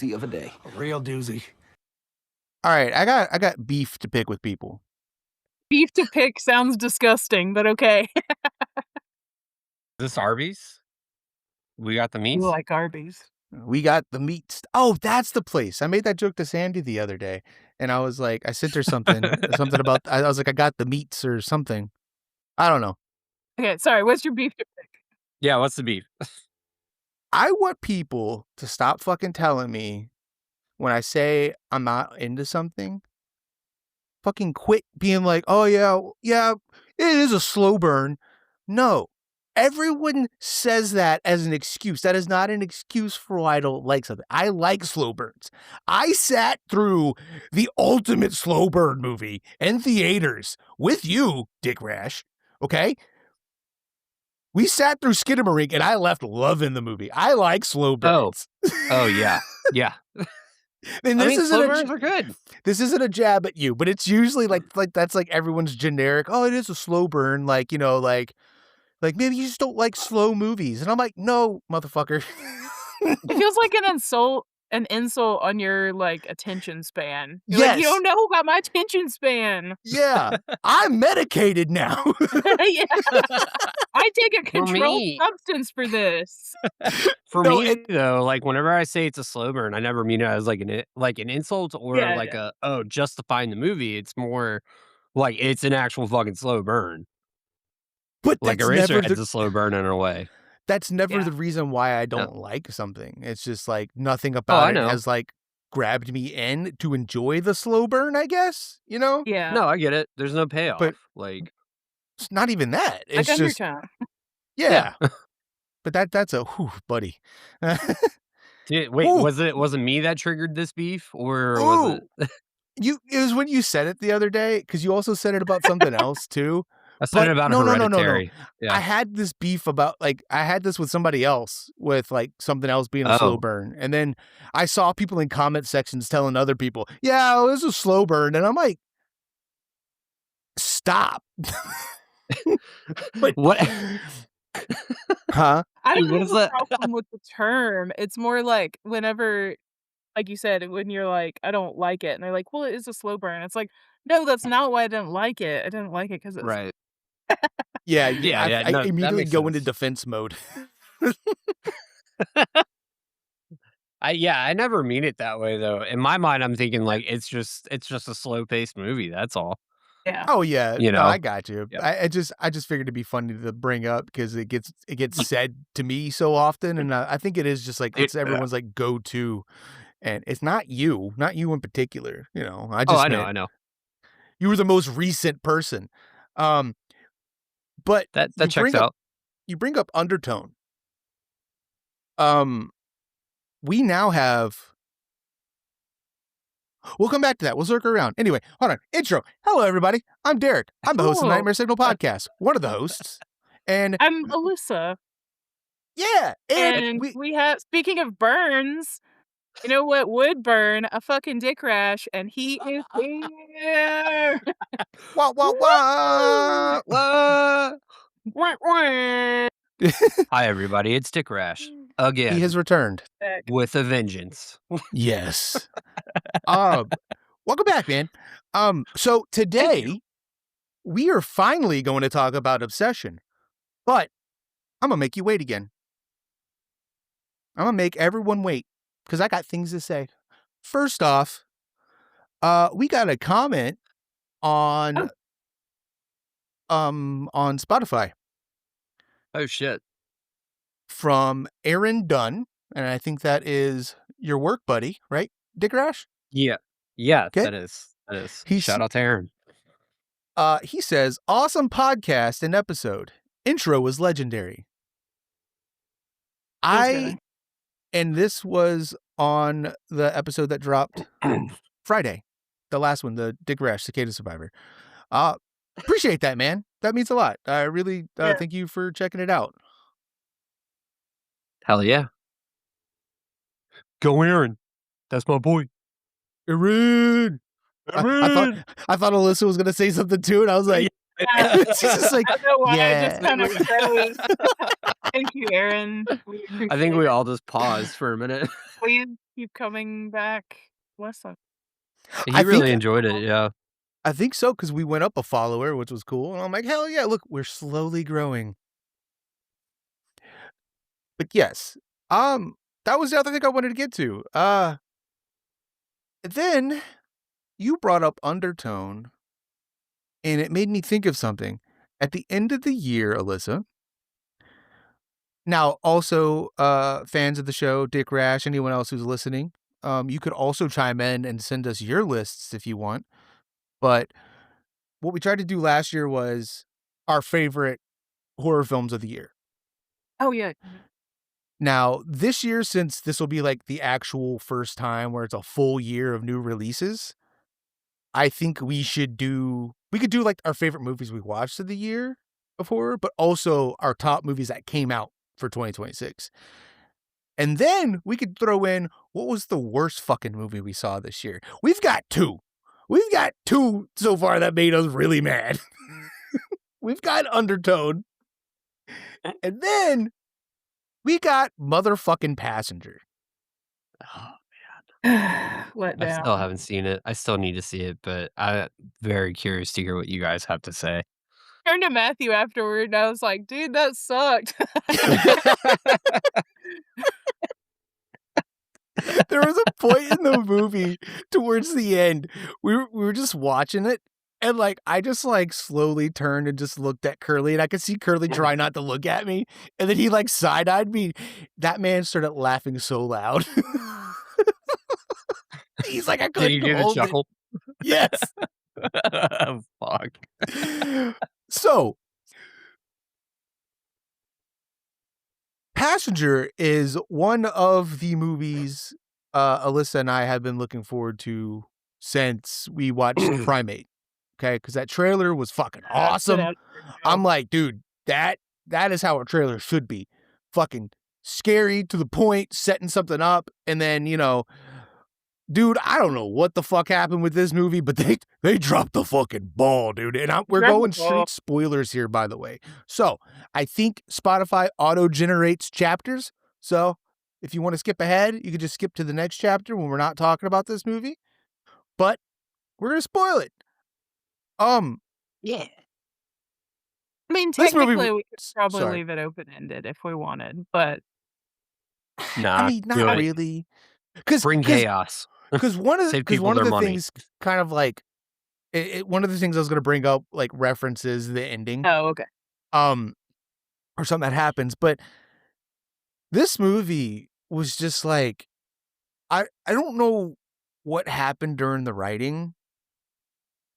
doozy of a day. A real doozy. All right, I got beef to pick with people. Beef to pick sounds disgusting, but okay. This Arby's? We got the meats? You like Arby's. We got the meats. Oh, that's the place. I made that joke to Sandy the other day, and I was like, I sent her something about. I was like, I got the meats or something. I don't know. Okay, sorry. What's your beef to pick? Yeah, what's the beef? I want people to stop fucking telling me when I say I'm not into something. Fucking quit being like, oh yeah, it is a slow burn. No. Everyone says that as an excuse. That is not an excuse for why I don't like something. I like slow burns. I sat through the ultimate slow burn movie in theaters with you, Dick Rash. Okay? We sat through Skinamarink and I left loving the movie. I like slow burns. Oh yeah. Yeah. And this slow burns are good. This isn't a jab at you, but it's usually like that's like everyone's generic. Oh, it is a slow burn. Like, you know, like maybe you just don't like slow movies. And I'm like, no, motherfucker. It feels like an insult on your like attention span. You're Yes. like, you don't know about my attention span. Yeah. I'm medicated now. Yeah. I take a controlled me- substance for this. For No, me, though, like whenever I say it's a slow burn, I never mean it as like an insult or Yeah, like justifying the movie. It's more like it's an actual fucking slow burn. But Like that's never Eraserhead's a slow burn in a way. that's never Yeah. the reason why I don't like something. It's just like nothing I about it know. has like grabbed me in to enjoy the slow burn, I guess. You know? Yeah. No, I get it. There's no payoff. But- like It's not even that. It's Like just undertone. yeah. But that's a whew, buddy. wait, Ooh. was it me that triggered this beef or was it? It was when you said it the other day, because you also said it about something else too. I said But it about no. Hereditary. Yeah. I had this beef about I had this with somebody else with like something else being a slow Oh. burn. And then I saw people in comment sections telling other people, yeah, it was a slow burn. And I'm like, stop. But What? huh? I don't What have is a that? problem with the term. It's more like whenever, like you said, when you're like, I don't like it. And they're like, well, it is a slow burn. It's like, no, that's not why I didn't like it. I didn't like it because it's Right. Yeah, Yeah, I no, that immediately makes go into sense. defense mode. I never mean it that way though. In my mind, I'm thinking like it's just a slow paced movie. That's all. Yeah. Oh yeah, You no, know? I got you. Yeah. I just figured it'd be funny to bring up because it gets said to me so often, and I think it is just like it's everyone's like go to, and it's not you in particular. You know, I just I know. you were the most recent person, but That you checks bring up- out. You bring up undertone. We now have. We'll come back to that. We'll circle around. Anyway, hold on. Intro. Hello, everybody. I'm Derek. I'm the host of the Hello. NightmareSignal podcast. One of the hosts. And I'm Alyssa. yeah, And we have, speaking of burns, you know what would burn? A fucking Dick Rash. And he is here. wah, wah, wah. Wah, wah. Hi everybody, it's Dick Rash again He has returned. with a vengeance. Yes. Welcome back, man. So today we are finally going to talk about obsession, but I'm gonna make you wait again. I'm gonna make everyone wait because I got things to say. First off, we got a comment on Spotify Oh shit. from Aaron Dunn, and I think that is your work buddy, right, Dick Rash? Yeah, Okay. that is. He's- Shout out to Aaron. He says, awesome podcast and episode. Intro was legendary. And this was on the episode that dropped Friday, the last one, the Dick Rash Cicada Survivor. Appreciate that, man. That means a lot. I really thank you for checking it out. Hell yeah. Go Aaron. That's my boy. Aaron! I thought Alyssa was gonna say something too, and I was like, she's just like, I don't know why. yeah. I just kind of froze. Thank you, Aaron. I think we all just paused for a minute. Please keep coming back. Listen. He I really think enjoyed it, yeah. I think so because we went up a follower, which was cool, and I'm like, "Hell yeah, look, we're slowly growing." But yes, that was the other thing I wanted to get to. Then you brought up Undertone, and it made me think of something. At the end of the year, Alyssa, now also, fans of the show, Dick Rash, anyone else who's listening, you could also chime in and send us your lists if you want. But what we tried to do last year was our favorite horror films of the year. Oh, yeah. Mhm. Now, this year, since this will be like the actual first time where it's a full year of new releases, I think we could do like our favorite movies we watched of the year of horror, but also our top movies that came out for 2026. And then we could throw in what was the worst fucking movie we saw this year. We've got two. We've got two so far that made us really mad. We've got Undertone. And then we got motherfucking Passenger. Oh, Let I still down. haven't seen it. I still need to see it, but I'm very curious to hear what you guys have to say. Turned to Matthew afterward, and I was like, "Dude, that sucked." There was a point in the movie towards the end, we were just watching it, and, like, I just, like, slowly turned and just looked at Curly, and I could see Curly try not to look at me, and then he, like, side-eyed me. That man started laughing so loud. He's like, "I Did you couldn't do the hold it." chuckle? Yes. Fuck. So, Passenger is one of the movies, Alyssa and I have been looking forward to since we watched Primate, okay? Because that trailer was fucking Did awesome. a great I'm job. like, "Dude, that is how a trailer should be. Fucking scary to the point, setting something up, and then, dude, I don't know what the fuck happened with this movie, but they dropped the fucking ball, dude, and we're Grab the going ball. straight spoilers here, by the way. So, I think Spotify auto-generates chapters, so if you wanna skip ahead, you could just skip to the next chapter when we're not talking about this movie, but we're gonna spoil it. Um, Yeah. I mean, this movie technically, we could probably sorry. leave it open-ended if we wanted, but I Nah, mean, do not it. really, because Bring because chaos. because one of the Save 'cause people one of their the money. things kind of like one of the things I was gonna bring up, like, references the ending, oh, okay. um, or something that happens, but this movie was just like I don't know what happened during the writing,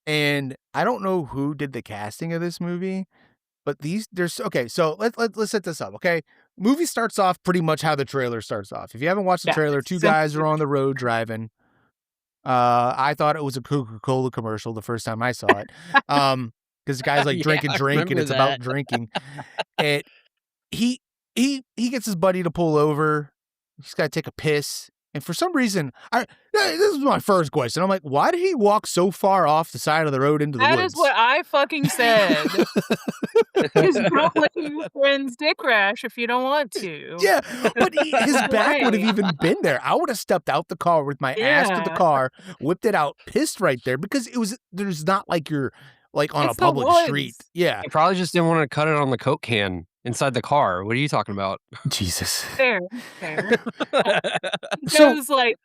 and I don't know who did the casting of this movie, but there's okay, so let's set this up, okay? Movie starts off pretty much how the trailer starts off. If you haven't watched the Yeah, trailer, it's two simple guys are on movie. the road driving. I thought it was a Coca-Cola commercial the first time I saw it. Because the guy's like, Yeah, "Drink and I drink," and remember it's about that. drinking. And he he gets his buddy to pull over. He's gotta take a piss, and for some reason, this is my first question. I'm like, "Why did he walk so far off the side of the road into the That is woods?" what I fucking said. Because don't let your friends dick rash if you don't want to. Yeah, but his Walk back would have away. even been there. I would have stepped out the car with my ass to the Yeah. car, whipped it out, pissed right there because there's not like you're, like, on a It's the public street. woods. Yeah. He probably just didn't wanna cut it on the Coke can inside the car. What are you talking about? Jesus. Fair, fair. He So, goes, like,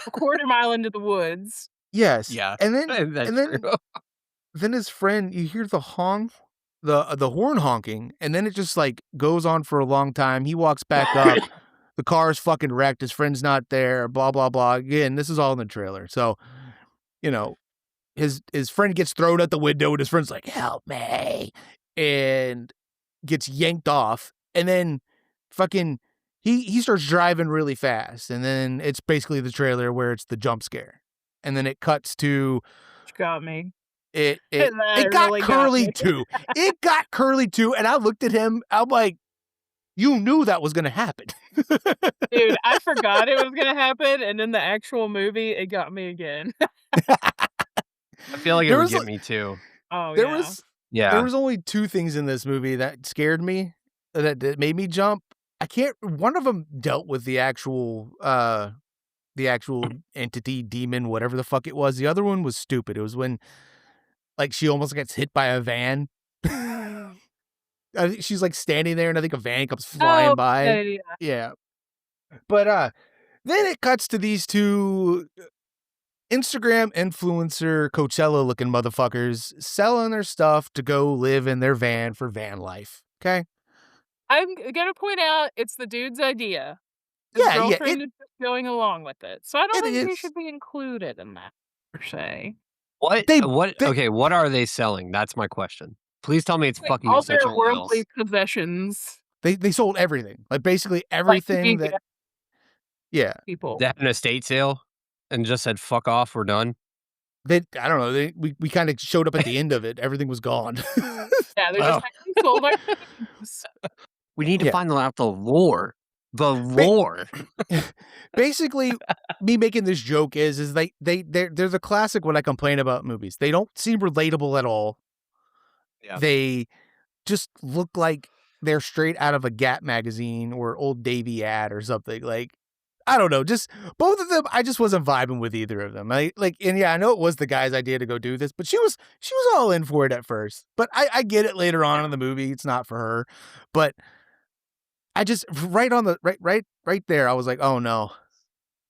a quarter mile into the woods. yes, Yeah, and then that's and true. then his friend you hear the horn honking, and then it just, like, goes on for a long time. He walks back up, the car's fucking wrecked, his friend's not there, blah, blah, blah. Again, this is all in the trailer. So, you know, his friend gets thrown out the window, and his friend's like, "Help me," and gets yanked off, and then fucking he starts driving really fast, and then it's basically the trailer where it's the jump scare, and then it cuts to Which got me. it it That it got really got Curly me. too. It got Curly too, and I looked at him, I'm like, "You knew that was gonna happen." Dude, I forgot it was gonna happen, and in the actual movie, it got me again. I feel like it There would was get like me too. Oh, there yeah. was there Yeah. was only 2 things in this movie that scared me, that made me jump. I can't one of them dealt with the actual, the actual entity, demon, whatever the fuck it was. The other one was stupid. It was when, like, she almost gets hit by a van. I think she's, like, standing there, and I think a van comes Oh, flying by. yeah, yeah, yeah. Yeah. But, then it cuts to these two Instagram influencer Coachella-looking motherfuckers selling their stuff to go live in their van for van life, okay? I'm gonna point out it's the dude's idea. His Yeah, girlfriend is just going along with it, so I don't it think he is. should be included in that, per se. What They what they okay, what are they selling? That's my question. Please tell me it's Like, fucking all their essential worldly oils. possessions, they sold everything, like, basically like, everything being that yeah. people. They had an estate sale and just said, "Fuck off, we're done." They I don't know, we kinda showed up at the end of it, everything was gone. Yeah, they're just Oh, like, "We sold our things." we need to Yeah. find out the lore. The Ba lore. basically, me making this joke is they're the classic when I complain about movies. They don't seem relatable at all. Yeah. They just look like they're straight out of a Gap magazine or Old Davy ad or something, like, I don't know, just both of them, I just wasn't vibing with either of them. And yeah, I know it was the guy's idea to go do this, but she was all in for it at first. But I get it later on in the movie, it's not for her. But I just right on the right there, I was like, "Oh, no.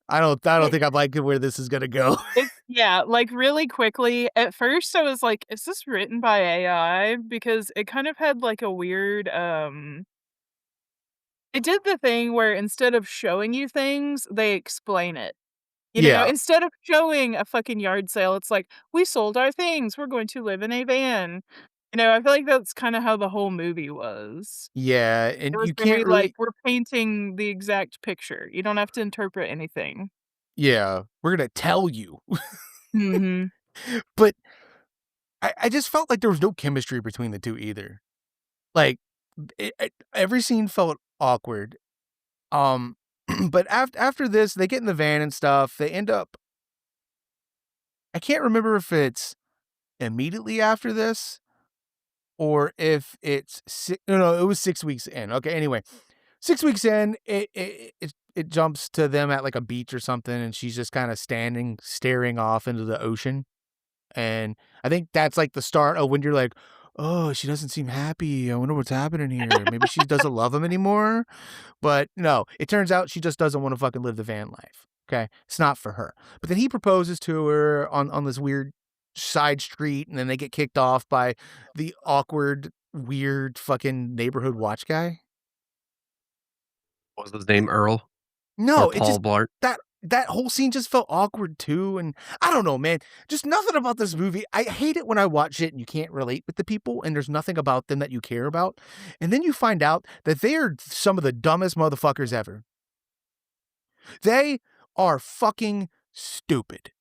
I don't think I'm liking where this is gonna go." It yeah, like, really quickly, at first, I was like, "Is this written by AI?" Because it kind of had, like, a weird, it did the thing where instead of showing you things, they explain it. You know, Yeah. instead of showing a fucking yard sale, it's like, "We sold our things, we're going to live in a van." You know, I feel like that's kinda how the whole movie was. Yeah, It and was you can't very like, really we're painting the exact picture. You don't have to interpret anything. yeah, we're gonna tell you. Mhm. But I just felt like there was no chemistry between the 2 either. Like, every scene felt awkward. Um, but after this, they get in the van and stuff, they end up I can't remember if it's immediately after this or if it's no, it was 6 weeks in. Okay, anyway, 6 weeks in, it jumps to them at, like, a beach or something, and she's just kinda standing, staring off into the ocean. And I think that's, like, the start of when you're like, "Oh, she doesn't seem happy. I wonder what's happening here. Maybe she doesn't love him anymore?" But no, it turns out she just doesn't wanna fucking live the van life, okay? It's not for her. But then he proposes to her on this weird side street, and then they get kicked off by the awkward, weird fucking neighborhood watch guy. What was his name? Earl or No, it Paul just Blart? that whole scene just felt awkward too, and I don't know, man. Just nothing about this movie. I hate it when I watch it and you can't relate with the people and there's nothing about them that you care about. And then you find out that they are some of the dumbest motherfuckers ever. They are fucking stupid.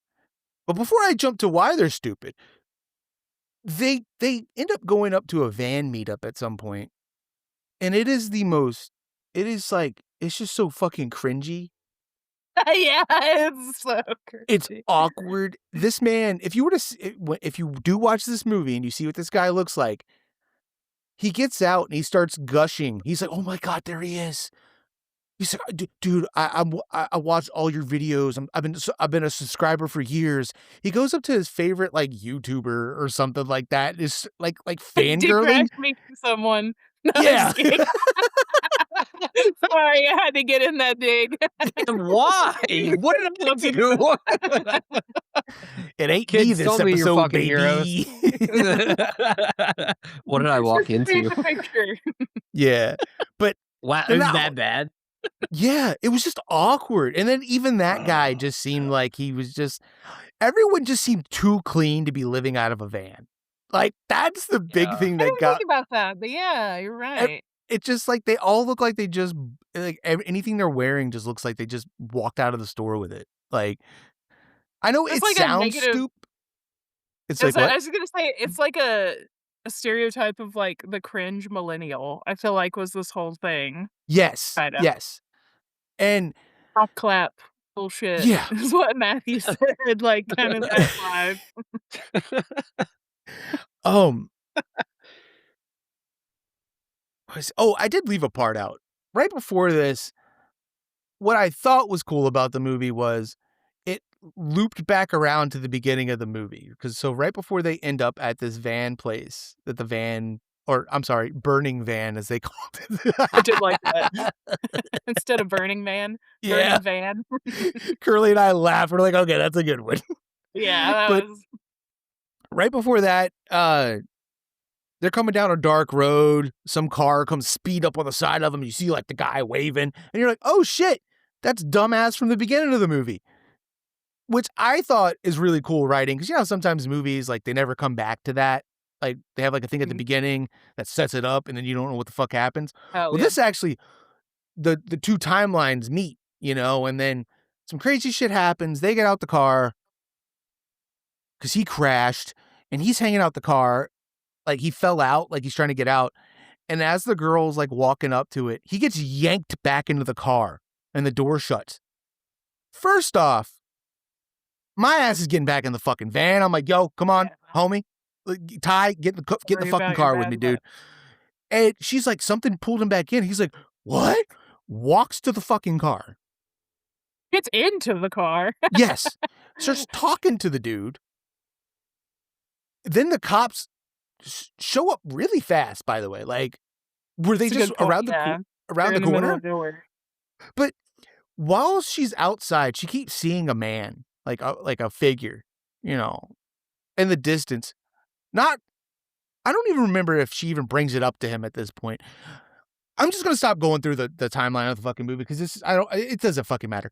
But before I jump to why they're stupid, they end up going up to a van meetup at some point, and it is like it's just so fucking cringy. Yeah, it's so It's crazy. awkward. This man, if you were to if you do watch this movie and you see what this guy looks like, he gets out and he starts gushing. He's like, "Oh my god, there he is." He's like, Dude, I watched all your videos. I've been a subscriber for years." He goes up to his favorite, like, YouTuber or something like that, is like Dick Rash fangirling. meeting someone. No, I'm Yeah. just kidding. Sorry, I had to get in that dig. Why? What did I do? It ain't me Kids, this don't be your episode, fucking heroes. baby. What did I walk Just paint into? the picture. Yeah. But Wow, it and was that that bad? yeah, it was just awkward. And then even that guy just seemed like he was just everyone just seemed too clean to be living out of a van. Like, that's the big Yeah. thing I that didn't think got about that, but yeah, you're ev right. it's just like they all look like they just like, anything they're wearing just looks like they just walked out of the store with it. Like, I know It's it like a sounds negative it's as like, I "What?" I was gonna say, it's like a stereotype of, like, the cringe millennial, I feel like was this whole thing, Yes, kind of. yes. And Cough clap bullshit yeah, is what Matthew said, like, kind of that vibe. um, I did leave a part out. Right before this, what I thought was cool about the movie was it looped back around to the beginning of the movie. Because so right before they end up at this van place that the van, or I'm sorry, burning van as they called I did like that. it. Instead of Burning Man, Yeah. Burning Van. Curly and I laughed. We're like, okay, that's a good one. Yeah, that But was right before that, they're coming down a dark road. Some car comes speed up on the side of them. You see like the guy waving, and you're like, oh shit, that's dumbass from the beginning of the movie. Which I thought is really cool writing, because you know sometimes movies like they never come back to that. Like they have like a thing at the Mhm. beginning that sets it up, and then you don't know what the fuck happens. Oh, Well, yeah. this actually the two timelines meet, you know, and then some crazy shit happens. They get out the car because he crashed, and he's hanging out the car like he fell out, like he's trying to get out. And as the girl's like walking up to it, he gets yanked back into the car, and the door shuts. First off, my ass is getting back in the fucking van. I'm like, yo, come on, Yeah. homie. Ty, get in the Worry fucking about your car with bad me, dude. luck. And she's like, something pulled him back in. He's like, what? Walks to the fucking car. Gets into the car. Yes. Starts talking to the dude. Then the cops show up really fast, by the way. Like, were they That's a just good point, around yeah. around They're the in the middle corner? of nowhere. But while she's outside, she keeps seeing a man, like a figure, you know, in the distance. Not, I don't even remember if she even brings it up to him at this point. I'm just gonna stop going through the timeline of the fucking movie because it doesn't fucking matter.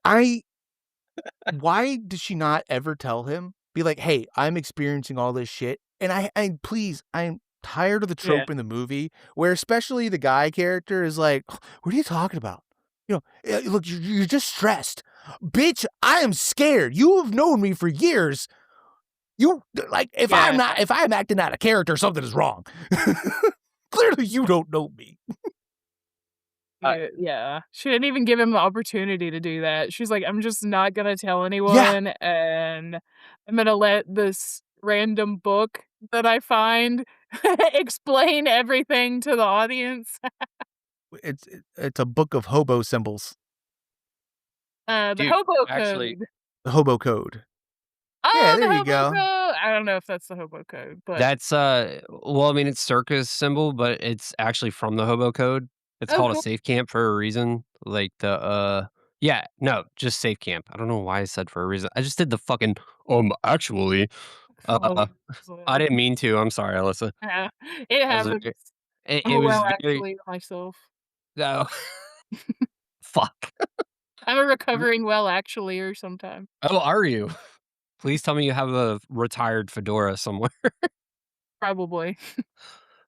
Why does she not ever tell him? Be like, hey, I'm experiencing all this shit. And please, I'm tired of the Yeah. trope in the movie where especially the guy character is like, what are you talking about? You know, look, you're just stressed. Bitch, I am scared. You have known me for years. You like if Yeah. I'm acting out of character, something is wrong. Clearly you don't know me. Yeah. She didn't even give him the opportunity to do that. She's like, "I'm just not gonna tell Yeah. anyone, and I'm gonna let this random book that I find explain everything to the audience." It's a book of hobo symbols. The Dude, hobo actually, code. The hobo code. Yeah, Oh, the there you hobo go. code! I don't know if that's the hobo code, but that's, well, I mean, it's circus symbol, but it's actually from the hobo code. It's oh, called a cool. safe camp for a reason. Like yeah, no, just safe camp. I don't know why I said for a reason. I just did the fucking, actually, Oh, uh, I so didn't mean to. I'm sorry, Alyssa. yeah, it That was a happens. it Oh, was well, very actually, myself. no. Fuck. I'm a recovering well, actually, or sometime. Oh, are you? Please tell me you have a retired fedora somewhere. Probably.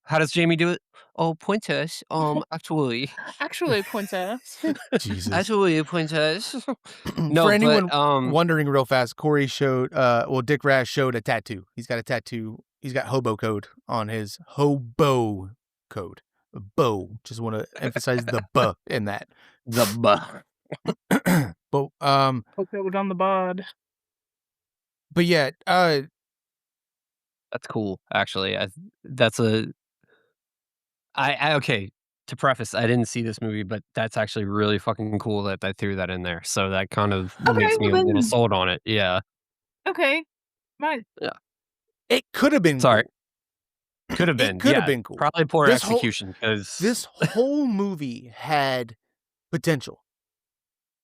How does Jamie do it? Oh, pointers. Actually. Actually, princess. Jesus. Actually, pointers. For No, but, anyone wondering real fast, Corey showed Dick Rash showed a tattoo. He's got a tattoo. He's got hobo code on his hobo code. Bow. Just want to emphasize the buh in that. the buh. But Code on the bod. but yeah, That's cool, actually. That's a okay, to preface, I didn't see this movie, but that's actually really fucking cool that they threw that in there, so that kind of Okay, makes me well a little then sold on it, yeah. okay. My Yeah. it could have been Sorry. cool. Could have It been, could have yeah. been cool. Probably poor This whole execution, because this whole movie had potential.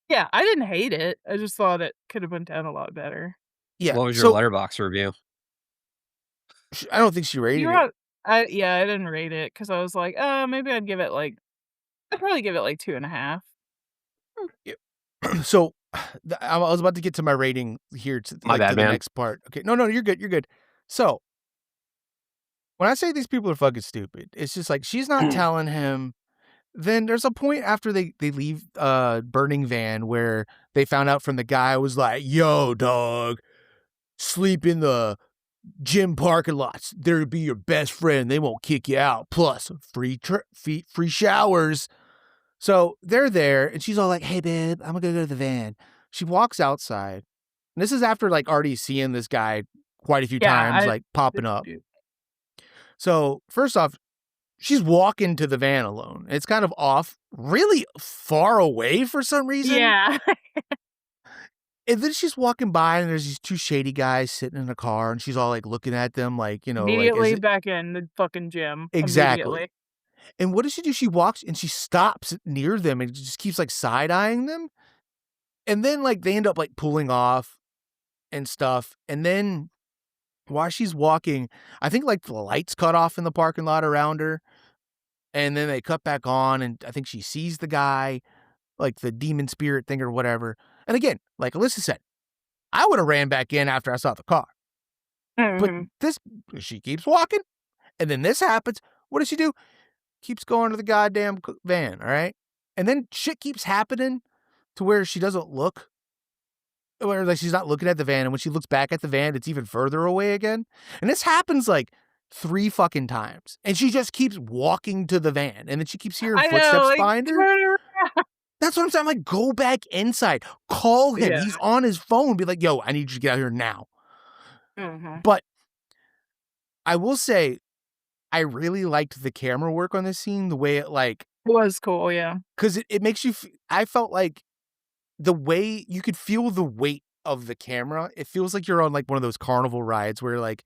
yeah, I didn't hate it. I just thought it could have been done a lot better. Yeah. what was your So letterbox review? I don't think she rated You're it. right. I didn't rate it because I was like, maybe I'd give it like I'd probably give it like 2.5. So I was about to get to my rating here to My bad, to the man. next part. Okay. No, you're good. You're good. So when I say these people are fucking stupid, it's just like she's not telling him. Then there's a point after they leave burning van where they found out from the guy was like, yo, dog, sleep in the gym parking lots. They'll be your best friend. They won't kick you out. Plus free showers. So they're there, and she's all like, hey, babe, I'm going to go to the van. She walks outside. And this is after, like, already seeing this guy quite a few Yeah, times, I like, popping up. So, first off, she's walking to the van alone. It's kind of off, really far away for some reason. Yeah. And then she's walking by, and there's these two shady guys sitting in a car, and she's all like looking at them, like, like, is Immediately it back in the fucking gym. exactly? Immediately. And what does she do? She walks and she stops near them and just keeps like side eyeing them. And then like they end up like pulling off and stuff. And then while she's walking, I think like the lights cut off in the parking lot around her. And then they cut back on, and I think she sees the guy, like the demon spirit thing or whatever. And again, like Alyssa said, I would have ran back in after I saw the car. But she keeps walking, and then this happens. What does she do? Keeps going to the goddamn van, all right? And then shit keeps happening to where she doesn't look, where like she's not looking at the van, and when she looks back at the van, it's even further away again. And this happens like 3 fucking times. And she just keeps walking to the van, and then she keeps hearing footsteps behind her. That's what I'm saying. I'm like, go back inside. Call him. Yeah. He's on his phone. Be like, yo, I need you to get out here now. But I will say, I really liked the camera work on this scene, the way it like was cool, yeah. because it makes you. I felt like the way you could feel the weight of the camera. It feels like you're on like one of those carnival rides where like,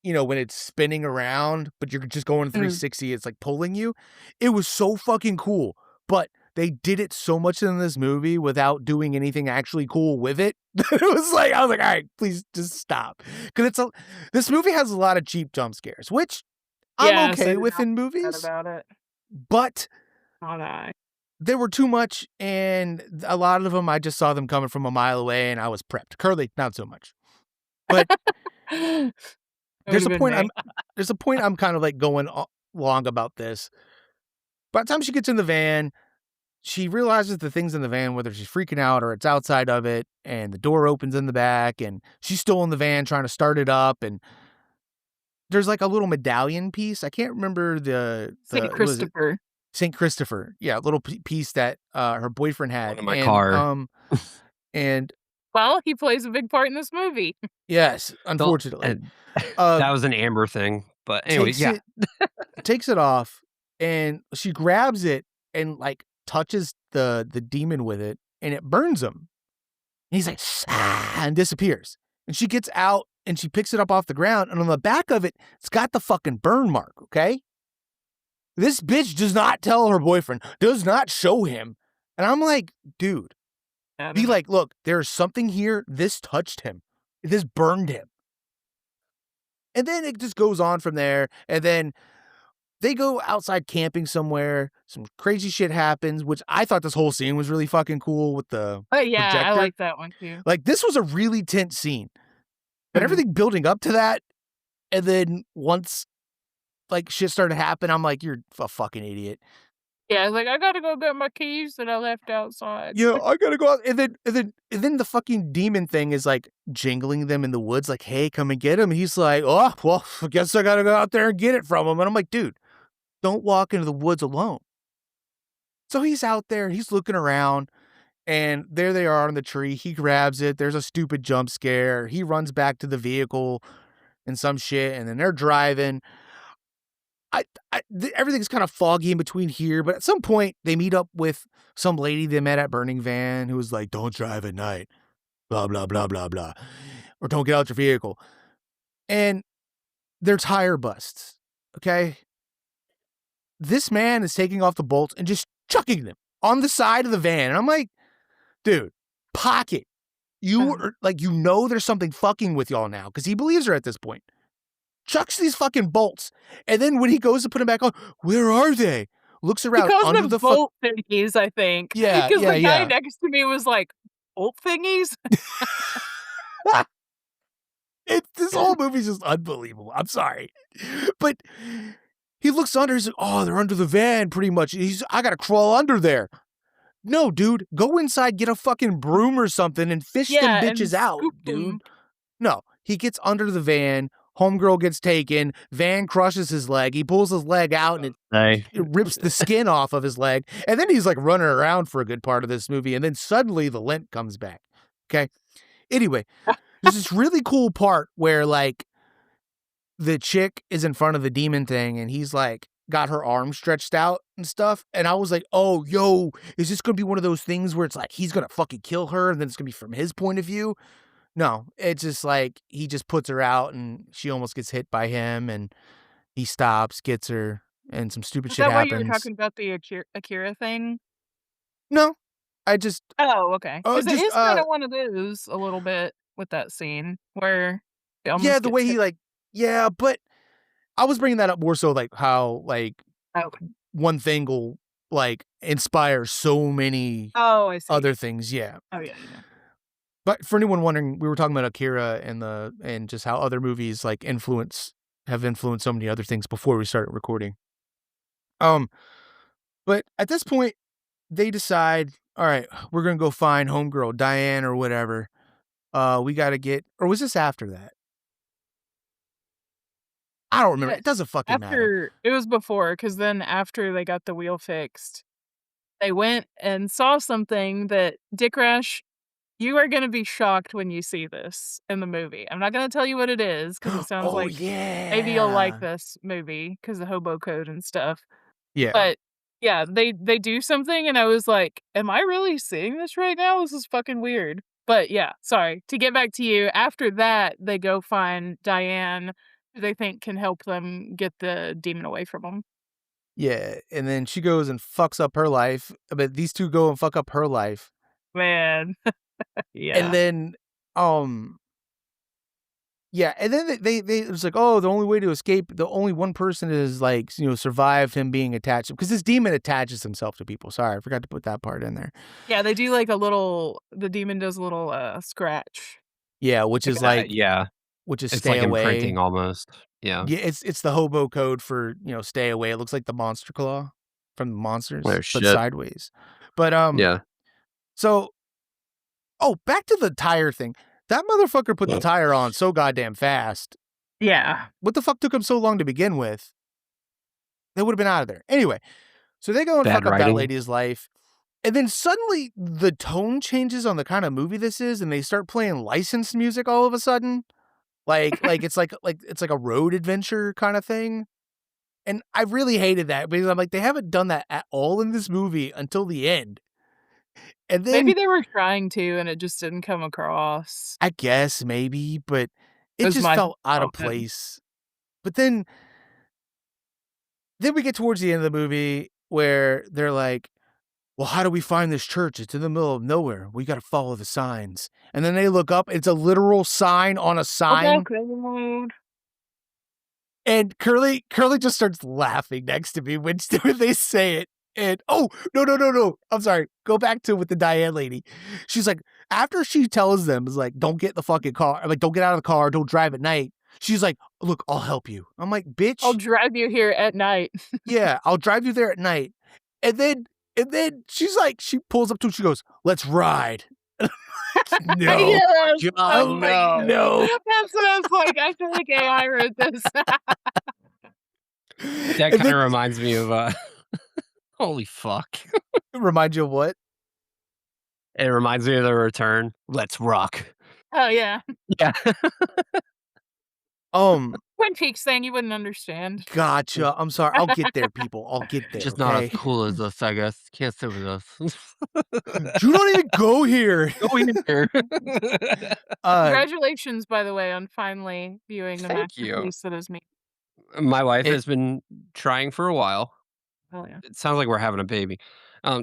when it's spinning around, but you're just going 360, it's like pulling you. It was so fucking cool, but they did it so much in this movie without doing anything actually cool with it. I was like, all right, please just stop. Because this movie has a lot of cheap jump scares, which I'm okay with in movies. About it. But not I. There were too much, and a lot of them, I just saw them coming from a mile away, and I was prepped. Curly, not so much. But there's a point I'm kind of like going long about this. By the time she gets in the van, she realizes the things in the van, whether she's freaking out or it's outside of it, and the door opens in the back, and she's still in the van trying to start it up, and there's like a little medallion piece. I can't remember the St. Christopher. St. Christopher. Yeah, a little piece that her boyfriend had. In my car. And well, he plays a big part in this movie. Yes, unfortunately. That was an Amber thing. But anyway, takes it off, and she grabs it and like touches the demon with it, and it burns him. And he's like, and disappears. And she gets out and she picks it up off the ground, and on the back of it, it's got the fucking burn mark, okay? This bitch does not tell her boyfriend, does not show him. And I'm like, dude, be like, look, there's something here. This touched him. This burned him. And then it just goes on from there. And then they go outside camping somewhere. Some crazy shit happens, which I thought this whole scene was really fucking cool with the projector. I like that one too. Like, this was a really tense scene. But everything building up to that, and then once like shit started to happen, I'm like, you're a fucking idiot. Yeah, I was like, I gotta go get my keys that I left outside. Yeah, I gotta go out. And then the fucking demon thing is like jingling them in the woods, like, hey, come and get him. And he's like, oh, well, I guess I gotta go out there and get it from him. And I'm like, dude, don't walk into the woods alone. So he's out there, he's looking around, and there they are on the tree. He grabs it. There's a stupid jump scare. He runs back to the vehicle and some shit, and then they're driving. Everything's kind of foggy in between here, but at some point they meet up with some lady they met at Burning Van who was like, don't drive at night, blah, blah, blah, blah, blah, or don't get out your vehicle. And their tire busts, okay? This man is taking off the bolts and just chucking them on the side of the van. And I'm like, dude, pocket. You are like, there's something fucking with y'all now, because he believes her at this point. Chucks these fucking bolts, and then when he goes to put them back on, where are they? Looks around under the bolt thingies, I think. Yeah, because the guy next to me was like, bolt thingies. This whole movie's just unbelievable. I'm sorry, but he looks under. He's like, oh, they're under the van, pretty much. I gotta crawl under there. No, dude, go inside, get a fucking broom or something, and fish them bitches out, dude. No, he gets under the van. Homegirl gets taken. Van crushes his leg. He pulls his leg out, and it rips the skin off of his leg. And then he's like running around for a good part of this movie. And then suddenly the lint comes back. Okay. Anyway, there's this really cool part where like the chick is in front of the demon thing, and he's like got her arm stretched out and stuff, and I was like, "Oh, yo, is this gonna be one of those things where it's like he's gonna fucking kill her, and then it's gonna be from his point of view?" No, it's just like he just puts her out, and she almost gets hit by him, and he stops, gets her, and some stupid Is shit that why you were happens. talking about the Akira thing? No, I just, Oh, okay. Because it just, is kinda one of those a little bit with that scene where it yeah, almost the gets way hit. he like, yeah, but I was bringing that up more so like how like Okay. one thing will like inspire so many Oh, I see. other things. Yeah. Oh, yeah, yeah. But for anyone wondering, we were talking about Akira and just how other movies like have influenced so many other things before we started recording. Um, but at this point, they decide, all right, we're gonna go find homegirl Diane or whatever. We got to get, or was this after that? I don't remember. Yeah, It doesn't fucking matter. after it was before, because then after they got the wheel fixed, they went and saw something that Dick Rash, you are gonna be shocked when you see this in the movie. I'm not gonna tell you what it is because it sounds Oh like maybe you'll like yeah, this movie because the hobo code and stuff. yeah, But, yeah, they do something, and I was like, "Am I really seeing this right now? This is fucking weird." But, yeah, sorry. To get back to you, after that, they go find Diane, who they think can help them get the demon away from them. yeah. And then she goes and fucks up her life. But these two go and fuck up her life. Man. And Yeah. then, um, yeah, and then they it was like, oh, the only way to escape, the only one person is like, survive him being attached because this demon attaches himself to people. Sorry, I forgot to put that part in there. Yeah, they do, like, a little the demon does a little, scratch. Yeah, Like a Yeah, which is it's stay like away. imprinting almost. Yeah. Yeah, it's the hobo code for stay away. It looks like the monster claw from the Oh monsters, but shit. sideways. But Yeah. so back to the tire thing. That motherfucker put the tire on so goddamn fast. Yeah. What the fuck took him so long to begin with? They would have been out of there. Anyway, so they go and Bad fuck up that writing. lady's life. And then suddenly the tone changes on the kind of movie this is, and they start playing licensed music all of a sudden. Like it's like a road adventure kind of thing. And I really hated that because I'm like, they haven't done that at all in this movie until the end. And Maybe then they were trying to, and it just didn't come across. I guess maybe, but it Was just my felt out of thought then. place. But then we get towards the end of the movie where they're like, well, how do we find this church? It's in the middle of nowhere. We got to follow the signs. And then they look up, it's a literal sign on a Hobo sign. code. And Curly just starts laughing next to me when they say it. And oh, no, no, no, no. I'm sorry. Go back to with the Diane lady. She's like, after she tells them, is like, don't get the fucking car, like, don't get out of the car, don't drive at night. She's like, look, I'll help you. I'm like, I'll bitch, drive you here at night. yeah, I'll drive you there at night. And then she's like, she pulls up to, she goes, let's ride. No. Yeah, that's Oh so funny. no. No. That's what I was like, I feel like AI wrote this. That And kind then of reminds me of holy fuck. remind you of what? It reminds me of The Return. Let's rock. Oh, yeah. Yeah. Um, Twin Peaks thing, you wouldn't understand. gotcha. I'm sorry. I'll get there, people. I'll get there, Just not as okay? cool as us, I guess. Can't sit with us. You don't even go here. Go in here. Uh, Congratulations, by the way, on finally viewing the Thank you. masterpiece that is me. My wife it has been trying for a while. Oh, yeah. It sounds like we're having a baby.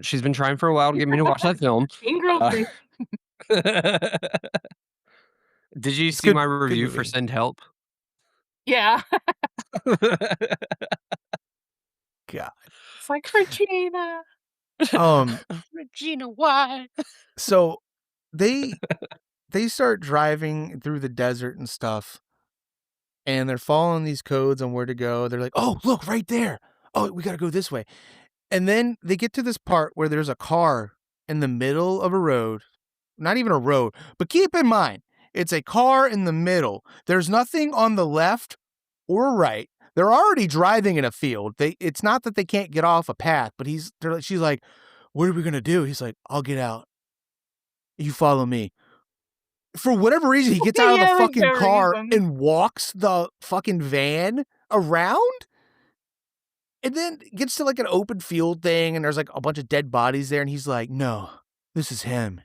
She's been trying for a while to get me to watch that film. Mean Girls Uh, me. did you it's see my good review for movie. Send Help? Yeah. God. It's like, Regina. Um, Regina, why? so they start driving through the desert and stuff, and they're following these codes on where to go. They're like, oh, look, right there. Oh, we gotta go this way. And then they get to this part where there's a car in the middle of a road. Not even a road, but keep in mind, it's a car in the middle. There's nothing on the left or right. They're already driving in a field. It's not that they can't get off a path, but she's like, what are we gonna do? He's like, I'll get out. You follow me. For whatever reason, he gets out of the Yeah, like fucking no car reason. and walks the fucking van around. And then gets to like an open field thing, and there's like a bunch of dead bodies there, and he's like, "No, this is him.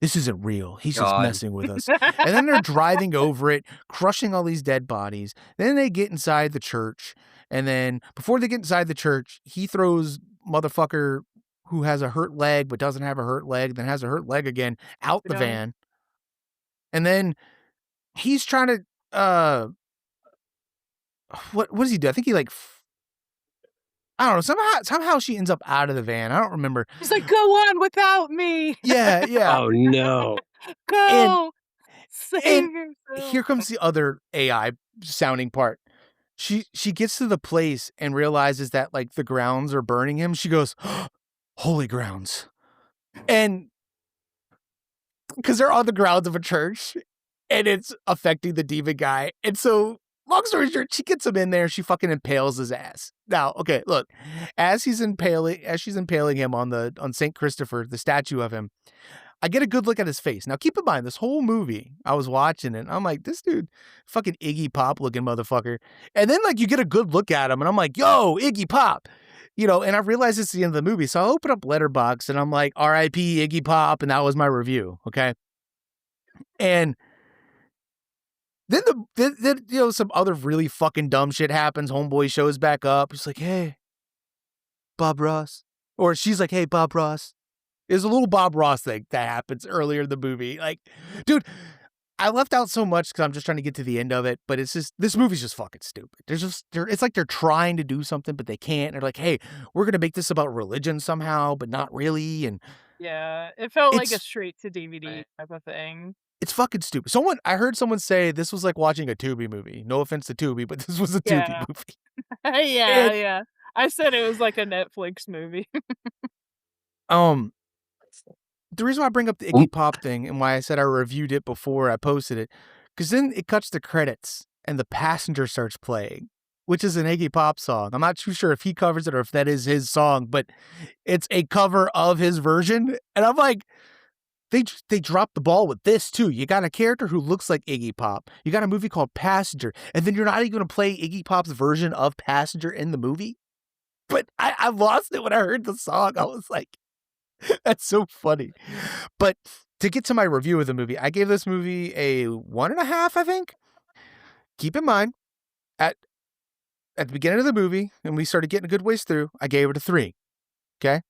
This isn't real. He's just God. messing with us." And then they're driving over it, crushing all these dead bodies. Then they get inside the church, and then before they get inside the church, he throws motherfucker who has a hurt leg but doesn't have a hurt leg, then has a hurt leg again, out the Yeah. van. And then he's trying to what does he do? I think he like I don't know. Somehow she ends up out of the van. I don't remember. He's like, "Go on without me. Yeah, yeah. Oh, no. Go. Save And yourself." here comes the other AI sounding part. She gets to the place and realizes that like the grounds are burning him. She goes, "Holy grounds." And because they're on the grounds of a church and it's affecting the demon guy. And so, long story short, she gets him in there. She fucking impales his ass. Now, okay, look, as she's impaling him on St. Christopher, the statue of him, I get a good look at his face. Now, keep in mind, this whole movie, I was watching it, and I'm like, this dude, fucking Iggy Pop looking motherfucker. And then, like, you get a good look at him, and I'm like, yo, Iggy Pop. You know, and I realized it's the end of the movie. So I open up Letterboxd, and I'm like, R.I.P. Iggy Pop, and that was my review, okay? And then you know, some other really fucking dumb shit happens. Homeboy shows back up. He's like, "Hey, Bob Ross." Or she's like, "Hey, Bob Ross." There's a little Bob Ross thing that happens earlier in the movie. Like, dude, I left out so much because I'm just trying to get to the end of it, but it's just, this movie's just fucking stupid. It's like they're trying to do something, but they can't. They're like, "Hey, we're going to make this about religion somehow, but not really." And Yeah, it felt like a it's, straight to DVD type of thing. it's fucking stupid. I heard someone say this was like watching a Tubi movie. No offense to Tubi, but this was a Tubi Yeah. movie. Yeah, And, yeah. I said it was like a Netflix movie. the reason why I bring up the Oop. Iggy Pop thing and why I said I reviewed it before I posted it, because then it cuts to credits and The Passenger starts playing, which is an Iggy Pop song. I'm not too sure if he covers it or if that is his song, but it's a cover of his version. And I'm like, they dropped the ball with this too. You got a character who looks like Iggy Pop. You got a movie called Passenger, and then you're not even going to play Iggy Pop's version of Passenger in the movie. But I lost it when I heard the song. I was like, that's so funny. But to get to my review of the movie, I gave this movie a 1.5, I think. Keep in mind, at the beginning of the movie, and we started getting a good ways through, I gave it a 3. Okay?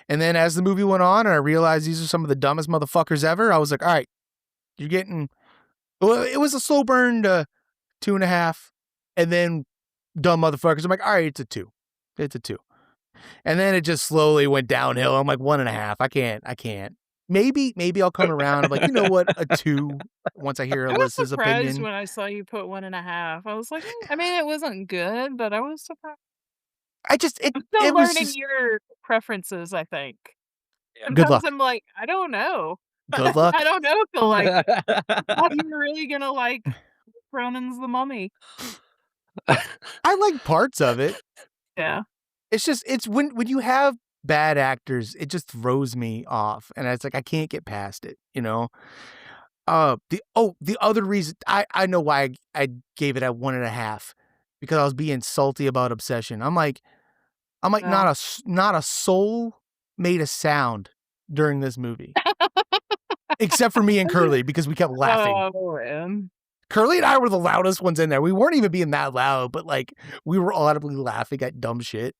And then as the movie went on and I realized these are some of the dumbest motherfuckers ever, I was like, all right, you're getting, well, it was a slow burn to 2.5. And then dumb motherfuckers, I'm like, all right, it's a 2. It's a 2. And then it just slowly went downhill. I'm like, 1.5. I can't. Maybe I'll come around. I'm like, you know what? A 2 once I hear I was Alyssa's surprised opinion. when I saw you put 1.5. I was like, I mean, it wasn't good, but I was surprised. I'm still It was learning just, your preferences, I think. good Sometimes luck. I'm like, I don't know. Good luck. I don't know if you'll like, how you're really gonna like Cronin's The Mummy. I like parts of it. Yeah. It's just, it's when you have bad actors, it just throws me off. And it's like, I can't get past it, you know? The other reason, I know why I gave it a 1.5, because I was being salty about Obsession. I'm like, Yeah. not a soul made a sound during this movie. Except for me and Curly, because we kept laughing. Oh, man. Curly and I were the loudest ones in there. We weren't even being that loud, but like we were audibly laughing at dumb shit.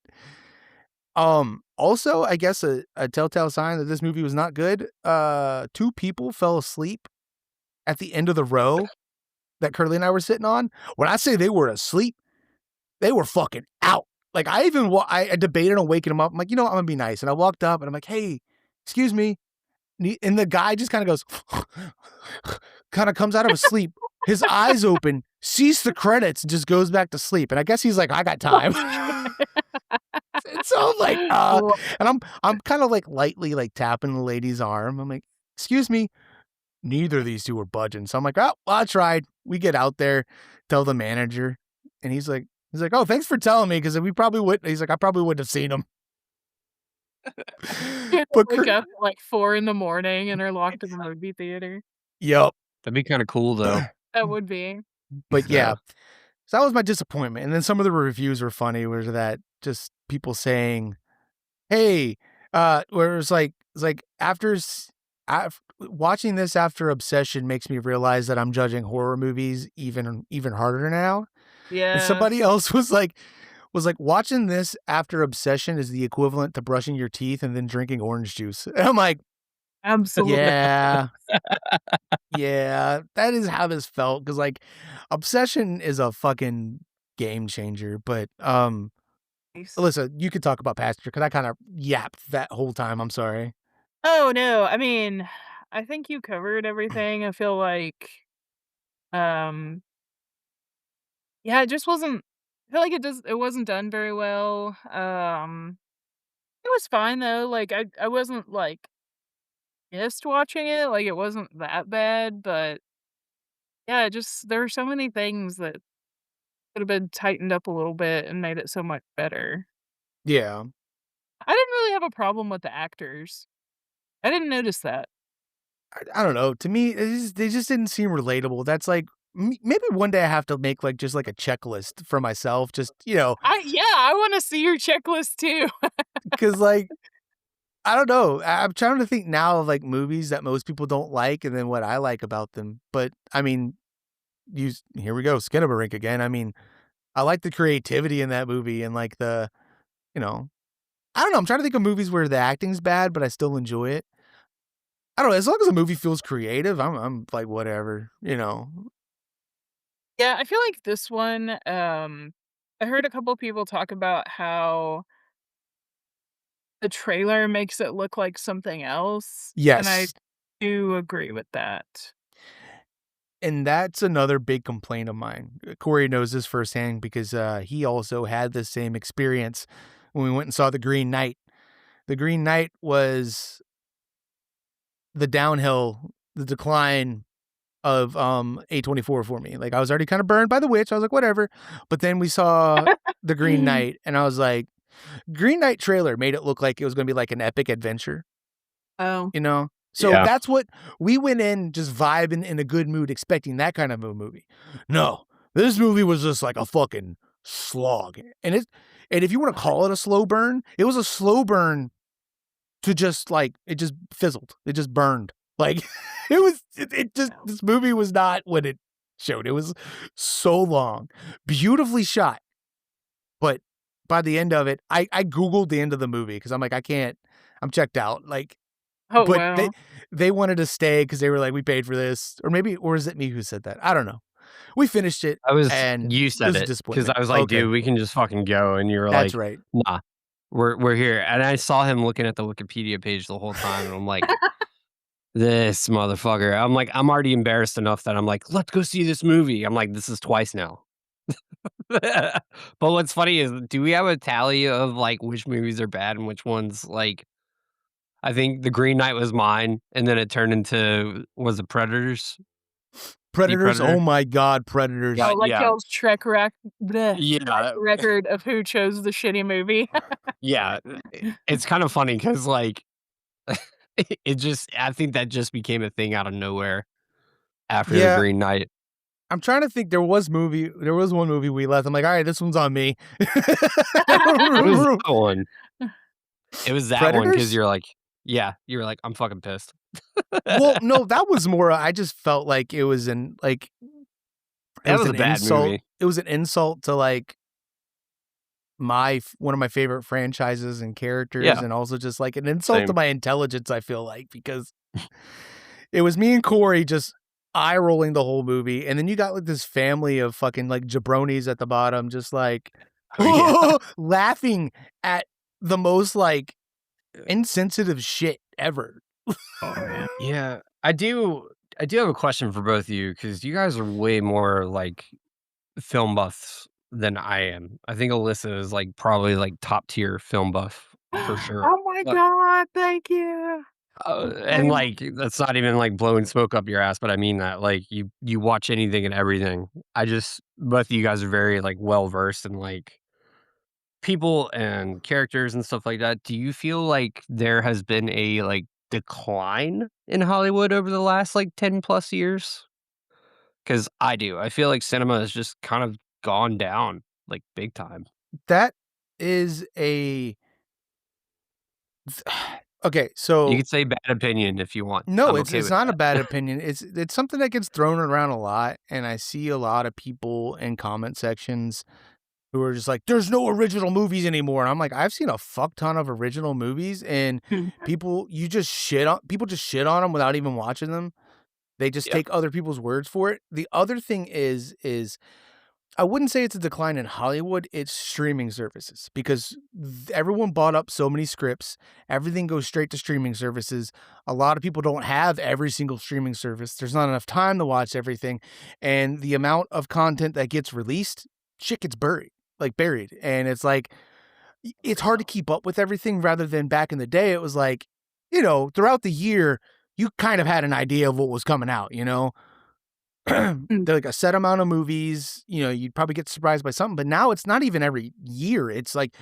Also, I guess a telltale sign that this movie was not good. 2 people fell asleep at the end of the row that Curly and I were sitting on. When I say they were asleep, they were fucking out. Like I even I debated on waking them up. I'm like, you know what? I'm gonna be nice. And I walked up and I'm like, hey, excuse me. And the guy just kind of goes, kind of comes out of his sleep. His eyes open, sees the credits, and just goes back to sleep. And I guess he's like, I got time. And so I'm like, and I'm kind of like lightly like tapping the lady's arm. I'm like, excuse me. Neither of these two were budging. So I'm like, oh, well, I tried. We get out there, tell the manager. And he's like, oh, thanks for telling me, because we probably would. He's like, I probably wouldn't have seen him. But wake up at like 4 in the morning and are locked in the movie theater. Yep. That'd be kind of cool, though. That would be. But yeah. So that was my disappointment, and then some of the reviews were funny, where that just people saying, "Hey," where it's like watching this after Obsession makes me realize that I'm judging horror movies even harder now. And Yeah, somebody else was like, "Watching this after Obsession is the equivalent to brushing your teeth and then drinking orange juice." And I'm like, absolutely. "Yeah, yeah, that is how this felt." Because like, Obsession is a fucking game changer, but, Nice. Alyssa, you could talk about Passenger because I kinda yapped that whole time, I'm sorry. Oh, no, I mean, I think you covered everything. I feel like, um, yeah, it just wasn't I feel like it wasn't done very well. It was fine though, like, I wasn't, like, missed watching it, like, it wasn't that bad, but yeah, just there were so many things that could have been tightened up a little bit and made it so much better. Yeah. I didn't really have a problem with the actors. I didn't notice that. I don't know. To me, they just didn't seem relatable. That's like maybe one day I have to make like just like a checklist for myself, just I wanna see your checklist too. because like I don't know. I'm trying to think now of like movies that most people don't like, and then what I like about them. But I mean, here we go, Skinamarink again. I mean, I like the creativity in that movie and like you know, I don't know. I'm trying to think of movies where the acting's bad, but I still enjoy it. I don't know. As long as a movie feels creative, I'm like whatever. Yeah, I feel like this one, I heard a couple people talk about how the trailer makes it look like something else, and I Yes. do agree with that. And that's another big complaint of mine. Corey knows this firsthand because he also had the same experience when we went and saw The Green Knight. The Green Knight was the downhill, the decline of A24 for me. Like I was already kind of burned by The Witch. I was like, whatever. But then we saw The Green Knight, and I was like, Green Knight trailer made it look like it was going to be like an epic adventure. Oh, You know? So Yeah. that's what we went in just vibing in a good mood, expecting that kind of a movie. No, this movie was just like a fucking slog. And if you want to call it a slow burn, it was a slow burn to just like it just fizzled. It just burned. Like it just this movie was not what it showed. It was so long. Beautifully shot. But by the end of it, I Googled the end of the movie because I'm like, I can't, I'm checked out. Like oh, but wow. they wanted to stay because they were like, "We paid for this," or is it me who said that? I don't know. We finished it, I was and You it said was a it because disappointment. I was like, Okay, "Dude, we can just fucking go," and you were that's like, right. "Nah, we're here." And I saw him looking at the Wikipedia page the whole time, and I'm like, "This motherfucker." I'm like, I'm already embarrassed enough that I'm like, "Let's go see this movie." I'm like, "This is twice now." But what's funny is, do we have a tally of, like, which movies are bad and which ones, like I think The Green Knight was mine, and then it turned into was it Predators? The Predators, oh Predator? my god, Predators. Oh, Yeah, like yeah. y'all's track Yeah, record of who chose the shitty movie. yeah, it's kind of funny because like, it just I think that just became a thing out of nowhere after The Yeah, Green Knight. I'm trying to think. There was one movie we left. I'm like, all right, this one's on me. What was that one? It was that one because 'cause Predators? you're like yeah, you were like, "I'm fucking pissed." Well, no, that was more. I just felt like it was it That was was a an bad insult. movie. It was an insult to like one of my favorite franchises and characters, Yeah, and also just like an insult to same. my intelligence, I feel like, because it was me and Corey just eye rolling the whole movie, and then you got like this family of fucking like jabronis at the bottom, just like Oh, yeah. laughing at the most like insensitive shit ever. Oh, man. Yeah, I do have a question for both of you because you guys are way more, like, film buffs than I am. I think Alyssa is, like, probably, like, top tier film buff for sure. Oh my But god, thank you. and, like, that's not even, like, blowing smoke up your ass, but I mean that, like, you watch anything and everything. I just both of you guys are very, like, well-versed in, like, people and characters and stuff like that. Do you feel like there has been a, like, decline in Hollywood over the last, like, 10 plus years? Because I do. I feel like cinema is just kind of gone down, like, big time. That is a okay, You so could say bad opinion if you want. no, I'm it's okay it's with not a that. bad opinion. It's something that gets thrown around a lot, and I see a lot of people in comment sections who are just like, "There's no original movies anymore." And I'm like, "I've seen a fuck ton of original movies, and people just shit on them without even watching them. They just Yeah. take other people's words for it." The other thing is I wouldn't say it's a decline in Hollywood, it's streaming services because everyone bought up so many scripts. Everything goes straight to streaming services. A lot of people don't have every single streaming service. There's not enough time to watch everything. And the amount of content that gets released, shit gets buried. And it's like, it's hard to keep up with everything rather than back in the day. It was like, throughout the year, you kind of had an idea of what was coming out, you know? Mm. They're like a set amount of movies, you'd probably get surprised by something, but now it's not even every year. It's like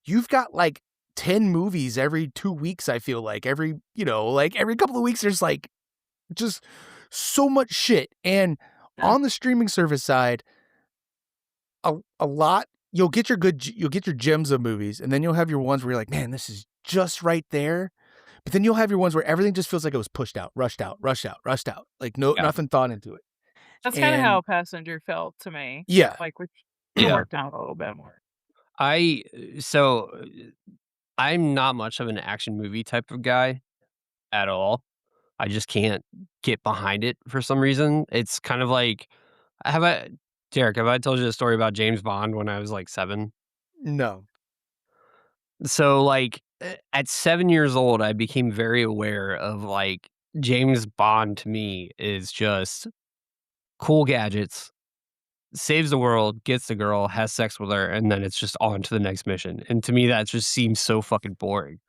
you've got like 10 movies every 2 weeks, I feel like. Every couple of weeks there's like just so much shit. And Yeah. on the streaming service side, a lot you'll get your gems of movies, and then you'll have your ones where you're like, "Man, this is just right there." But then you'll have your ones where everything just feels like it was pushed out, rushed out, rushed out, rushed out. Like Yeah. nothing thought into it. That's kinda And how Passenger felt to me, yeah. like, which could've Yeah. worked out a little bit more. I so, I'm not much of an action movie type of guy at all. I just can't get behind it for some reason. It's kind of like have I Derek, have I told you the story about James Bond when I was, like, 7? No. So, like, at 7 years old, I became very aware of, like, James Bond to me is just cool gadgets, saves the world, gets the girl, has sex with her, and then it's just on to the next mission, and to me, that just seems so fucking boring.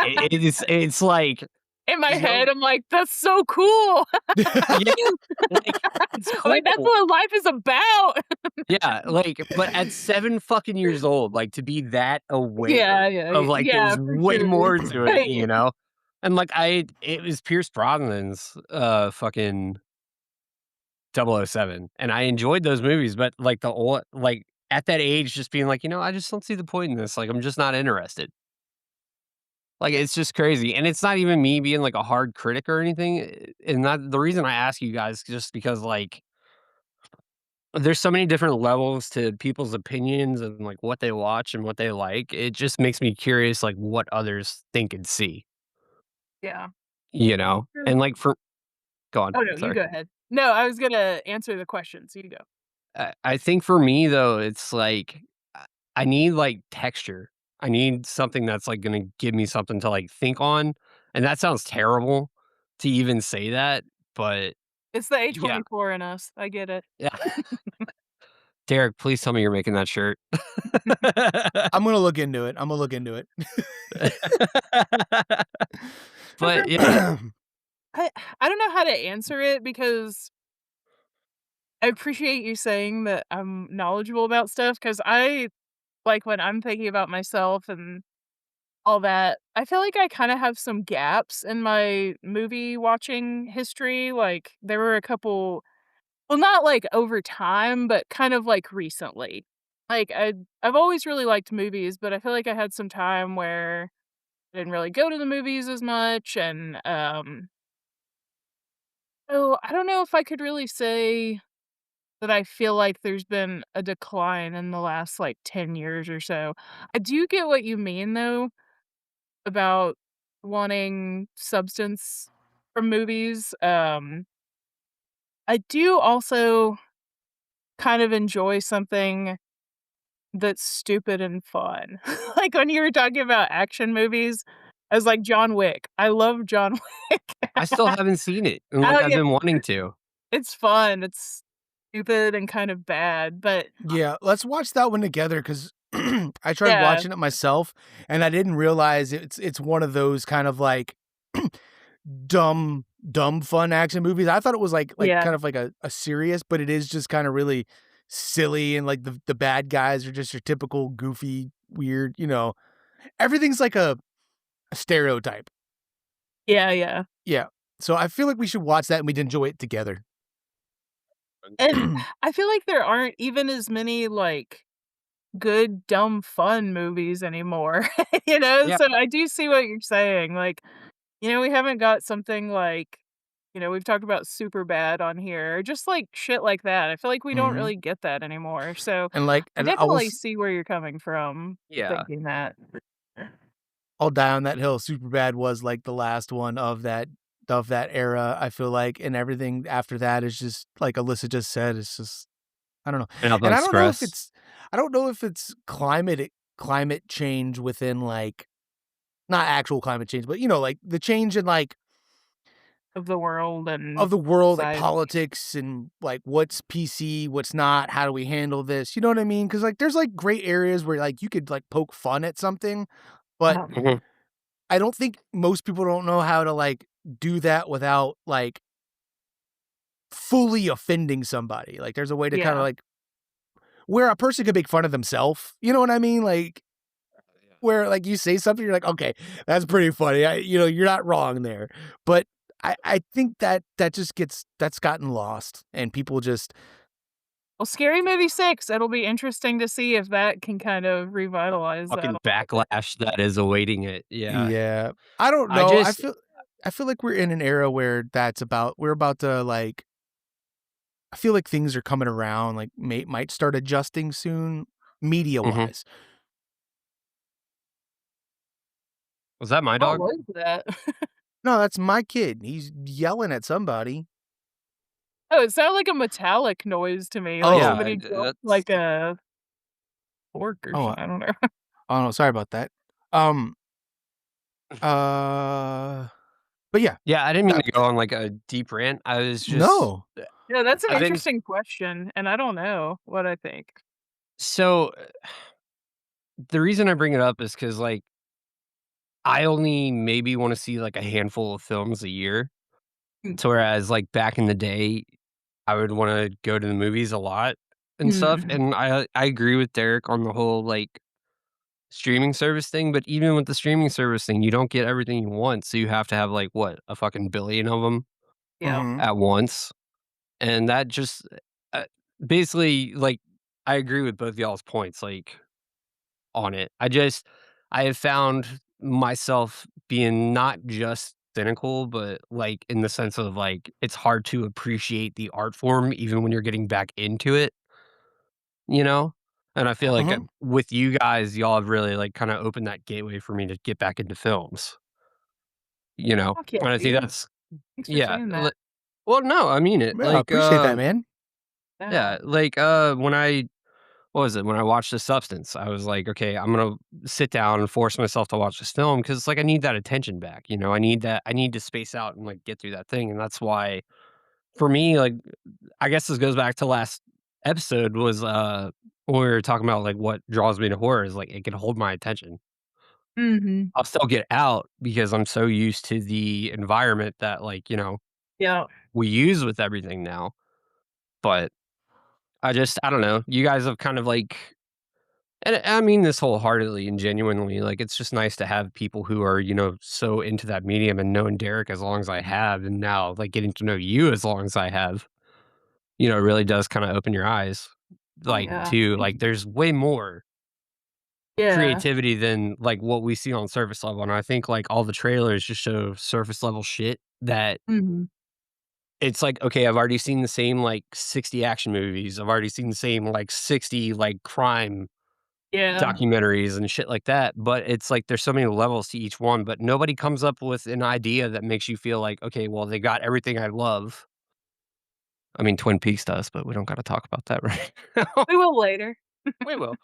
It's like, In my yo head, I'm like, "That's so cool!" yeah, like, it's I'm like, "That's cool. what life is about!" Yeah, like, but at 7 fucking years old, like, to be that aware Yeah, yeah, of, like, yeah, there's for way sure. more to it, Right. you know? And, like, it was Pierce Brosnan's, fucking 007, and I enjoyed those movies, but, like, at that age, just being like, I just don't see the point in this, like, I'm just not interested." Like, it's just crazy, and it's not even me being, like, a hard critic or anything, and that the reason I ask you guys just because, like, there's so many different levels to people's opinions and, like, what they watch and what they like. It just makes me curious, like, what others think and see, Yeah. you know? True. And, like, for go on, Oh, no, you sorry. go ahead. No, I was gonna answer the question, so you go. I think for me, though, it's like, I need, like, texture. I need something that's, like, gonna give me something to, like, think on, and that sounds terrible to even say that, but It's the yeah. A24 in us, I get it. Yeah. Derek, please tell me you're making that shirt. I'm gonna look into it. I'm gonna look into it. But yeah, I I don't know how to answer it because I appreciate you saying that I'm knowledgeable about stuff because when I'm thinking about myself and all that, I feel like I kinda have some gaps in my movie watching history, like, there were a couple well, not, like, over time, but kind of, like, recently. Like, I've always really liked movies, but I feel like I had some time where I didn't really go to the movies as much, and, so I don't know if I could really say that I feel like there's been a decline in the last, like, 10 years or so. I do get what you mean, though, about wanting substance from movies. I do also kind of enjoy something that's stupid and fun. Like, when you were talking about action movies, I was like, John Wick. I love John Wick. I still haven't seen it, and, Oh, like, I've yeah, been wanting to. it's fun. It's stupid and kind of bad, but Yeah, let's watch that one together because I tried yeah, watching it myself, and I didn't realize it's one of those kind of like dumb fun action movies. I thought it was like yeah, kind of like a serious, but it is just kind of really silly, and like the bad guys are just your typical goofy, weird, everything's like a stereotype. yeah, yeah. Yeah. So I feel like we should watch that and we'd enjoy it together. And I feel like there aren't even as many, like, good, dumb, fun movies anymore, you know? Yeah, So I do see what you're saying, like, we haven't got something like, we've talked about Superbad on here, or just, like, shit like that. I feel like we don't Mhm. really get that anymore, so And, like, I and I will definitely s see where you're coming from yeah. thinking that. I'll die on that hill. Superbad was, like, the last one of that era, I feel like, and everything after that is just like Alyssa just said, it's just I don't know. Alpha And Express. I don't know if it's climate change within, like not actual climate change, but, like, the change in, like Of the world of and the world, like, society. politics and, like, what's PC, what's not, how do we handle this, you know what I mean? Because like, there's, like, gray areas where, like, you could, like, poke fun at something, but Mhm. I don't think most people don't know how to, like, do that without, like, fully offending somebody. Like, there's a way to kinda, Yeah. like where a person could make fun of themself, you know what I mean? Like, where, like, you say something, you're like, "Okay, that's pretty funny. You're not wrong there." But I think that just that's gotten lost, and people just Well, Scary Movie 6, it'll be interesting to see if that can kind of revitalize that Fucking a little bit. backlash that is awaiting it. Yeah. yeah. I don't I know. just I feel like we're in an era where we're about to, like I feel like things are coming around, like, might start adjusting soon, Mhm. media-wise. Was that my What dog? was that? No, that's my kid. He's yelling at somebody. Oh, it sounded like a metallic noise to me, like Oh. somebody dropped, That's like, a fork or Oh, something, I don't know. oh, no, sorry about that. Um, uh, but yeah, yeah, I didn't mean uh, to go on, like, a deep rant. I was just no. Yeah, that's an I've been interesting question, and I don't know what I think. so the reason I bring it up is because like, I only maybe wanna see, like, a handful of films a year, Mm. to whereas, like, back in the day, I would wanna go to the movies a lot and stuff, Mhm. and I agree with Derek on the whole, like, streaming service thing, but even with the streaming service thing, you don't get everything you want, so you have to have, like, what, a fucking billion of them Yeah. Mhm, at once, and that just, uh, basically, like, I agree with both y'all's points, like, on it. I have found myself being not just cynical, but, like, in the sense of, like, it's hard to appreciate the art form even when you're getting back into it, you know? And I feel like, mhm. with you guys, y'all have really, like, kinda opened that gateway for me to get back into films, you know? Fuck yeah, And I think dude. that's Thanks for yeah, saying that. li well, no, I mean it, Yeah, I like, appreciate that, man. yeah, Yeah. like, when I what was it? When I watched The Substance, I was like, "Okay, I'm gonna sit down and force myself to watch this film because like, I need that attention back, you know? I need to space out and, like, get through that thing, and that's why, for me, like, I guess this goes back to last episode was, when we were talking about, like, what draws me to horror is, like, it can hold my attention. Mhm. I'll still get out because I'm so used to the environment that, like, Yeah. we use with everything now, but I don't know. You guys have kind of, like and I mean this wholeheartedly and genuinely, like, it's just nice to have people who are, so into that medium and knowing Derek as long as I have, and now, like, getting to know you as long as I have, it really does kinda open your eyes, Oh, like, yeah. to, Thank like, you. there's way more Yeah. creativity than, like, what we see on surface level, and I think, like, all the trailers just show surface level shit that Mhm. it's like, okay, I've already seen the same, like, 60 action movies. I've already seen the same, like, 60, like, crime Yeah. documentaries and shit like that, but it's like there's so many levels to each one, but nobody comes up with an idea that makes you feel like, "Okay, well, they got everything I love." I mean, Twin Peaks does, but we don't gotta talk about that right now. We will later. We will.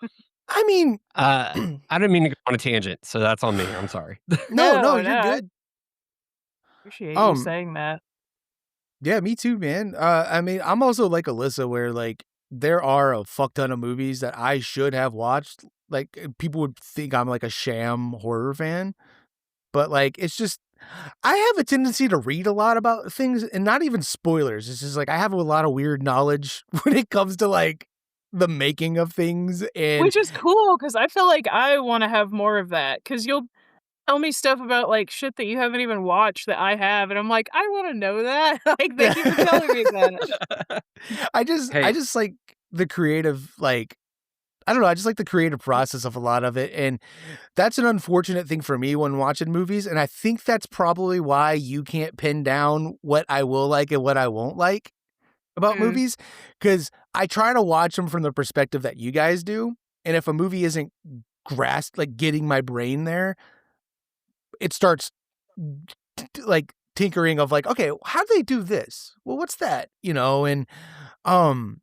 I mean, I didn't mean to go on a tangent, so that's on me, I'm sorry. no, No, you're no, I good. appreciate you Um, saying that. yeah, me too, man. I mean, I'm also like Alyssa where, like, there are a fuck ton of movies that I should have watched. Like, people would think I'm, like, a sham horror fan, but, like, it's just I have a tendency to read a lot about things and not even spoilers. It's just, like, I have a lot of weird knowledge when it comes to, like, the making of things and Which is cool because I feel like I wanna have more of that. Because 'cause you'll tell me stuff about, like, shit that you haven't even watched that I have, and I'm like, "I wanna know that." Like, "Thank you for telling me that." I I Hey, just like the creative, like, I don't know, I just like the creative process of a lot of it, and that's an unfortunate thing for me when watching movies, and I think that's probably why you can't pin down what I will like and what I won't like about Mm. movies, because I try to watch them from the perspective that you guys do, and if a movie isn't like, getting my brain there, it starts, like, tinkering of, like, "Okay, how do they do this? Well, what's that?" You know, and, um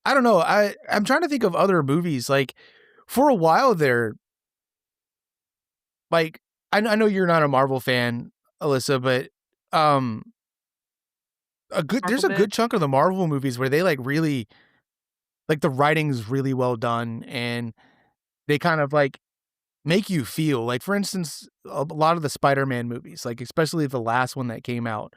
I don't know. I'm trying to think of other movies. Like for a while there, like I know you're not a Marvel fan, Alyssa, but um, Marvel there's a good bitch. chunk of the Marvel movies where they like really like the writing's really well done and they kind of like make you feel like, for instance, a lot of the Spider-Man movies, like especially the last one that came out,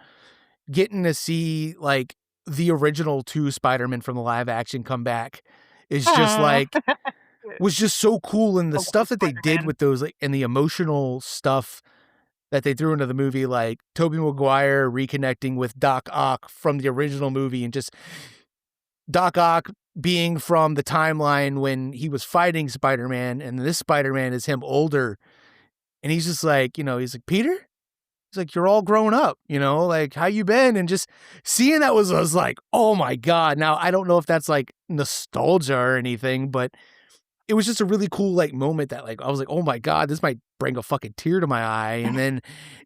getting to see like the original two Spider-Man from the live action come back is just Aw. like was just so cool, and the I love stuff that they did Spider-Man. with those, like, and the emotional stuff that they threw into the movie, like Tobey Maguire reconnecting with Doc Ock from the original movie, and just Doc Ock being from the timeline when he was fighting Spider-Man, and this Spider-Man is him older, and he's just like, he's like, "Peter?" He's like, "You're all grown up, like, how you been?" And just seeing that was like, "Oh my god." Now, I don't know if that's, like, nostalgia or anything, but it was just a really cool, like, moment that, like, I was like, "Oh my god, this might bring a fucking tear to my eye," and then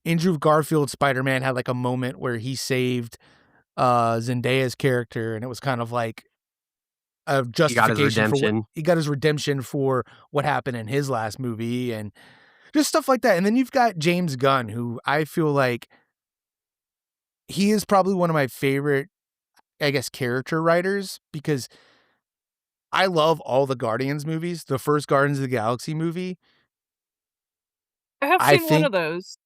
Andrew Garfield's Spider-Man had, like, a moment where he saved, Zendaya's character, and it was kind of like a he got his justification for what redemption. he got his redemption for what happened in his last movie, and just stuff like that, and then you've got James Gunn, who I feel like he is probably one of my favorite, I guess, character writers because I love all the Guardians movies. The first Guardians of the Galaxy movie, I have I seen one think of those.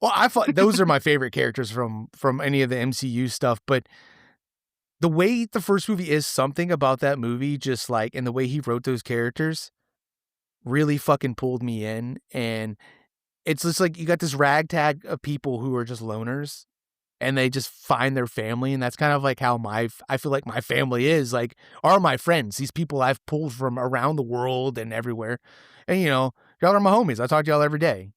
well, I thought those are my favorite characters from any of the MCU stuff, but the way the first movie is, something about that movie, just like, and the way he wrote those characters really fucking pulled me in, and it's just like you got this ragtag of people who are just loners, and they just find their family, and that's kind of like how I feel like my family is, like, are my friends, these people I've pulled from around the world and everywhere, and, y'all are my homies, I talk to y'all every day,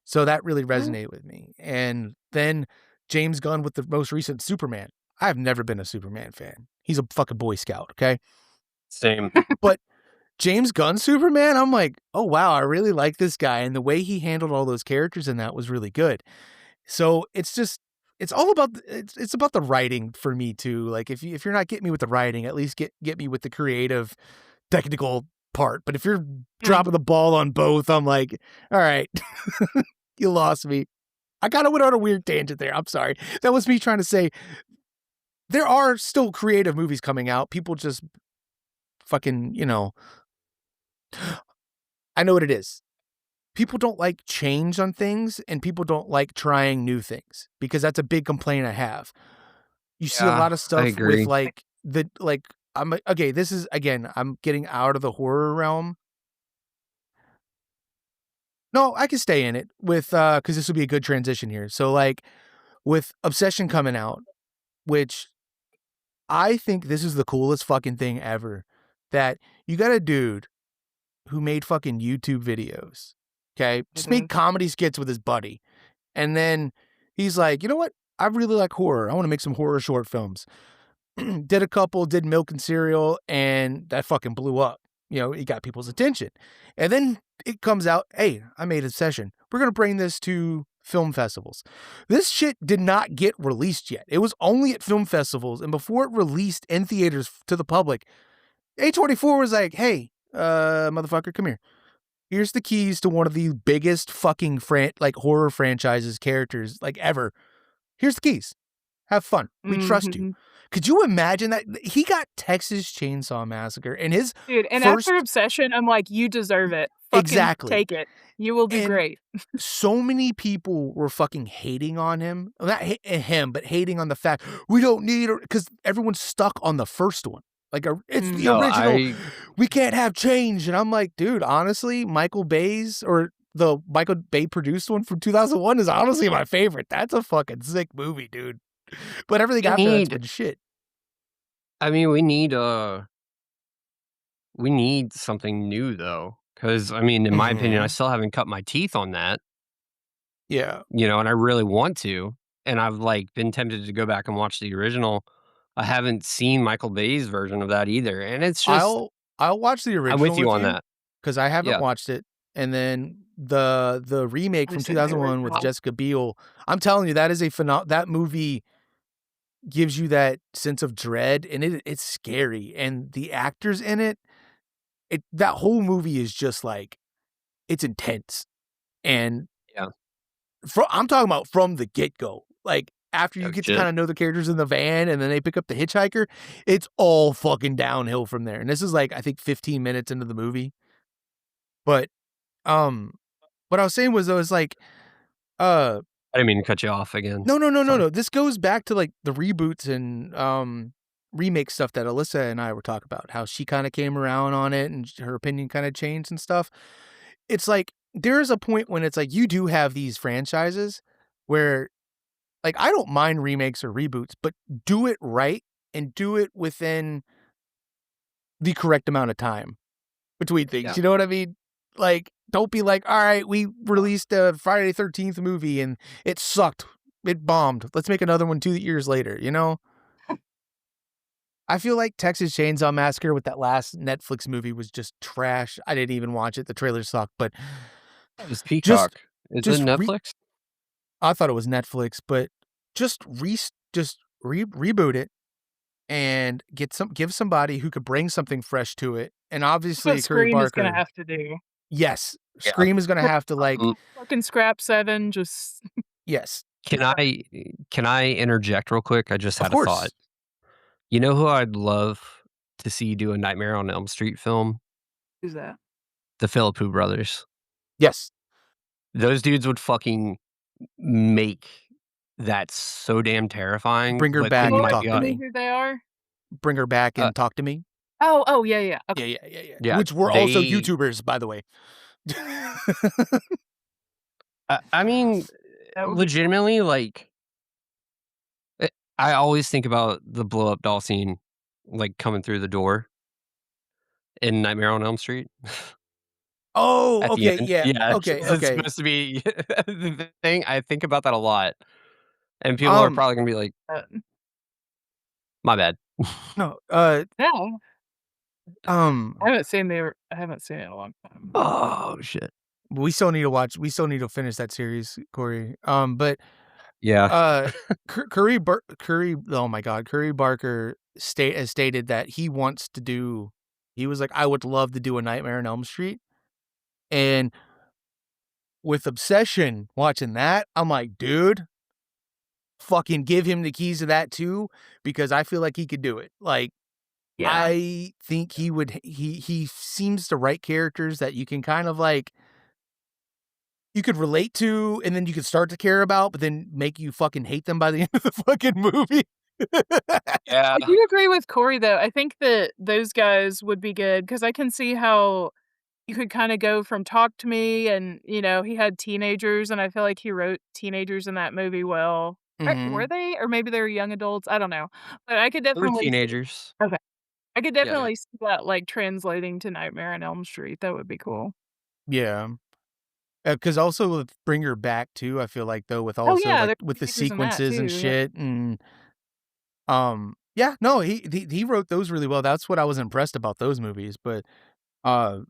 So that really Mhm. resonated with me, and then James Gunn with the most recent Superman. I've never been a Superman fan. He's a fucking Boy Scout, okay? Same. But James Gunn Superman, I'm like, "Oh, wow, I really like this guy," and the way he handled all those characters in that was really good. So, it's just it's all about it's about the writing for me too, like, if you're not getting me with the writing, at least get me with the creative, technical part, but if you're Mm. dropping the ball on both, I'm like, "Alright, you lost me." I kinda went on a weird tangent there, I'm sorry. That was me trying to say, there are still creative movies coming out, people just fucking, I know what it is. People don't like change on things, and people don't like trying new things, because that's a big complaint I have. You see a Yeah, lot of I stuff with, agree. like, I'm okay, this is again, I'm getting out of the horror realm. No, I can stay in it with, because this will be a good transition here. So, like, with Obsession coming out, which I think this is the coolest fucking thing ever, that you got a dude who made fucking YouTube videos, okay? Just made Mhm. comedy skits with his buddy. And then he's like, "You know what? I really like horror. I wanna make some horror short films." Did a couple, did Milk and Cereal, and that fucking blew up. He got people's attention. And then it comes out, "Hey, I made a session. We're gonna bring this to film festivals." This shit did not get released yet. It was only at film festivals, and before it released in theaters to the public, A24 was like, "Hey, motherfucker, come here. Here's the keys to one of the biggest fucking like horror franchises characters like ever. Here's the keys. Have fun. We trust you." Mhm. Could you imagine that? He got Texas Chainsaw Massacre and his Dude, and after first Obsession, I'm like, "You deserve it. Fucking exactly. take it. You will do And great." so many people were fucking hating on him. Well, not him, but hating on the fact we don't need because everyone's stuck on the first one. Like it's the Mm. No, original. I We can't have change. And I'm like, dude, honestly, the Michael Bay produced one from 2001 is honestly my favorite. That's a fucking sick movie, dude. But everything We after that's need been shit. I mean, we need something new, though, because I mean, in my opinion, I Mhm. still haven't cut my teeth on that, Yeah. and I really want to, and I've, like, been tempted to go back and watch the original. I haven't seen Michael Bay's version of that either, and it's just I'll watch the I'm with original you with on you that. because I haven't Yeah, watched it, and then the remake I've from seen the 2001 with original. Jessica Biel, I'm telling you, that is that movie gives you that sense of dread, and it's scary, and the actors in it, that whole movie is just, like, it's intense, and yeah. I'm talking about from the get-go, like, after you Oh, get to shit. kinda know the characters in the van, and then they pick up the hitchhiker, it's all fucking downhill from there, and this is, like, I think 15 minutes into the movie, but, um, what I was saying was, though, is like, uh I didn't mean to cut you off again. no, no, no, no, Sorry. no, this goes back to, like, the reboots and, remake stuff that Alyssa and I were talking about, how she kinda came around on it and her opinion kinda changed and stuff. It's like, there's a point when it's like, you do have these franchises where, like, I don't mind remakes or reboots, but do it right and do it within the correct amount of time between things, Yeah. you know what I mean? Like, don't be like, "Alright, we released a Friday the 13th movie and it sucked. It bombed. Let's make another one 2 years later," you know? I feel like Texas Chainsaw Massacre with that last Netflix movie was just trash. I didn't even watch it. The trailer sucked, but That was just Peacock. Is it just re Netflix? I thought it was Netflix, but just reboot it and give somebody who could bring something fresh to it. And That's what obviously Curry Scream is gonna Barker. have to do. Yes, Yeah. Scream is gonna have to, like, Um, Fucking scrap 7, just yes, can I interject real quick? I just of had a thought. course. You know who I'd love to see do a Nightmare on Elm Street film? who's that? The Philippou brothers. Yes, Those dudes would fucking make that so damn terrifying, bring her but back in and my talk to Tell gut, me me. who they are? Bring her back uh, and talk to me. Oh, yeah, yeah, okay. Yeah, yeah, yeah, yeah. yeah, Which were also they YouTubers, by the way. I mean, That would be cool. legitimately, like, eh, I always think about the blow up doll scene, like, coming through the door in Nightmare on Elm Street Oh, at the okay, end. yeah. Yeah, Okay, 'cause it's okay. supposed to be the thing. I think about that a lot, and people are Um, probably gonna be like, Uh, "My bad." no, no, um, I haven't seen it in a long time. Oh, shit. we still need to finish that series, Corey. But, Yeah. uh, Curry oh my god, Curry Barker has stated that he was like, "I would love to do a Nightmare on Elm Street," and with Obsession watching that, I'm like, "Dude, fucking give him the keys to that too, because I feel like he could do it." Like, Yeah. I think he seems to write characters that you can kind of, like, you could relate to, and then you could start to care about, but then make you fucking hate them by the end of the fucking movie. Yeah. I do agree with Corey, though. I think that those guys would be good because I can see how you could kinda go from Talk to Me and, he had teenagers, and I feel like he wrote teenagers in that movie well. Or were Mhm. they? Or maybe they were young adults, I don't know. But I could They were definitely see teenagers. okay. I could Yeah, yeah. definitely see that, like, translating to Nightmare on Elm Street. That would be cool. Yeah. Because also with Bring Her Back too, I feel like, though, with Oh, also, yeah, like, there's with the teenagers in that sequences and too, yeah. shit, and, yeah, no, he wrote those really well. That's what I was impressed about those movies, but, uh,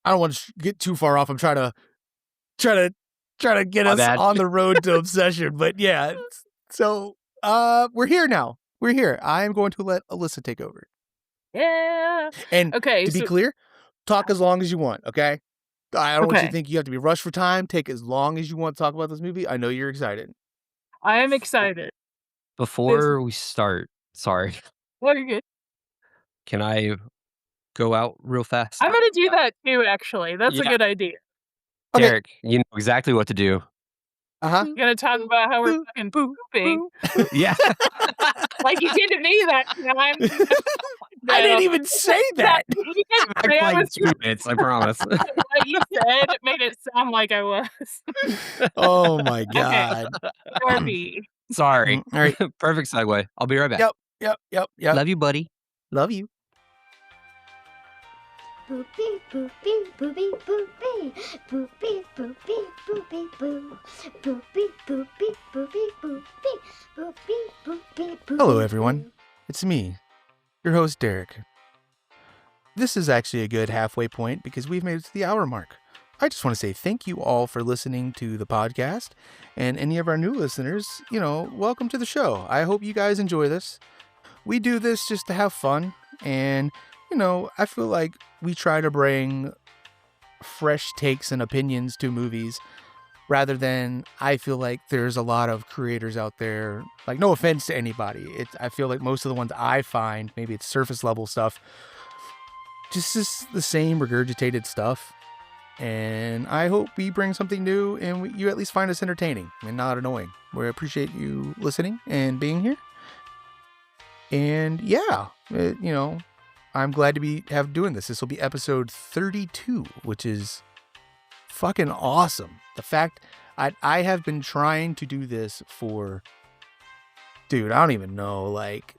I don't wanna get too far off. I'm try to try to get My us bad. on the road to Obsession, but yeah, so, we're here now. We're here. I am going to let Alyssa take over. Yeah. And Okay, to be so clear, talk as long as you want, okay? I don't want you to okay. think you have to be rushed for time. Take as long as you want to talk about this movie. I know you're excited. I am excited. This Before we start, sorry, well, you're good. can I go out real fast? I'm gonna do that too, actually. That's a Yeah. good idea. Okay. Derek, you know exactly what to do. Uh-huh. Gonna talk about how we're Boo, fucking boo, pooping boo. Yeah. like you did to me that time. I didn't No. even say That that. you didn't Back say I like was 2 minutes, I promise. what you said made it sound like I was. Oh my Okay, god. Sharpie. Sorry. All right. Perfect segue. I'll be right back. Yep. Love you, buddy. Love you. Boopy, boopy, boopy, boopy. Boopy, boopy, boopy, boo. Boopy, boopy, boopy, boopy. Boopy, boopy, boopy. Hello, everyone. It's me, your host, Derek. This is actually a good halfway point because we've made it to the hour mark. I just want to say thank you all for listening to the podcast, and any of our new listeners, welcome to the show. I hope you guys enjoy this. We do this just to have fun, and, I feel like we try to bring fresh takes and opinions to movies rather than I feel like there's a lot of creators out there, like no offense to anybody. I feel like most of the ones I find, maybe it's surface level stuff, just the same regurgitated stuff. And I hope we bring something new and you at least find us entertaining and not annoying. We appreciate you listening and being here. And yeah, I'm glad to be doing this. This will be episode 32, which is fucking awesome. The fact I have been trying to do this for, dude, I don't even know, like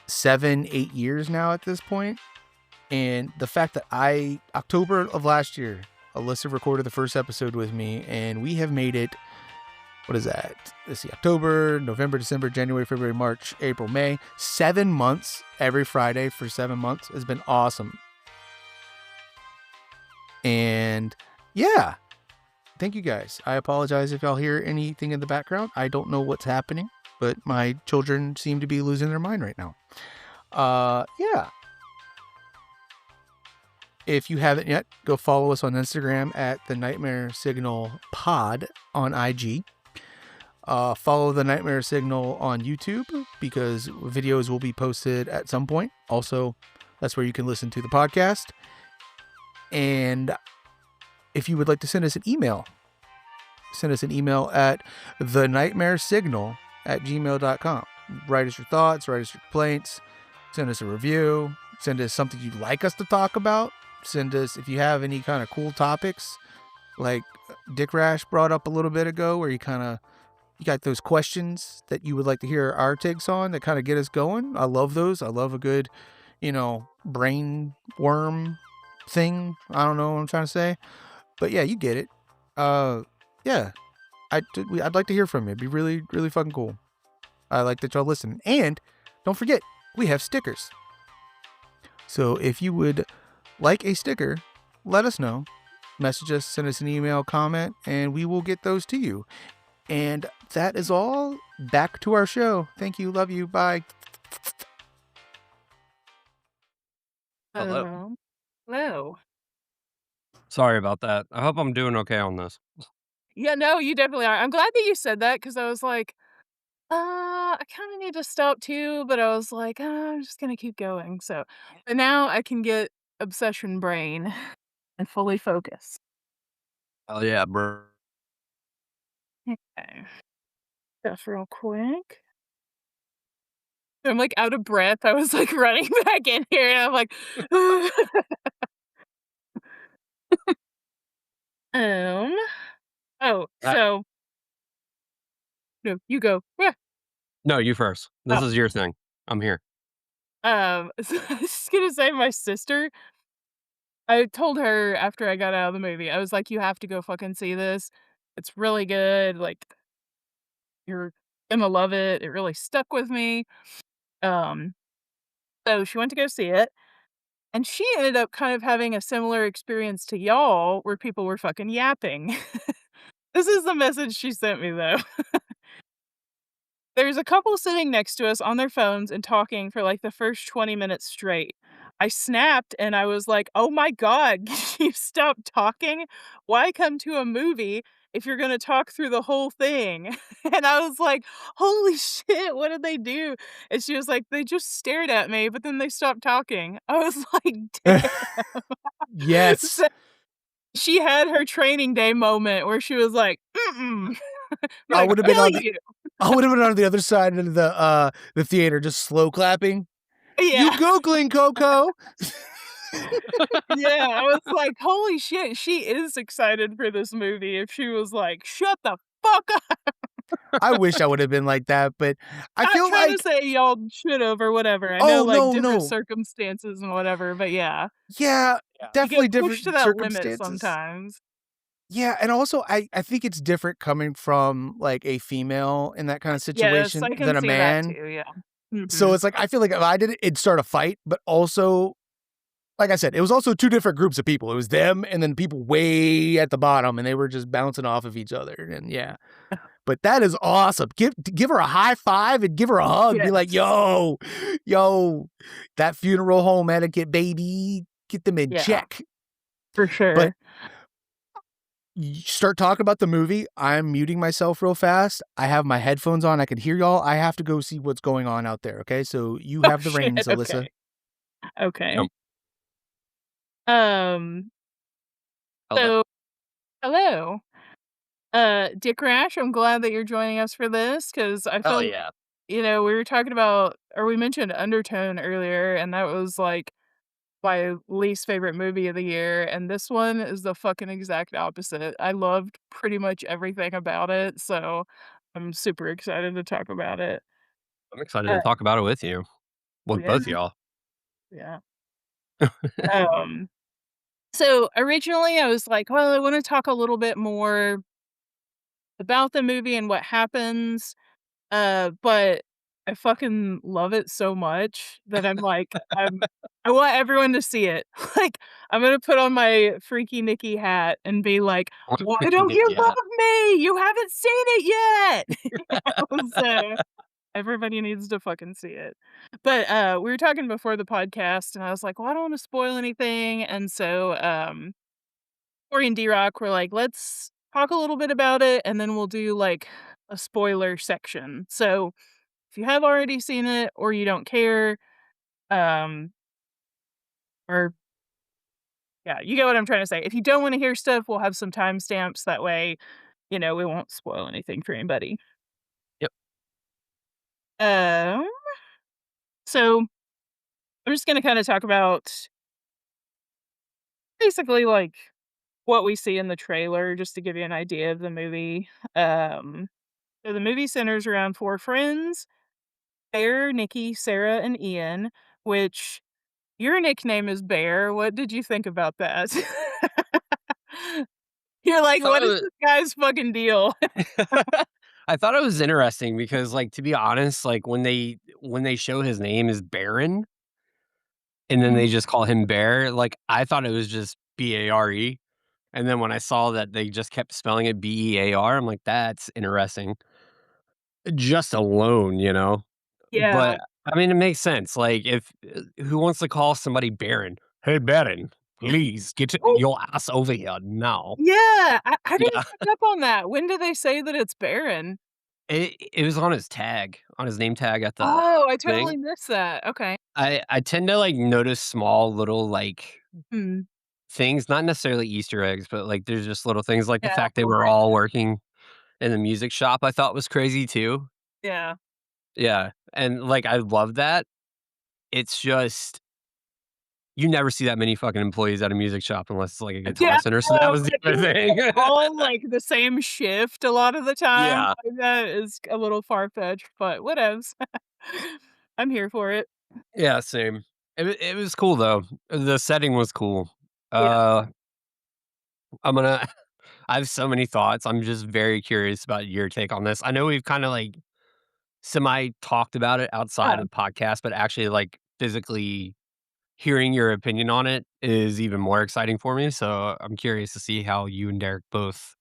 7-8 years now at this point. And the fact that October of last year, Alyssa recorded the first episode with me, and we have made it, what is that? Let's see, October, November, December, January, February, March, April, May. 7 months every Friday for 7 months has been awesome. And yeah, thank you guys. I apologize if y'all hear anything in the background. I don't know what's happening, but my children seem to be losing their mind right now. Yeah. If you haven't yet, go follow us on Instagram at the NightmareSignal Pod on IG. Follow the Nightmare Signal on YouTube because videos will be posted at some point. Also, that's where you can listen to the podcast. And if you would like to send us an email at thenightmaresignal@gmail.com. Write us your thoughts, write us your complaints, send us a review, send us something you'd like us to talk about. Send us, if you have any kind of cool topics, like Dick Rash brought up a little bit ago, where you got those questions that you would like to hear our takes on that kind of get us going. I love those. I love a good, brain worm thing. I don't know what I'm trying to say, but yeah, you get it. Yeah, I'd like to hear from you. It'd be really, really fucking cool. I like that y'all listen. And don't forget, we have stickers. So if you would like a sticker, let us know. Message us, send us an email, comment, and we will get those to you. And that is all. Back to our show. Thank you. Love you. Bye. Hello. Hello. Sorry about that. I hope I'm doing okay on this. Yeah, no, you definitely are. I'm glad that you said that because I was like, I kind of need to stop too, but I was like, I'm just gonna keep going. So, but now I can get obsession brain and fully focus. Oh yeah, bro. Okay, stuff real quick. I'm like out of breath. I was like running back in here, and I'm like, um, oh, so no, you go. No, you first. This is your thing. I'm here. So I was just gonna say, my sister, I told her after I got out of the movie, I was like, "You have to go fucking see this. It's really good. Like, you're gonna love it." It really stuck with me. Um, so she went to go see it, and she ended up kind of having a similar experience to y'all, where people were fucking yapping. This is the message she sent me, though. There's a couple sitting next to us on their phones and talking for, like, the first 20 minutes straight. I snapped and I was like, "Oh my god, can you stop talking? Why come to a movie if you're gonna talk through the whole thing?" And I was like, "Holy shit, what did they do?" And she was like, "They just stared at me, but then they stopped talking." I was like, "Damn." Yes. So she had her training day moment where she was like, "Mm-mm." I Like, would have been on "Really?" the other side of the theater, just slow clapping. Yeah. You Googling, Coco. Yeah, I was like, "Holy shit, she is excited for this movie," if she was like, "Shut the fuck up." I wish I would have been like that, but I Not feel trying like to say y'all should have or whatever. I know oh like no, different no. circumstances and whatever, but yeah. Yeah, Yeah. You get definitely pushed to different that limit circumstances. sometimes. Yeah, and also I think it's different coming from like a female in that kind of Yes, situation I can than a see that man. too, yeah. So Mhm. it's like I feel like if I did it, it'd start a fight, but also like I said, it was also two different groups of people. It was them and then people way at the bottom and they were just bouncing off of each other. And yeah. But that is awesome. Give her a high five and give her a hug. Be like, Yes. yo, that funeral home etiquette, baby. Get them in Yeah, check. for But sure. you start talking about the movie. I'm muting myself real fast. I have my headphones on. I can hear y'all. I have to go see what's going on out there. Okay. So you Oh, have the shit, reins, Alyssa. okay. Yep. Um, Hello. so hello. Dick Rash, I'm glad that you're joining us for this because I Hell felt, yeah. we were talking about, or we mentioned Undertone earlier, and that was like my least favorite movie of the year. And this one is the fucking exact opposite. I loved pretty much everything about it. So I'm super excited to talk about it. I'm excited Uh, to talk about it with you. With yeah, both y'all. yeah. Um, so originally I was like, well, I want to talk a little bit more about the movie and what happens. But I fucking love it so much that I'm like, I want everyone to see it. Like, I'm gonna put on my freaky Nikki hat and be like, "Why don't you Yeah. love me? You haven't seen it yet." So everybody needs to fucking see it. But we were talking before the podcast, and I was like, "Well, I don't want to spoil anything," and so Corey and D-Rock were like, "Let's talk a little bit about it, and then we'll do like a spoiler section." So if you have already seen it or you don't care, um, or yeah, you get what I'm trying to say. If you don't want to hear stuff, we'll have some timestamps. That way, we won't spoil anything for anybody. Yep. Um, so I'm just gonna kind of talk about basically like what we see in the trailer, just to give you an idea of the movie. Um, so the movie centers around four friends: Bear, Nikki, Sarah, and Ian. Which your nickname is Bear. What did you think about that? You're like, Thought "What it is was this guy's fucking deal?" I thought it was interesting because, like, to be honest, like, when they show his name is Baron and then Mm, they just call him Bear, like, I thought it was just Bare, and then when I saw that they just kept spelling it Bear, I'm like, "That's interesting." Just alone, you know? yeah. But, I mean, it makes sense, like, if who wants to call somebody Baron? "Hey, Baron, please get Oh, your ass over here now." yeah, I didn't Yeah. pick up on that. When do they say that it's barren? It was on his tag, on his name tag at the Oh, I thing. totally missed that. Okay. I tend to, like, notice small little, like, Hmm. things, not necessarily Easter eggs, but, like, there's just little things, like the Yeah, fact they were all working in the music shop, I thought was crazy too. yeah. Yeah, and, like, I love that. It's just you never see that many fucking employees at a music shop unless it's, like, a guitar Yeah, center, so that was the I other think thing. it's all, like, the same shift a lot of the time. Yeah. Like, that is a little far-fetched, but whatevs. I'm here for it. Yeah, same. It was cool, though. The setting was cool. Yeah. Uh, I'm gonna I have so many thoughts. I'm just very curious about your take on this. I know we've kinda, like, semi talked about it outside Yeah. of the podcast, but actually, like, physically hearing your opinion on it is even more exciting for me, so I'm curious to see how you and Derek both,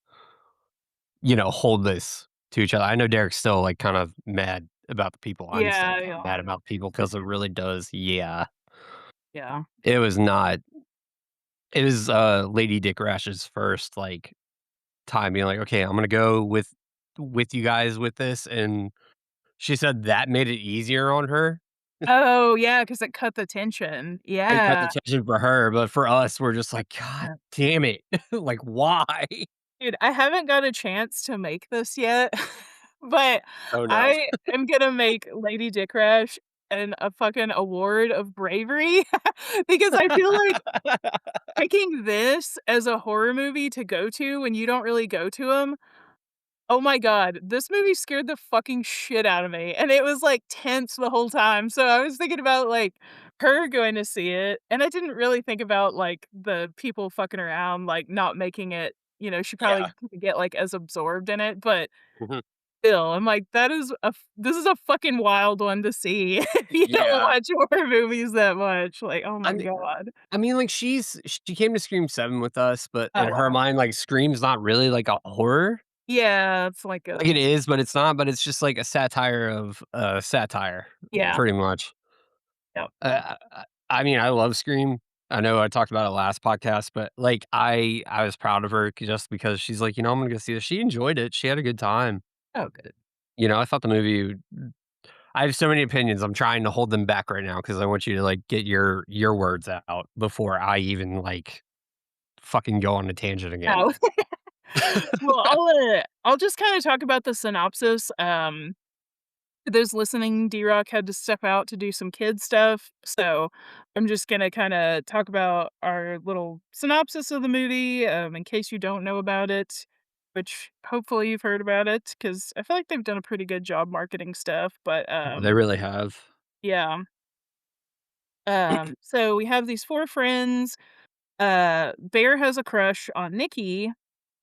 hold this to each other. I know Derek's still, like, kind of mad about the people. I'm still Yeah, kinda yeah. mad about people because it really does yeah. Yeah. It was not it was, Lady Dick Rash's first, like, time being like, "Okay, I'm gonna go with you guys with this," and she said that made it easier on her. Oh, yeah, 'cause it cut the tension. It cut the Yeah. tension for her, but for us, we're just like, "God damn it." Like, why? Dude, I haven't got a chance to make this yet, but Oh, no. I am gonna make Lady Dick Rash a fucking award of bravery because I feel like picking this as a horror movie to go to when you don't really go to them Oh my god, this movie scared the fucking shit out of me, and it was, like, tense the whole time, so I was thinking about, like, her going to see it, and I didn't really think about, like, the people fucking around, like, not making it she probably Yeah. couldn't get, like, as absorbed in it, but Mhm. still, I'm like, this is a fucking wild one to see if you don't Yeah. watch horror movies that much, like, oh I my mean god. I mean, like, she came to Scream 7 with us, but in Oh, her wow. mind, like, Scream's not really, like, a horror. Yeah, it's like Like, a it is, but it's not, but it's just, like, a satire of, satire, yeah, pretty much. yep. I mean, I love Scream. I know I talked about it last podcast, but, like, I was proud of her just because she's like, I'm gonna go see this." She enjoyed it, she had a good time. Oh, good. I thought the movie I have so many opinions, I'm trying to hold them back right now because I want you to, like, get your words out before I even, like, fucking go on a tangent again. Oh. Well, I'll just kinda talk about the synopsis, for those listening, D-Rock had to step out to do some kid stuff, so I'm just gonna kinda talk about our little synopsis of the movie, in case you don't know about it, which hopefully you've heard about it, because I feel like they've done a pretty good job marketing stuff, but, They really have. yeah. So we have these 4 friends. Bear has a crush on Nikki,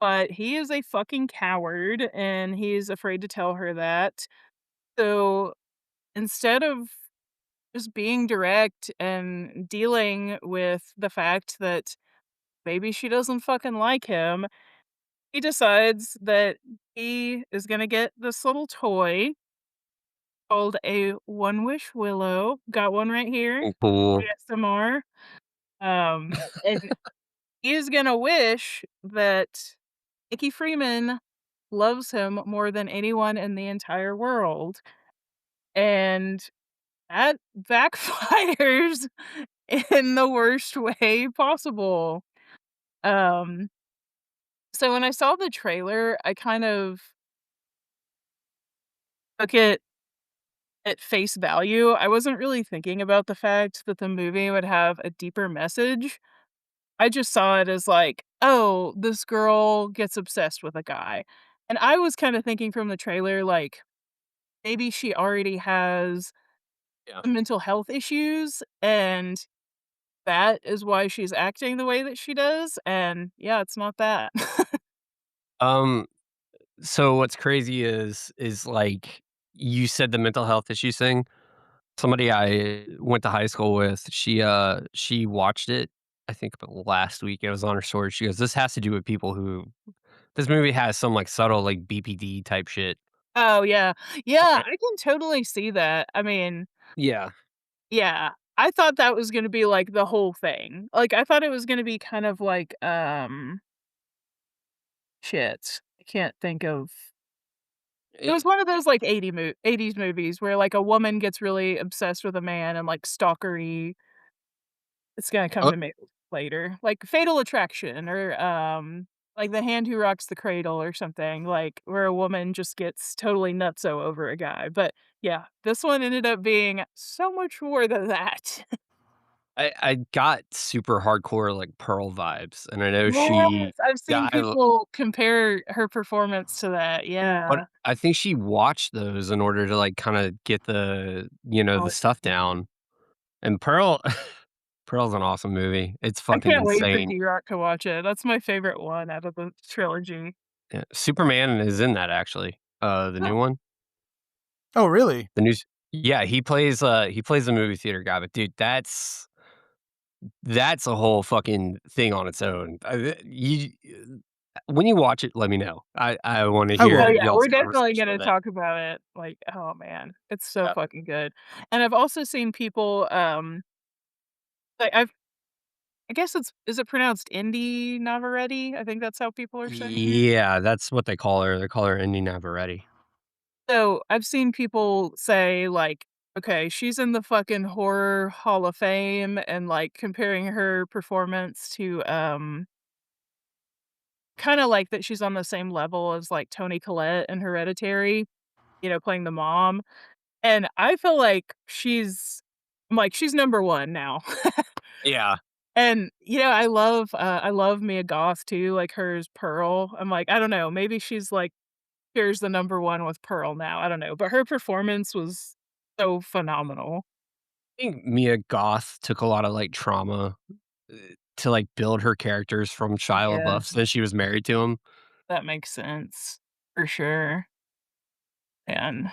but he is a fucking coward and he's afraid to tell her that. So instead of just being direct and dealing with the fact that maybe she doesn't fucking like him, he decides that he is gonna get this little toy called a One Wish Willow. Got one right here. Cool. ASMR. And he is gonna wish that Nikki Freeman loves him more than anyone in the entire world, and that backfires in the worst way possible. Um, so when I saw the trailer, I kind of took it at face value. I wasn't really thinking about the fact that the movie would have a deeper message. I just saw it as like, "Oh, this girl gets obsessed with a guy." And I was kinda thinking from the trailer, like, maybe she already has Yeah. some mental health issues, and that is why she's acting the way that she does, and yeah, it's not that. Um, so what's crazy is, like, you said the mental health issues thing. Somebody I went to high school with, she watched it, I think last week, it was on her story, she goes, "This has to do with people who" this movie has some, like, subtle, like, BPD type shit Oh, yeah. on Yeah, it. I can totally see that. I mean, Yeah. yeah, I thought that was gonna be, like, the whole thing. Like, I thought it was gonna be kind of like, shit, I can't think of it was It one of those, like, 80s movies where, like, a woman gets really obsessed with a man and, like, stalkery. It's gonna come oh, to me later. Like, Fatal Attraction or, like, The Hand Who Rocks the Cradle or something, like, where a woman just gets totally nutso over a guy, but, yeah, this one ended up being so much more than that. I got super hardcore, like, Pearl vibes, and I know Yes, she I've seen got people compare her performance to that, but yeah. I think she watched those in order to, like, kinda get the Oh, stuff down, and Pearl Pearl's an awesome movie. It's I fucking can't wait for insane. D-Rock to watch it. That's my favorite one out of the trilogy. Yeah, Superman is in that actually, the new one. Oh, really? The news Yeah, he plays the movie theater guy, but dude, that's a whole fucking thing on its own. You when you watch it, let me know. I wanna I Oh, hear will. yeah, y'all's we're definitely conversation gonna with it. talk about it, like, oh, man, it's so Yeah. fucking good, and I've also seen people, like, I guess it's is it pronounced Indy Navarrete? I think that's how people are saying it. Yeah, that's what they call her. They call her Indy Navarrete. So, I've seen people say, like, "Okay, she's in the fucking horror hall of fame," and, like, comparing her performance to, kinda like that she's on the same level as, like, Toni Collette in Hereditary, playing the mom. And I feel like she's number 1 now. Yeah. And, I love Mia Goth too, like, her as Pearl. I'm like, I don't know, maybe she's, like, shares the number one with Pearl now. I don't know, but her performance was so phenomenal. I think Mia Goth took a lot of, like, trauma, uh, to, like, build her characters from Shia Yeah, LaBeouf since she was married to him. that makes sense for sure. And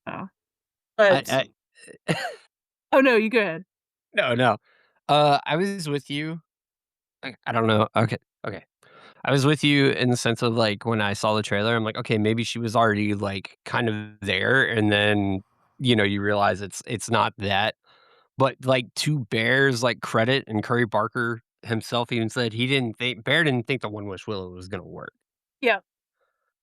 oh, but I oh no, you go ahead. No, no. I was with you. I don't know. Okay, okay. I was with you in the sense of, like, when I saw the trailer, I'm like, "Okay, maybe she was already, like, kind of there," and then, you realize it's not that. But, like, to Bear's, like, credit, and Curry Barker himself even said he didn't think Bear didn't think the One Wish Willow was gonna work. Yeah,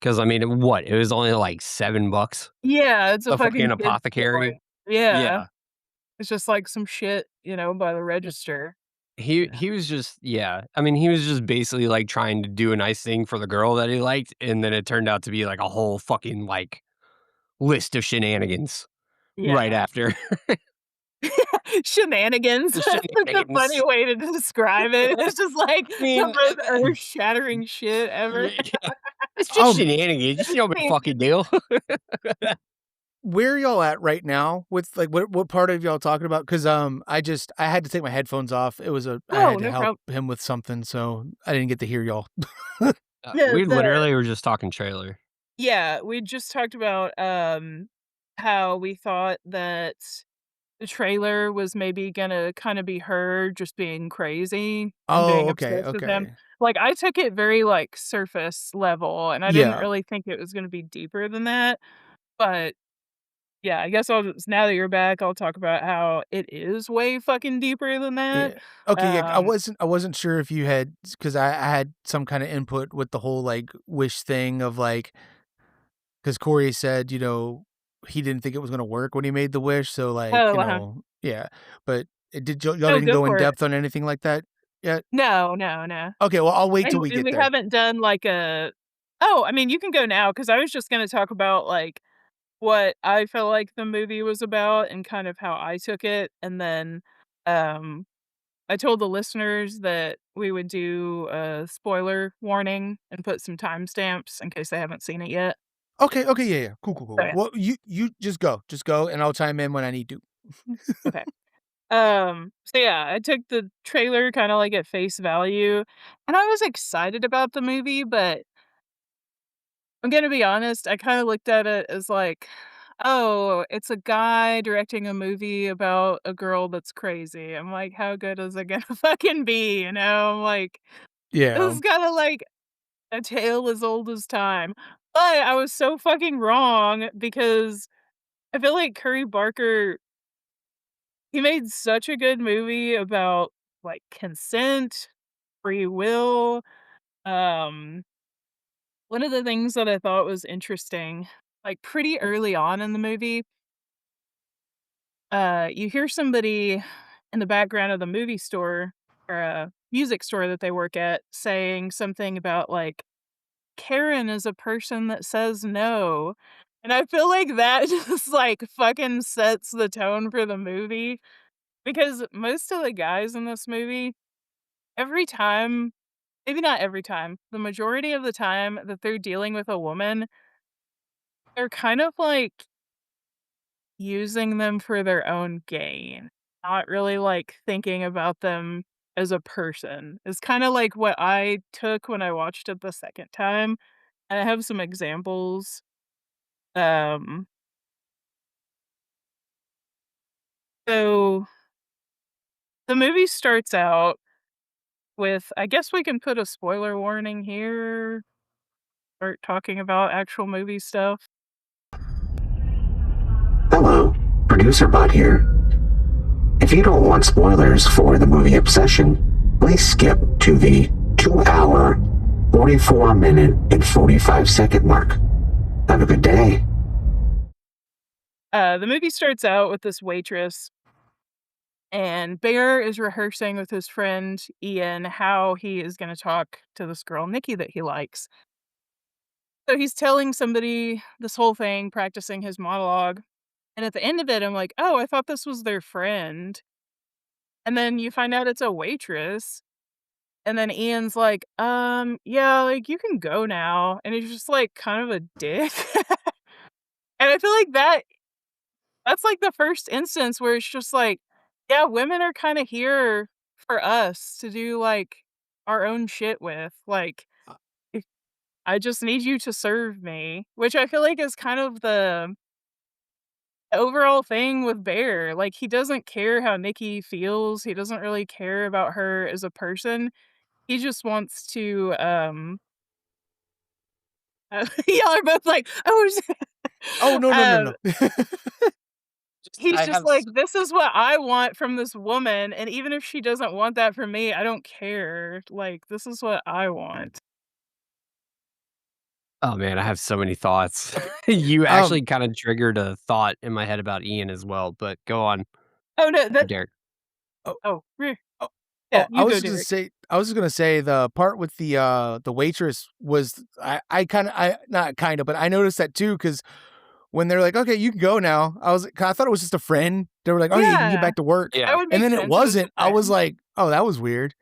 'Cause, I mean, what? It was only, like, $7? yeah, it's a The fucking fucking kid's toy. apothecary? Yeah, Yeah. it's just like some shit, by the register. Yeah. He was just yeah. I mean, he was just basically, like, trying to do a nice thing for the girl that he liked, and then it turned out to be, like, a whole fucking, like, list of shenanigans right Yeah. after. Shenanigans. The That's such a funny shenanigans. way to describe it. It's just like I the mean, most earth-shattering shit ever. yeah. It's just Um, shenanigans, you know big I mean, fucking deal. where y'all at right now with like what part of y'all talking about? Because I had to take my headphones off. I oh, had to no help problem. him with something, so I didn't get to hear y'all. The We the literally were just talking trailer. Yeah, we just talked about, how we thought that the trailer was maybe gonna kinda be her just being crazy and Oh, being okay, obsessed with him. okay. Like, I took it very, like, surface level, and I didn't Yeah, really think it was gonna be deeper than that, but yeah, I guess I'll just now that you're back, I'll talk about how it is way fucking deeper than that. yeah. Okay, yeah. Um I wasn't sure if you had because I had some kind of input with the whole like wish thing of like because Corey said he didn't think it was gonna work when he made the wish, so like Oh, uh-huh. yeah. But y'all Oh, didn't go go in for it. depth on anything like that yet. No, no, no. Okay, well I'll wait till we And get we there. haven't done, like, a Oh, I mean, you can go now because I was just gonna talk about, like, what I felt like the movie was about and kind of how I took it, and then, um, I told the listeners that we would do a spoiler warning and put some timestamps in case they haven't seen it yet. Okay, okay, yeah, yeah. Cool, cool, So, cool. yeah. Well, you just go, and I'll chime in when I need to. Okay. So yeah, I took the trailer kinda, like, at face value, and I was excited about the movie, but I'm gonna be honest, I kinda looked at it as like, "Oh, it's a guy directing a movie about a girl that's crazy." I'm like, "How good is it gonna fucking be?" I'm like, "This Yeah, is kinda like a tale as old as time." But I was so fucking wrong because I feel like Curry Barker, he made such a good movie about, like, consent, free will. um One of the things that I thought was interesting, like, pretty early on in the movie, you hear somebody in the background of the movie store or a music store that they work at saying something about, like, "Karen is a person that says no." And I feel like that just, like, fucking sets the tone for the movie because most of the guys in this movie, every time maybe not every time, the majority of the time that they're dealing with a woman, they're kind of, like, using them for their own gain, not really, like, thinking about them as a person. It's kinda like what I took when I watched it the second time, and I have some examples. Um, so the movie starts out with I guess we can put a spoiler warning here, start talking about actual movie stuff. Hello, Producer Bot here. If you don't want spoilers for the movie Obsession, please skip to the 2 hour, 44 minute, and 45 second mark. Have a good day. The movie starts out with this waitress, and Bear is rehearsing with his friend Ian how he is gonna talk to this girl, Nikki, that he likes. So he's telling somebody this whole thing, practicing his monologue, and at the end of it, I'm like, "Oh, I thought this was their friend." And then you find out it's a waitress, And then Ian's like, yeah, like you can go now. And he's just like kind of a dick. And I feel like that's like the first instance where it's just like, yeah, women are kind of here for us to do like our own shit with. Like, if- I just need you to serve me, which I feel like is kind of the overall thing with Bear. Like, he doesn't care how Nikki feels. He doesn't really care about her as a person. He just wants to, y'all are both like, "Oh, Oh, no, no, no, um, no. he's I just have like, "This is what I want from this woman, and even if she doesn't want that from me, I don't care. Like, this is what I want." Oh man, I have so many thoughts. You Um, actually kind of triggered a thought in my head about Ian as well, but go on, Oh, no, Derek. oh, oh, oh, yeah, I you was go, just gonna Derek. say, the part with the waitress was, I kind of, not kind of, but I noticed that too, because when they're like, okay, you can go now, I thought it was just a friend. They were like, okay, you can get Yeah, back to work. that Yeah. would And make then it sense, it was a wasn't. I was friend. like, oh, that was weird.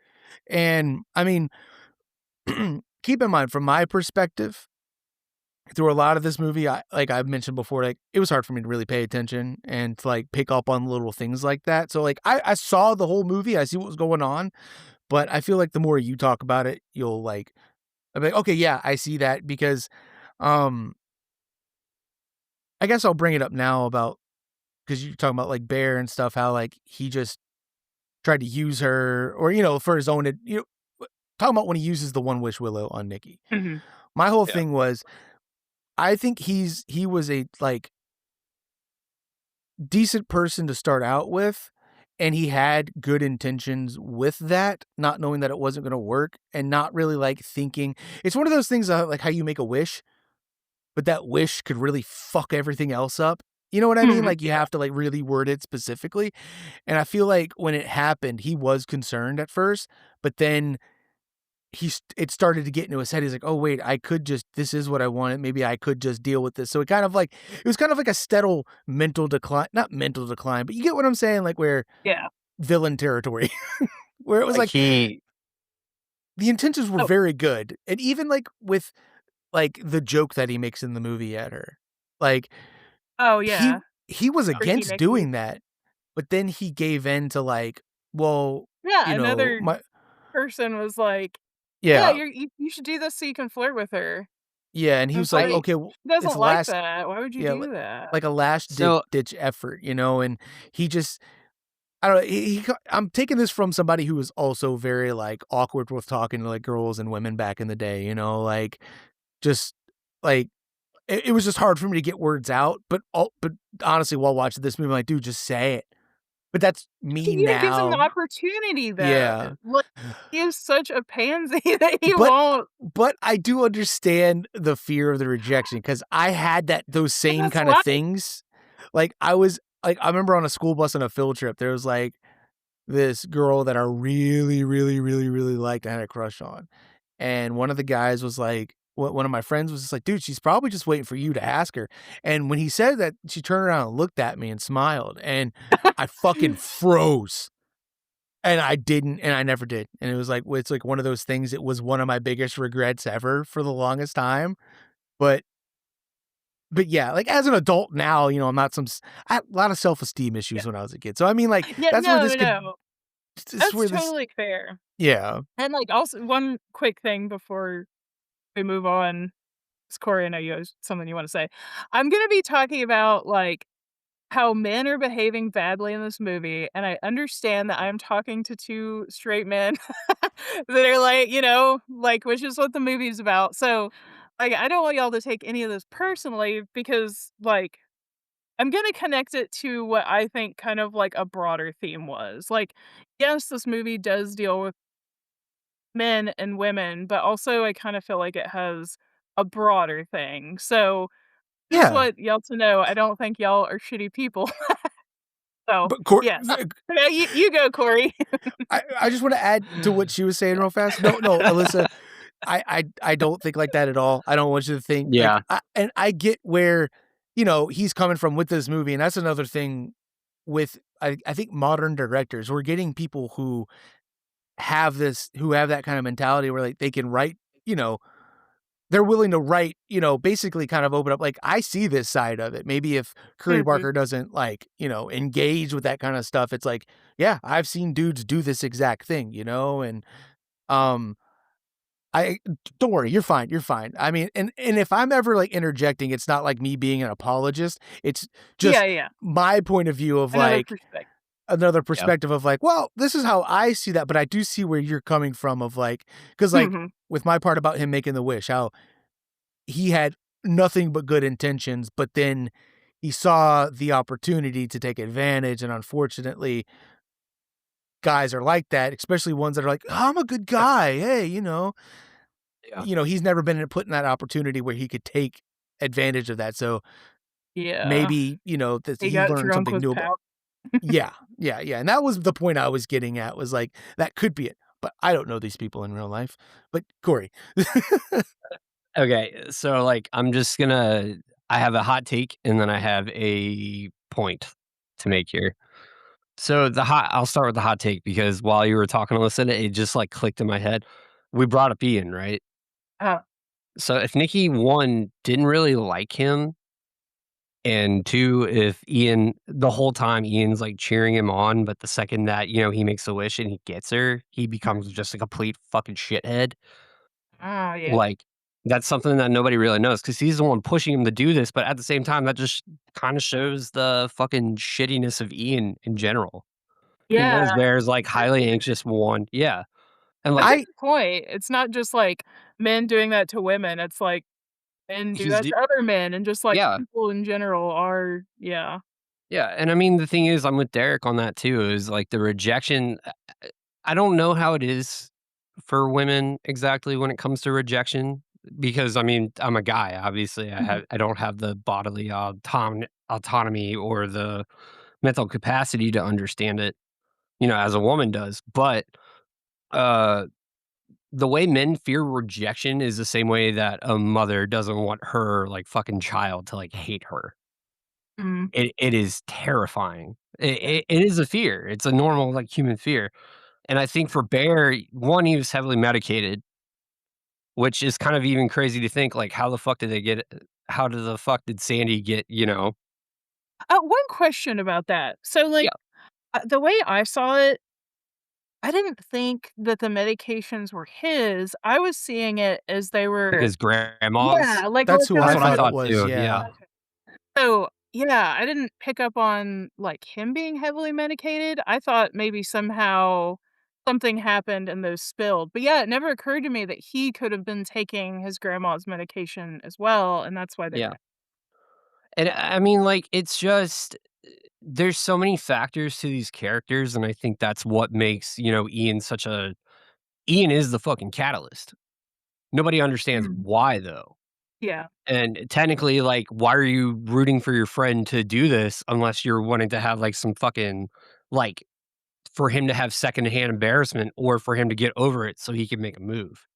And I mean, keep in mind, from my perspective, through a lot of this movie, like I've mentioned before, like it was hard for me to really pay attention and to like pick up on little things like that. So like I saw the whole movie, I see what was going on, but I feel like the more you talk about it, you'll like, I'll be like, okay, yeah, I see that, because um I guess I'll bring it up now about, because you're talking about like Bear and stuff, how like he just tried to use her, or for his own, talking about when he uses the One Wish Willow on Nikki. Mhm. My whole Yeah. thing was, I think he was a like decent person to start out with, and he had good intentions with that, not knowing that it wasn't going to work, and not really like thinking. It's one of those things, like how you make a wish, but that wish could really fuck everything else up. You know what I mean? Mhm. Like you have to like really word it specifically. And I feel like when it happened, he was concerned at first, but then it started to get into his head. He's like, oh wait, I could just, this is what I wanted. Maybe I could just deal with this. So it was kind of like a steady mental decline, not mental decline, but you get what I'm saying? Like where Yeah. villain territory, where it was Like like he the intentions were Oh, very good. And even like with like the joke that he makes in the movie at her, like oh, he, yeah. he was Freaky against Nikki. doing that, but then he gave in to like, well, Yeah, another my, person was like, "Yeah, yeah, you should do this so you can flirt with her." yeah. And he And was it's like, like, okay, she it's doesn't the like last. that. Why would you Yeah, do that? like a last so ditch effort, and he just, I don't know. I'm taking this from somebody who was also very like awkward with talking to like girls and women back in the day, like just like it was just hard for me to get words out. But honestly, while watching this movie, I'm like, dude, just say it. But that's me You didn't give him the now. opportunity though. Yeah. Like, he is such a pansy that he But won't. but I do understand the fear of the rejection, because I had those And same that's kind of why. things. Like I was like, I remember on a school bus on a field trip, there was like this girl that I really, really, really, really liked, I had a crush on. And one of the guys was like, one of my friends was just like, dude, she's probably just waiting for you to ask her. And when he said that, she turned around and looked at me and smiled. And I fucking froze. And I didn't, and I never did. And it was like, it's like one of those things. It was one of my biggest regrets ever for the longest time. But, but yeah, like as an adult now, I'm not I had a lot of self-esteem Yeah. issues when I was a kid. So, I mean, like, Yeah, that's where no, this no, could, no. this is That's where this, totally fair. yeah. And, like, also one quick thing before we move on, 'cause Corey, I know you have something you wanna say. I'm gonna be talking about, like, how men are behaving badly in this movie, and I understand that I'm talking to 2 straight men that are like, like, which is what the movie's about. So, like, I don't want y'all to take any of this personally because, like, I'm gonna connect it to what I think kind of like a broader theme was. Like, yes, this movie does deal with men and women, but also I kind of feel like it has a broader thing. So, just Yeah. want y'all to know, I don't think y'all are shitty people. So, But yes. Now you go, Corey. I just want to add to what she was saying real fast. No, no, Alyssa, I don't think like that at all. I don't want you to think like, yeah. and I get where, he's coming from with this movie. And that's another thing with, I think modern directors, we're getting people who have that kind of mentality where like they can write, they're willing to write, basically kind of open up. Like, I see this side of it. Maybe if Curry Barker doesn't like, engage with that kind of stuff, it's like, yeah, I've seen dudes do this exact thing, and I don't worry, you're fine. You're fine. I mean, and if I'm ever like interjecting, it's not like me being an apologist. It's just Yeah. my point of view of Another like perspective. another perspective of like, well, this is how I see that, but I do see where you're coming from of like, because like with my part about him making the wish, how he had nothing but good intentions, but then he saw the opportunity to take advantage, and unfortunately, guys are like that, especially ones that are like, oh, I'm a good guy. Hey, Yeah. he's never been put in that opportunity where he could take advantage of that. So Yeah. maybe, that He he got learned drunk something with new about. power. Yeah. And that was the point I was getting at, was like, that could be it. But I don't know these people in real life. But Corey. Okay, so, like, I have a hot take, and then I have a point to make here. So, I'll start with the hot take because while you were talking, Alyssa, it just, like, clicked in my head. We brought up Ian, right? Oh, So, if Nikki, 1, didn't really like him, and 2, if Ian the whole time Ian's, like, cheering him on, but the second that, he makes a wish and he gets her, he becomes just a complete fucking shithead. yeah. Like, that's something that nobody really knows because he's the one pushing him to do this, but at the same time, that just kinda shows the fucking shittiness of Ian in general. He Yeah, goes there as, like, highly exactly. anxious one. Yeah, and, That's like, a I good point. It's not just, like, men doing that to women, it's, like, men do he's that d to other men, and just, like, yeah, people in general are yeah. yeah, and I mean, the thing is, I'm with Derek on that too, is, like, the rejection I don't know how it is for women exactly when it comes to rejection because, I mean, I'm a guy, obviously, I don't have the bodily autonomy or the mental capacity to understand it, as a woman does, but, uh, the way men fear rejection is the same way that a mother doesn't want her, like, fucking child to, like, hate her. Mhm. It is terrifying. Yeah. It is a fear. It's a normal, like, human fear, and I think for Bear, 1, he was heavily medicated, which is kind of even crazy to think, like, how the fuck did Sandy get, One question about that. So, Yeah, like, the way I saw it, I didn't think that the medications were his, I was seeing it as they like were his grandma's? yeah, like That's who they I That's were what I thought it thought was. too, Yeah. yeah. okay. So, yeah, I didn't pick up on, like, him being heavily medicated. I thought maybe somehow something happened and those spilled. But, yeah, it never occurred to me that he could have been taking his grandma's medication as well, and that's why they Yeah, were and I mean, like, it's just there's so many factors to these characters, and I think that's what makes, Ian is the fucking catalyst. Nobody understands Mm. why, though. Yeah. And technically, like, why are you rooting for your friend to do this unless you're wanting to have, like, some fucking like, for him to have secondhand embarrassment or for him to get over it so he can make a move?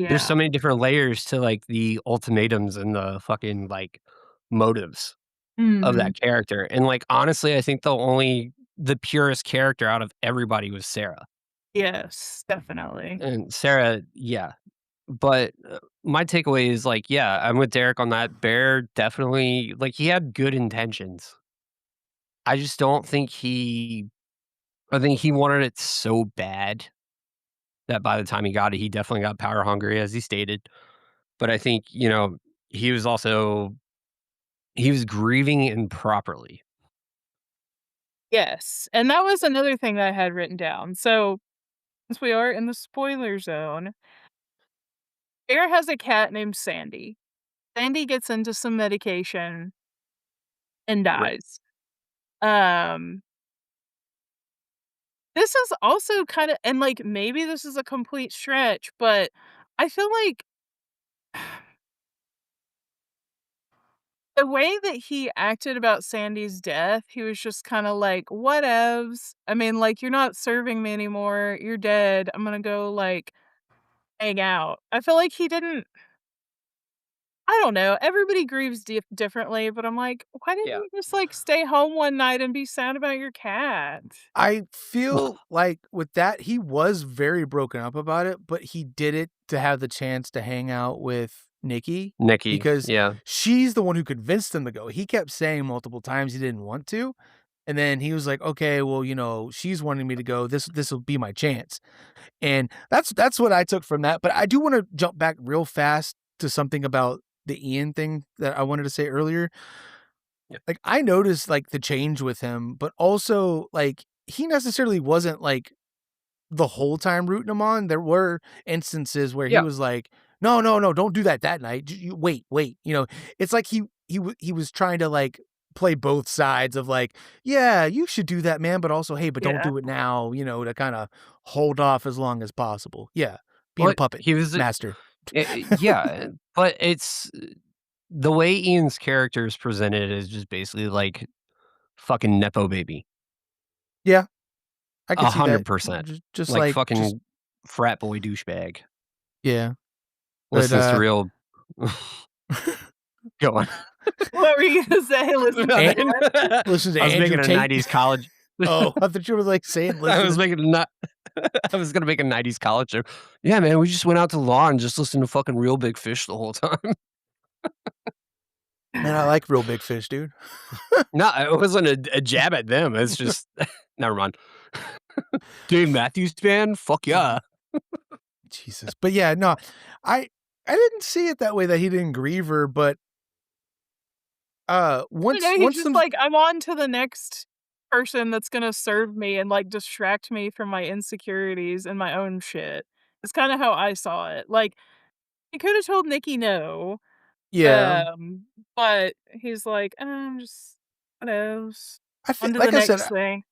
There's Yeah. so many different layers to, like, the ultimatums and the fucking, like, motives of Mhm. that character, and, like, honestly, I think the purest character out of everybody was Sarah, Yes, definitely. and Sarah yeah, but, my takeaway is, like, yeah, I'm with Derek on that. Bear definitely like, he had good intentions. I just don't think I think he wanted it so bad that by the time he got it, he definitely got power hungry, as he stated, but I think, he was also he was grieving improperly. Yes, and that was another thing that I had written down. So, since we are in the spoiler zone, Bear has a cat named Sandy. Sandy gets into some medication and Right. dies. Um, this is also kinda and, like, maybe this is a complete stretch, but I feel like the way that he acted about Sandy's death, he was just kinda like, "Whatevs. I mean, like, you're not serving me anymore. You're dead. I'm gonna go, like, hang out." I feel like he didn't I don't know. Everybody grieves differently, but I'm like, why didn't you just like stay home one night and be sad about your cat? I feel like with that, he was very broken up about it, but he did it to have the chance to hang out with Nikki because yeah. she's the one who convinced him to go. He kept saying multiple times he didn't want to. And then he was like, okay, well, she's wanting me to go. This will be my chance. And that's what I took from that. But I do want to jump back real fast to something about the Ian thing that I wanted to say earlier. Yeah. Like I noticed like the change with him, but also like he necessarily wasn't like the whole time rooting him on. There were instances where he Yeah. was like, no, don't do that night. You wait. It's like he was trying to like play both sides of like, yeah, you should do that, man, but also, hey, but don't do it now, to kind of hold off as long as possible. Yeah. Being a puppet he was master. yeah, but it's the way Ian's character is presented is just basically like fucking nepo baby. Yeah. I can see that. 100%. Just Like like fucking frat boy douchebag. yeah. Listens to real. Go on. What were you gonna say? Listen to Nothing. what? Listen to I was Andrew making a Tate. 90s college. Oh, I thought you were like saying I listen. was making a I was gonna make a 90s college show. Yeah, man, we just went out to the lawn and just listened to fucking Real Big Fish the whole time. Man, I like Real Big Fish, dude. No, it wasn't a jab at them. It's just never mind. Dave Matthews Band? Fuck yeah. Jesus. But yeah, no, I didn't see it that way that he didn't grieve her, but once He's just like, I'm on to the next person that's gonna serve me and like distract me from my insecurities and my own shit. It's kind of how I saw it. Like he could have told Nikki no. yeah. But he's like, just what else? I On think, to the like I said, next thing.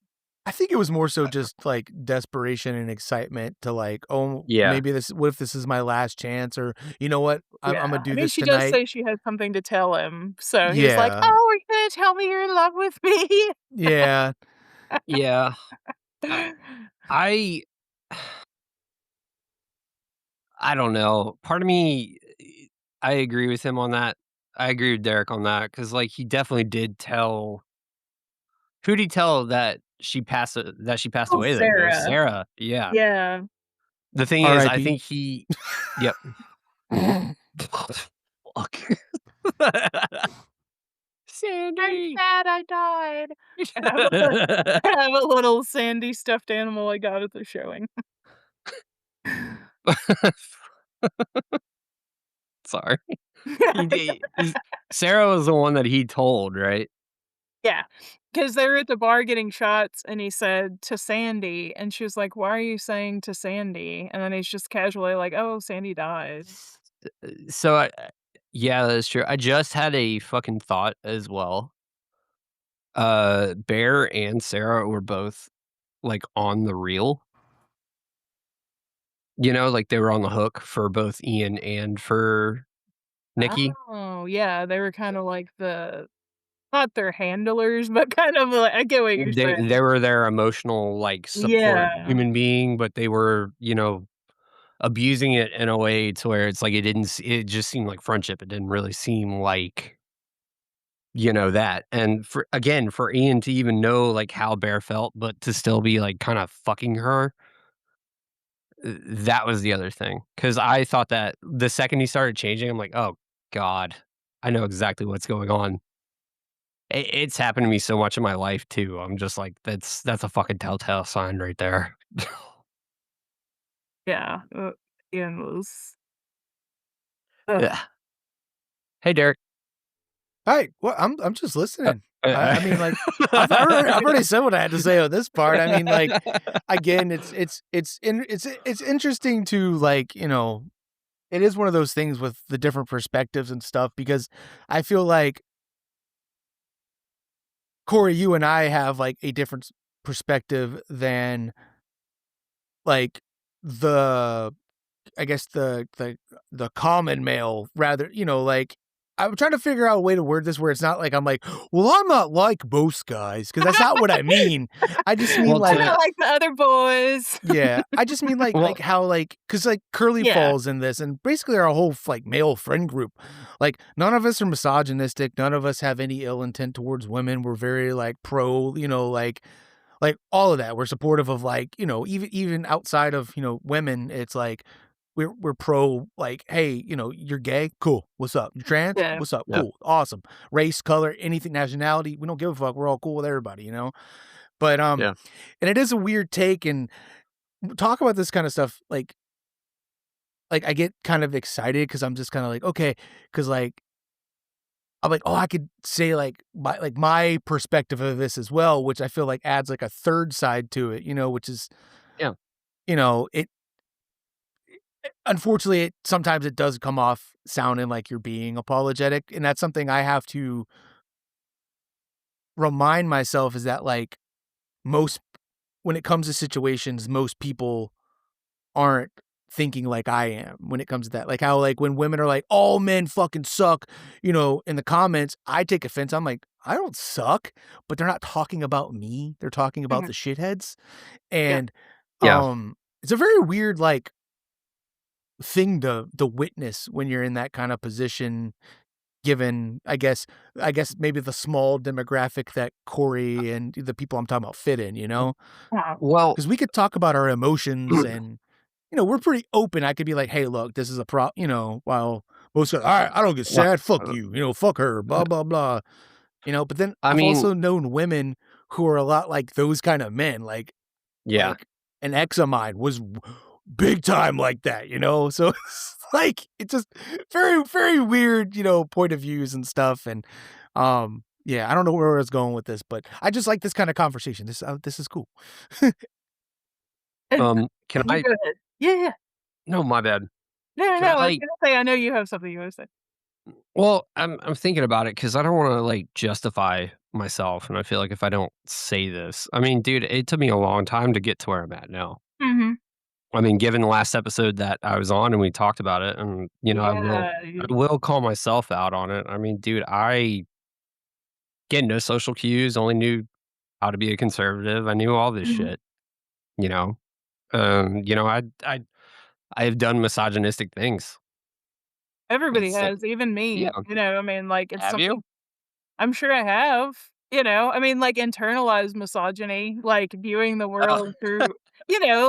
I think it was more so just like desperation and excitement to like, oh, Yeah. maybe what if this is my last chance, or you know what, I'm gonna do this she tonight. does say she has something to tell him, so he's like, Yeah. "Oh, are you gonna tell me you're in love with me?" Yeah. Yeah. I don't know. Part of me, I agree with him on that. I agree with Derek on that because, like, he definitely did tell. Who did he tell that she passed Oh, away? Then it was Sarah. Sarah. Yeah. Yeah. The thing is, I R.I.P.. think he. Yep. Fuck. Sandy. I'm sad I died. I have a little Sandy stuffed animal I got at the showing. Sorry. Sarah was the one that he told, right? Yeah, because they were at the bar getting shots, and he said, "To Sandy," and she was like, "Why are you saying 'to Sandy'?" And then he's just casually like, "Oh, Sandy died." So, yeah, that's true. I just had a fucking thought as well. Bear and Sarah were both, like, on the reel. Like, they were on the hook for both Ian and for Nikki. Oh, yeah, they were kinda like not their handlers, but kind of like I get what you're saying. They were their emotional, like, support Yeah. human being, but they were, abusing it in a way to where it's like it just seemed like friendship. It didn't really seem like, that. And for Ian to even know, like, how Bear felt, but to still be, like, kinda fucking her, that was the other thing. Because I thought that the second he started changing, I'm like, "Oh god. I know exactly what's going on." It's happened to me so much in my life too. I'm just like, that's a fucking telltale sign right there. Yeah, Ian was ugh. Yeah. Hey, Derek. Hi. Well, I'm just listening. I mean, like, I've already said what I had to say on this part. I mean, like, again, it's interesting to like, it is one of those things with the different perspectives and stuff because I feel like Corey, you and I have like a different perspective than like I guess the common male rather, like I'm trying to figure out a way to word this where it's not like I'm like, well, I'm not like most guys, because that's not what I mean. I just mean Well, like, I'm not like the other boys. yeah, I just mean Well- like how like because like Curly Yeah. falls in this, and basically our whole like male friend group, like none of us are misogynistic, none of us have any ill intent towards women. We're very like pro, like all of that. We're supportive of like even outside of women. It's like we're pro like, hey, you're gay, cool, what's up? You're trans, Yeah. what's up? Yeah. Cool, awesome. Race, color, anything, nationality, we don't give a fuck. We're all cool with everybody, But Yeah. and it is a weird take, and talk about this kind of stuff like I get kind of excited because I'm just kind of like, okay, because like I'm like, oh, I could say like my perspective of this as well, which I feel like adds like a third side to it, which is, Yeah. it unfortunately sometimes it does come off sounding like you're being apologetic, and that's something I have to remind myself is that like most when it comes to situations, most people aren't thinking like I am when it comes to that. Like how like when women are like, all men fucking suck, in the comments, I take offense. I'm like, I don't suck, but they're not talking about me. They're talking about the shitheads. And Yeah. it's a very weird like thing to witness when you're in that kind of position, given I guess maybe the small demographic that Corey and the people I'm talking about fit in, Well, because we could talk about our emotions and we're pretty open. I could be like, hey, look, this is a while most guys, all right, I don't get sad, fuck you, fuck her, blah, blah, blah. But then I I've mean- also known women who are a lot like those kind of men, like an ex of mine was big time like that, so it's like, it's just very, very weird, point of views and stuff. And, yeah, I don't know where I was going with this, but I just like this kind of conversation. This is cool. can You I? go ahead. Yeah. No, my bad. No, Can no. I, I was like- gonna say I know you have something you want to say. Well, I'm thinking about it because I don't want to like justify myself, and I feel like if I don't say this, I mean, dude, it took me a long time to get to where I'm at now. Mm-hmm. I mean, given the last episode that I was on and we talked about it, and I will call myself out on it. I mean, dude, I get no social cues, only knew how to be a conservative. I knew all this Mhm. shit, you know. I have done misogynistic things. Everybody So- has, even me. Yeah. I mean, like it's Have something you? I'm sure I have. I mean, like internalized misogyny, like viewing the world through,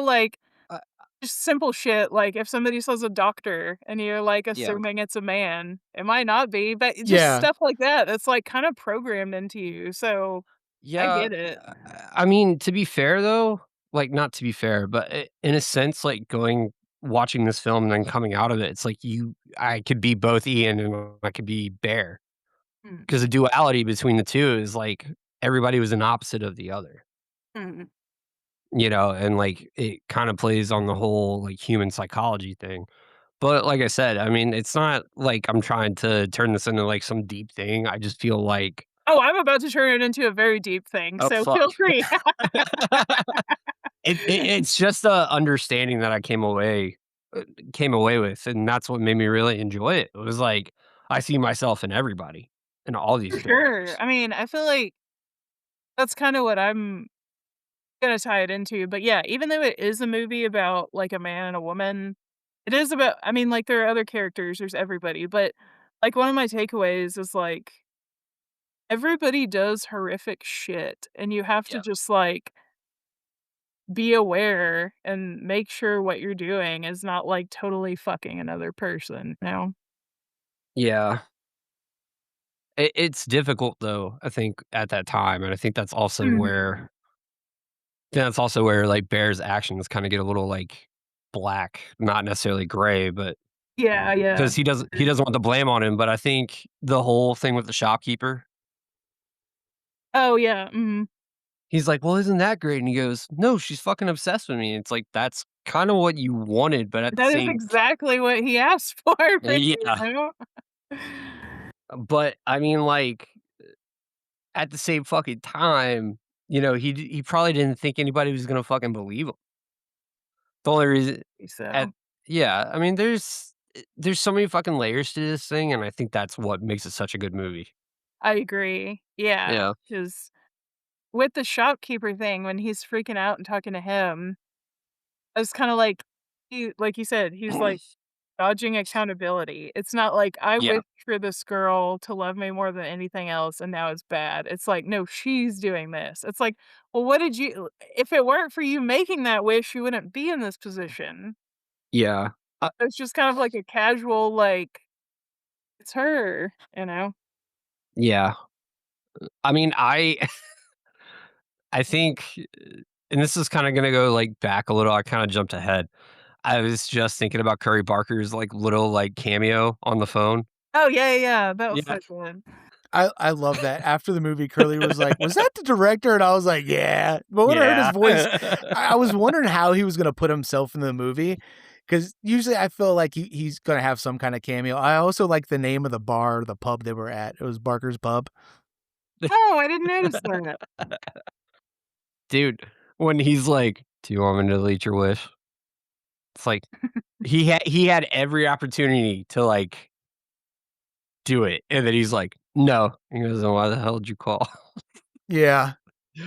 like Uh, just simple shit. Like if somebody says a doctor and you're like assuming it's a man, it might not be, but just Yeah. stuff like that. That's like kind of programmed into you. So Yeah, I get it. I mean, to be fair though, like not to be fair, but in a sense, like watching this film and then coming out of it, it's like I could be both Ian and I could be Bear Mm, because the duality between the two is like everybody was an opposite of the other, mm. and like it kind of plays on the whole like human psychology thing. But like I said, I mean, it's not like I'm trying to turn this into like some deep thing. I just feel like, Oh, I'm about to turn it into a very deep thing. oh, So fuck. feel free. It's just a understanding that I came away with, and that's what made me really enjoy it. It was like I see myself in everybody, in all these For sure. characters. I mean, I feel like that's kind of what I'm gonna tie it into. But yeah, even though it is a movie about like a man and a woman, it is about, I mean, like there are other characters, there's everybody, but like one of my takeaways is like everybody does horrific shit and you have to Yeah. just like be aware and make sure what you're doing is not like totally fucking another person. Yeah. It's difficult though, I think, at that time, and I think that's also Mhm. where like Bear's actions kind of get a little like black, not necessarily gray, but Yeah, yeah. because he doesn't want the blame on him. But I think the whole thing with the shopkeeper, Oh yeah. Mhm. he's like, "Well, isn't that great?" And he goes, "No, she's fucking obsessed with me." It's like that's kind of what you wanted, but at the That is same exactly what he asked for. Yeah. But I mean, like at the same fucking time, he probably didn't think anybody was gonna fucking believe him. The only reason So at yeah, I mean, there's there's so many fucking layers to this thing, and I think that's what makes it such a good movie. I agree. Yeah, Yeah. because with the shopkeeper thing, when he's freaking out and talking to him, it's kinda like you said, he's, like, dodging accountability. It's not like, "I Yeah. wish for this girl to love me more than anything else, and now it's bad." It's like, "No, she's doing this." It's like, "Well, what did you if it weren't for you making that wish, you wouldn't be in this position." Yeah. It's just kind of like a casual, like, "It's her," you know? Yeah. I mean, I think, and this is kinda gonna go, like, back a little, I kinda jumped ahead. I was just thinking about Curry Barker's, like, little, like, cameo on the phone. Oh, yeah, yeah, yeah, that was Yeah. so good. I love that. After the movie, Curly was like, "Was that the director?" And I was like, "Yeah." But when I heard his Yeah. voice, I was wondering how he was gonna put himself in the movie, because usually I feel like he's gonna have some kind of cameo. I also like the name of the bar, the pub they were at. It was Barker's Pub. Oh, I didn't notice that. Dude, when he's like, "Do you want me to delete your wish?" It's like, he had every opportunity to, like, do it, and then he's like, "No." He goes, "Then why the hell did you call?" Yeah.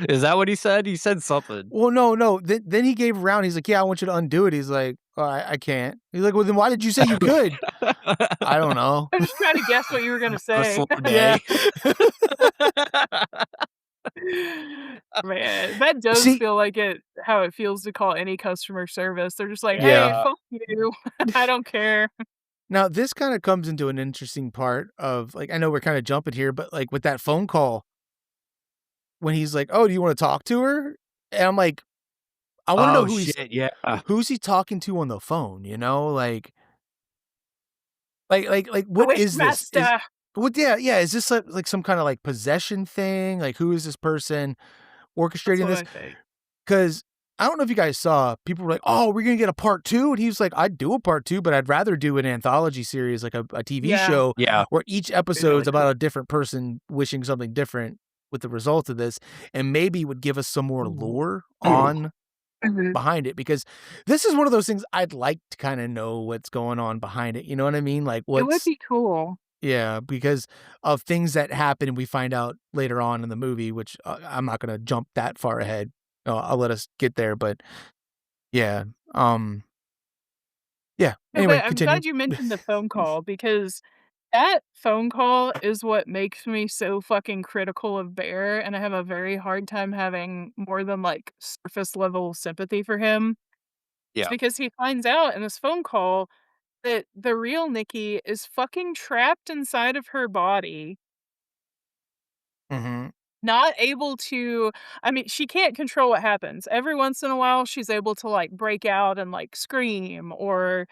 Is that what he said? He said something. Well, no. Then he gave around. He's like, "Yeah, I want you to undo it." He's like, "Oh, I can't." He's like, "Well, then why did you say you could?" I don't know. I was just trying to guess what you were gonna A say. slow Yeah. day. Man, that does See, feel like how it feels to call any customer service. They're just like, "Hey, yeah. Yeah. fuck you. I don't care." Now this kind of comes into an interesting part of like I know we're kind of jumping here, but like with that phone call when he's like, "Oh, do you want to talk to her?" And I'm like, I want to know Oh, shit, yeah. who's he talking to on the phone, you know? Like "The what is this? Is Wishmaster." what yeah, is this like some kind of like possession thing? Like who is this person That's orchestrating what this? I think. Cuz I don't know if you guys saw, people were like, "Oh, we're going to get a part 2." And he was like, "I'd do a part 2, but I'd rather do an anthology series like a TV Yeah, show Yeah. where each be really episode's about cool. a different person wishing something different with the result of this and maybe would give us some more lore on Mhm. behind it because this is one of those things I'd like to kind of know what's going on behind it. You know what I mean? Like It would what's be cool. yeah, because of things that happen and we find out later on in the movie, which I'm not going to jump that far ahead. I'll let us get there, but yeah. Um yeah. No, Anyway, but I'm continue. glad you mentioned the phone call because that phone call is what makes me so fucking critical of Bear, and I have a very hard time having more than, like, surface level sympathy for him. It's Yeah. because he finds out in this phone call that the real Nikki is fucking trapped inside of her body, Mhm. not able to I mean, she can't control what happens. Every once in a while, she's able to, like, break out and, like, scream or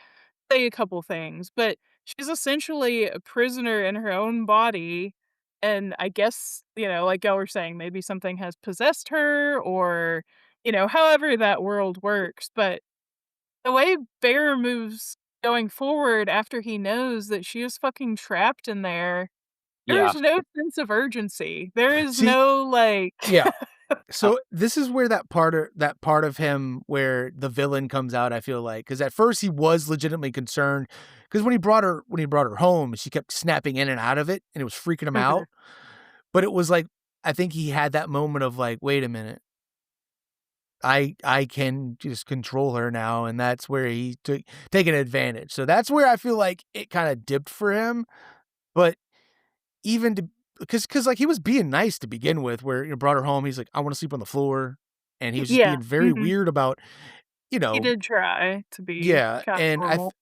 say a couple things, but she's essentially a prisoner in her own body, and I guess, like y'all were saying, maybe something has possessed her or, however that world works, but the way Bear moves going forward after he knows that she is fucking trapped in there, Yeah. there's no sense of urgency. There is See, no, like yeah. So this is where that part of him where the villain comes out, I feel like, because at first he was legitimately concerned because when he brought her home, she kept snapping in and out of it, and it was freaking him Mhm. out. But it was like I think he had that moment of like, wait a minute, I can just control her now, and that's where he took taking advantage. So that's where I feel like it kind of dipped for him. But even to because like, he was being nice to begin with, where, brought her home, he's like, "I wanna sleep on the floor," and he was just Yeah, being very mhm. weird about, you He know did try to be yeah, kinda and normal.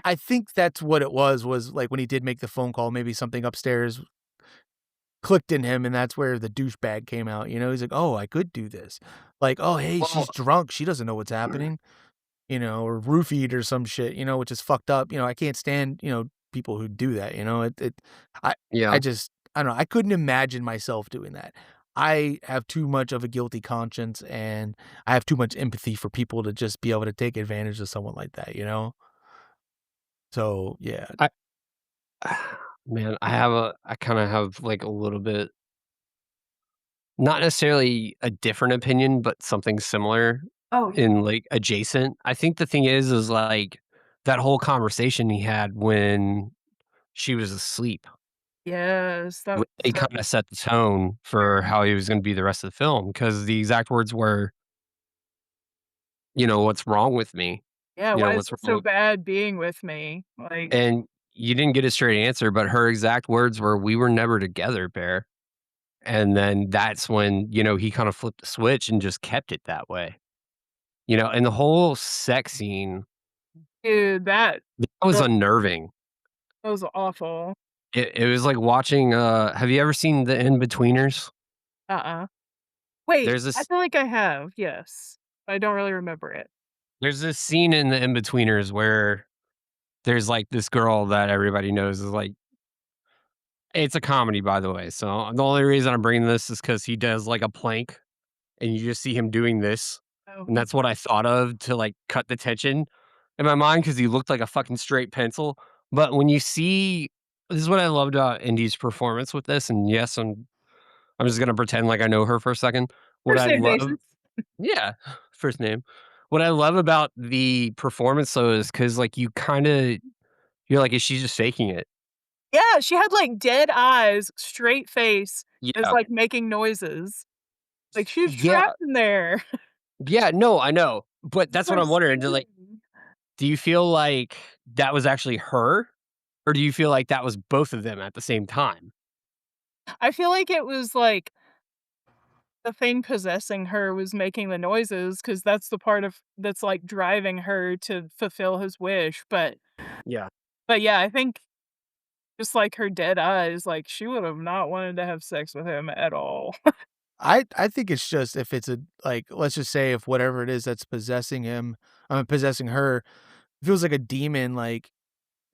I think that's what it was, like, when he did make the phone call, maybe something upstairs clicked in him, and that's where the douchebag came out, you know? He's like, "Oh, I could do this." Like, "Oh, hey, she's Well, drunk, she doesn't know what's happening." Or roofied or some shit, which is fucked up. I can't stand, people who do that, I yeah. I don't know, I couldn't imagine myself doing that. I have too much of a guilty conscience and I have too much empathy for people to just be able to take advantage of someone like that, you know? So, yeah. I man, I kinda have, like, a little bit, not necessarily a different opinion, but something similar Oh, yeah. in, like, adjacent. I think the thing is, like, that whole conversation he had when she was asleep. Yes, that was It so kinda set the tone for how he was gonna be the rest of the film, because the exact words were, "What's wrong with me?" yeah, why is "What's it so wrong?" bad being with me? Like, And you didn't get a straight answer, but her exact words were, "We were never together, Bear." And then that's when, he kinda flipped the switch and just kept it that way. And the whole sex scene, dude, that was unnerving. that was awful. It was like watching, have you ever seen The Inbetweeners? Uh-uh. Wait, There's I this feel like I have, yes. But I don't really remember it. there's this scene in The Inbetweeners where there's, like, this girl that everybody knows is, like, it's a comedy, by the way, so the only reason I'm bringing this is because he does, like, a plank, and you just see him doing this, Oh, and that's what I thought of to, like, cut the tension in my mind because he looked like a fucking straight pencil. But when you see, this is what I loved about Indy's performance with this, and yes, I'm just gonna pretend like I know her for a second. What first I name love, basis. yeah, first name. What I love about the performance though is because, like, you're like, "Is she just faking it?" Yeah, she had, like, dead eyes, straight face, is, Yeah. like, making noises. Like, she's Yeah. trapped in there. Yeah, no, I know, but It's that's so what I'm wondering, scary. do you feel like that was actually her, or do you feel like that was both of them at the same time? I feel like it was, like, the thing possessing her was making the noises, because that's the part of that's, like, driving her to fulfill his wish, Yeah. but yeah, I think just like her dead eyes, like, she would have not wanted to have sex with him at all. I think it's just if it's a like, let's just say if whatever it is that's possessing him, possessing her, feels like a demon, like,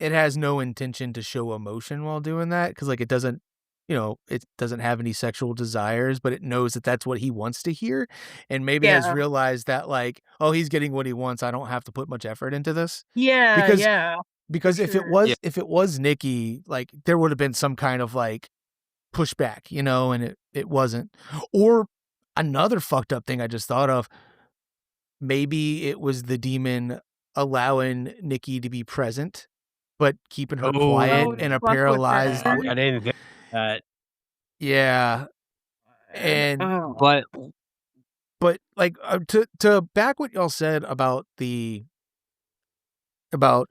it has no intention to show emotion while doing that because like, it doesn't it doesn't have any sexual desires, but it knows that that's what he wants to hear, and maybe has Yeah. realized that, like, "Oh, he's getting what he wants, I don't have to put much effort into this." Yeah, Because yeah, for because sure. Yeah. if it was Nikki, like, there would have been some kind of, like, pushback, and it wasn't. Or another fucked up thing I just thought of, maybe it was the demon allowing Nikki to be present, but keeping her quiet Oh, to in Oh, a fuck with paralyzed her. w I didn't think that, Yeah, and Oh. but but, like, to back what y'all said about about,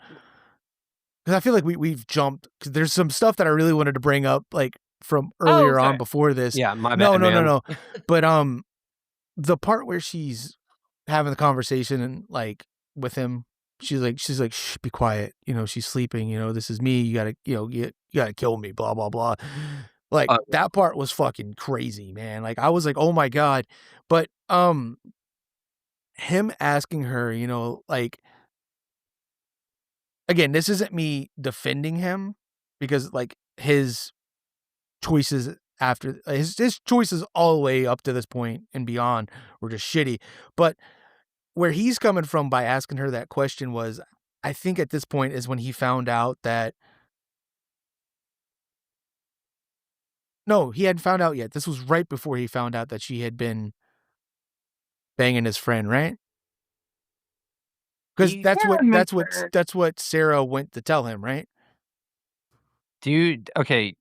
because I feel like we've jumped, because there's some stuff that I really wanted to bring up, like, from Oh, earlier on okay. before this. yeah, my No, bad, no, no, man. no, but, the part where she's having the conversation and, like, with him, she's like, "Shh, be quiet, she's sleeping, this is me, you gotta, you gotta kill me, blah, blah, blah." Like, Uh, that part was fucking crazy, man, like, I was like, "Oh my god," but, him asking her, like, again, this isn't me defending him because, like, his choices after his choices all the way up to this point and beyond were just shitty, but where he's coming from by asking her that question was, I think at this point is when he found out that no, he hadn't found out yet. This was right before he found out that she had been banging his friend, right? Because he Can't remember. that's what Sarah went to tell him, right? dude, okay,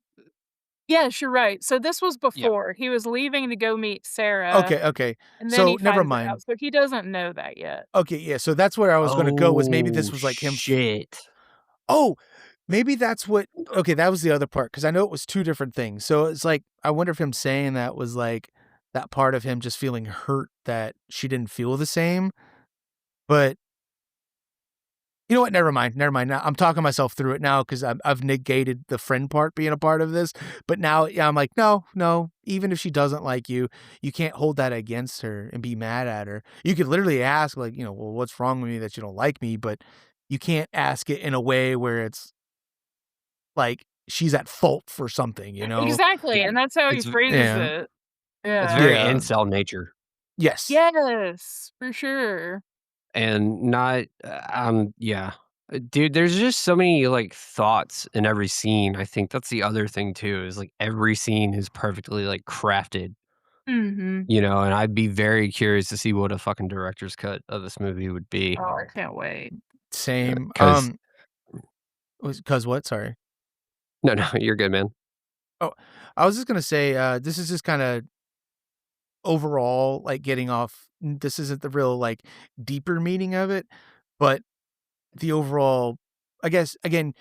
Yes, you're right. So this was yeah. before. He was leaving to go meet Sarah, Okay, okay. and then he So never finds it mind. out. So he doesn't know that yet. Okay, yeah. So that's where I was gonna go, was maybe Oh, this was like him. shit. Oh, maybe that's what. Okay, that was the other part because I know it was two different things. So it's like I wonder if him saying that was like that part of him just feeling hurt that she didn't feel the same. But you know what? Never mind. Never mind. Now, I'm talking myself through it now because I've negated the friend part being a part of this. But now, yeah, I'm like, no, no. Even if she doesn't like you, you can't hold that against her and be mad at her. You could literally ask, like, well, what's wrong with me that you don't like me? But you can't ask it in a way where it's like she's at fault for something, Exactly, and that's how he It's phrases Yeah. it. it's Yeah. very Yeah. incel nature, Yes. Yes, for sure. and not, yeah. Dude, there's just so many, like, thoughts in every scene. I think that's the other thing too, is, like, every scene is perfectly, like, crafted, Mhm. and I'd be very curious to see what a fucking director's cut of this movie would be. Oh, I can't wait. Same. 'Cause Because what? Sorry. no, you're good, man. Oh, I was just gonna say, this is just kind of overall like getting off. This isn't the real like deeper meaning of it, but the overall, I guess, again,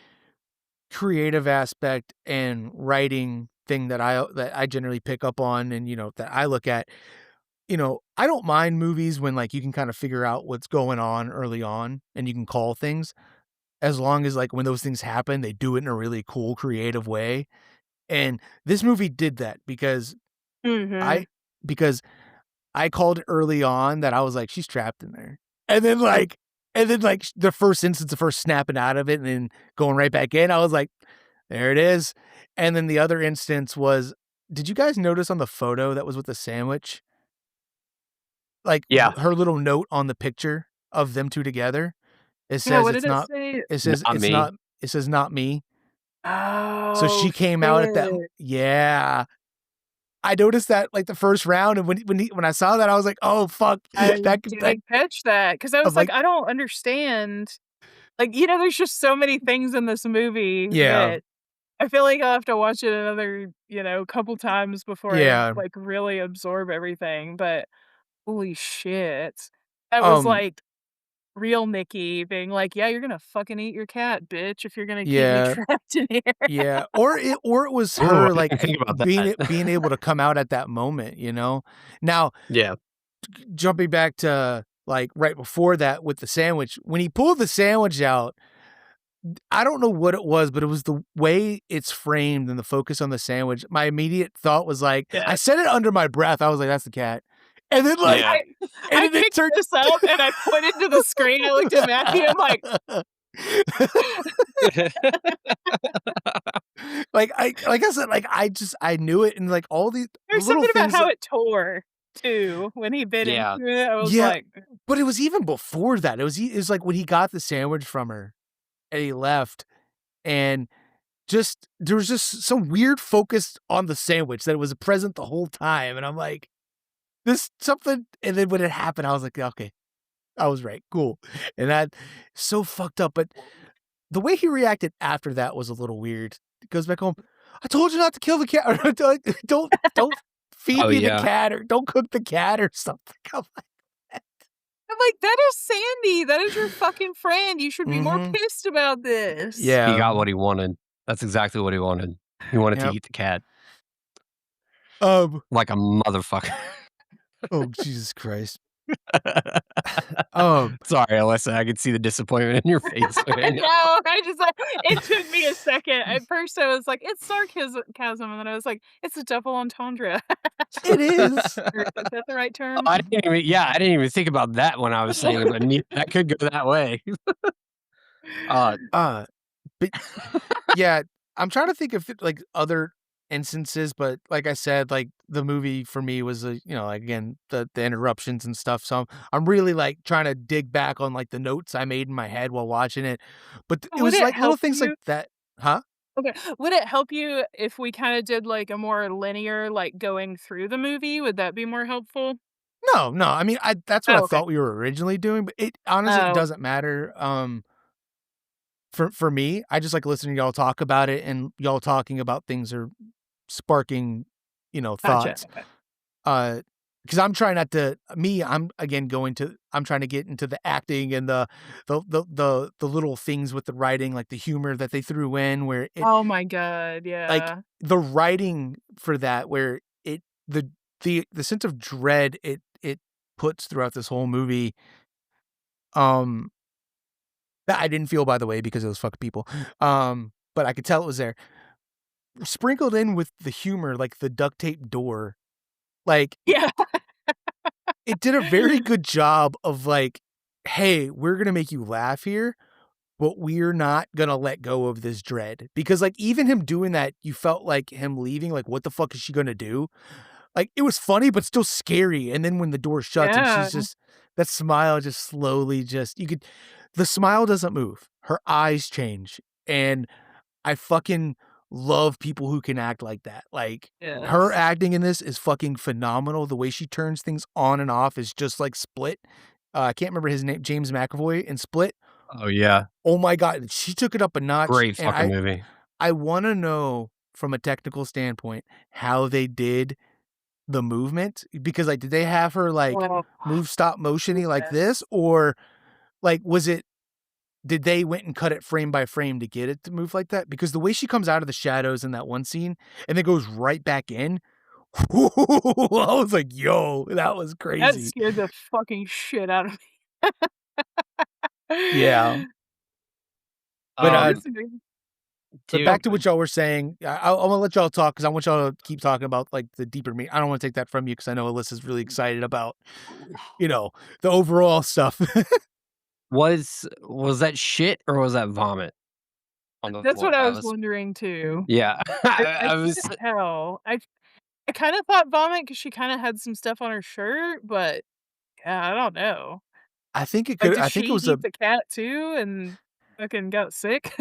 creative aspect and writing thing that I generally pick up on, and that I look at. I don't mind movies when like you can kind of figure out what's going on early on and you can call things, as long as like when those things happen, they do it in a really cool, creative way. And this movie did that Mhm. I because I called it early on that I was like, she's trapped in there. And then like the first instance, the first snapping out of it and then going right back in, I was like, there it is. And then the other instance was, did you guys notice on the photo that was with the sandwich? Like Yeah. her little note on the picture of them two together. It Yeah, says what it's did it not say? it says Not it's me. not it says not me. So Oh, she came out at that. shit. Yeah. I noticed that like the first round, and when I saw that, I was like, "Oh fuck!" I That could that didn't catch that because I I'm was like, like, I don't understand. Like, there's just so many things in this movie yeah, that I feel like I'll have to watch it another, couple times before I, yeah, like, really absorb everything, but holy shit. That was, um, like, real Nikki being like, "Yeah, you're gonna fucking eat your cat, bitch, if you're gonna keep me yeah, trapped in here." yeah. Or it was Ooh, I her like didn't think about being that. being able to come out at that moment. Now Yeah. jumping back to like right before that with the sandwich, when he pulled the sandwich out. I don't know what it was, but it was the way it's framed and the focus on the sandwich. My immediate thought was like, I Yeah. said it under my breath. I was like, that's the cat. And then like, Yeah. I and I then it picked turned. this up and I pointed to the screen, I looked at Matthew, I'm like, like I said, like I knew it, and like all the there's little something about things. how it tore too when he bit into Yeah. it, I was Yeah, like, but it was even before that. It was like when he got the sandwich from her and he left, and just there was just some weird focus on the sandwich that it was present the whole time, and I'm like, this something. And then when it happened, I was like, okay, I was right, cool. And that so fucked up. But the way he reacted after that was a little weird. He goes back home. I told you not to kill the cat. Or don't feed Oh, me the yeah. cat, or don't cook the cat or something. I'm like, I'm like, "That is Sandy, that is your fucking friend, you should be more mm-hmm. pissed about this." He Yeah. got what he wanted. That's exactly what he wanted. He wanted to Yep. eat the cat Um. like a motherfucker. Oh Jesus Christ. Um. Sorry, Alyssa, I could see the disappointment in your face right No, now. I just like it took me a second. At first I was like, "It's sarcasm," and then I was like, "It's a double entendre." It is. Or is that the right Oh, term? I didn't even think about that when I was saying it, but that could go that way. Uh, Uh. But yeah, I'm trying to think of like other instances, but like I said, like the movie for me was like again the interruptions and stuff. So I'm really like trying to dig back on like the notes I made in my head while watching it. But it Would was it like little help things like you that, huh? Okay, would it help you if we kinda did, like, a more linear, like, going through the movie? Would that be more helpful? No, no. I mean, that's what I Oh, okay. thought we were originally doing, but it honestly it Oh, doesn't matter. For me, I just like listening to y'all talk about it, and y'all talking about things are sparking, gotcha, thoughts. okay. Because I'm trying not to me, I'm trying to get into the acting and the little things with the writing, like the humor that they threw in where Oh my god, like yeah. the writing for that where the sense of dread it puts throughout this whole movie, um, that I didn't feel, by the way, because it was fuck people. But I could tell it was there. Sprinkled in with the humor, like the duct tape door. Like, Yeah. it did a very good job of like, "Hey, we're gonna make you laugh here, but we're not gonna let go of this dread." Because, like, even him doing that, you felt like him leaving, like, what the fuck is she gonna do? Like, it was funny, but still scary, and then when the door shuts and Yeah. she's just that smile just slowly just the smile doesn't move. Her eyes change, and I fucking love people who can act like that. Like, her Yes. acting in this is fucking phenomenal. The way she turns things on and off is just like Split. I can't remember his name, James McAvoy in Split. Oh yeah, Oh my god, she took it up a notch. great And fucking movie. I want to know from a technical standpoint how they did the movement, because like, did they have her like Well, move stop motiony like yes. this, or like did they went and cut it frame by frame to get it to move like that? Because the way she comes out of the shadows in that one scene and then goes right back in, I was like, yo, that was That crazy. scared the fucking shit out of me. Yeah. But Um, This movie- but dude, back to what y'all were saying. I'm gonna let y'all talk because I want y'all to keep talking about like the deeper meat. I don't want to take that from you because I know Alyssa's really excited about, the overall stuff. was that shit or was that vomit on the That's floor? what I That was was wondering too. yeah. I I was couldn't tell. I kind of thought vomit because she kind of had some stuff on her shirt, but yeah, I don't know. I think it Like, could. did I think it she was a. eat the cat too and fucking got sick?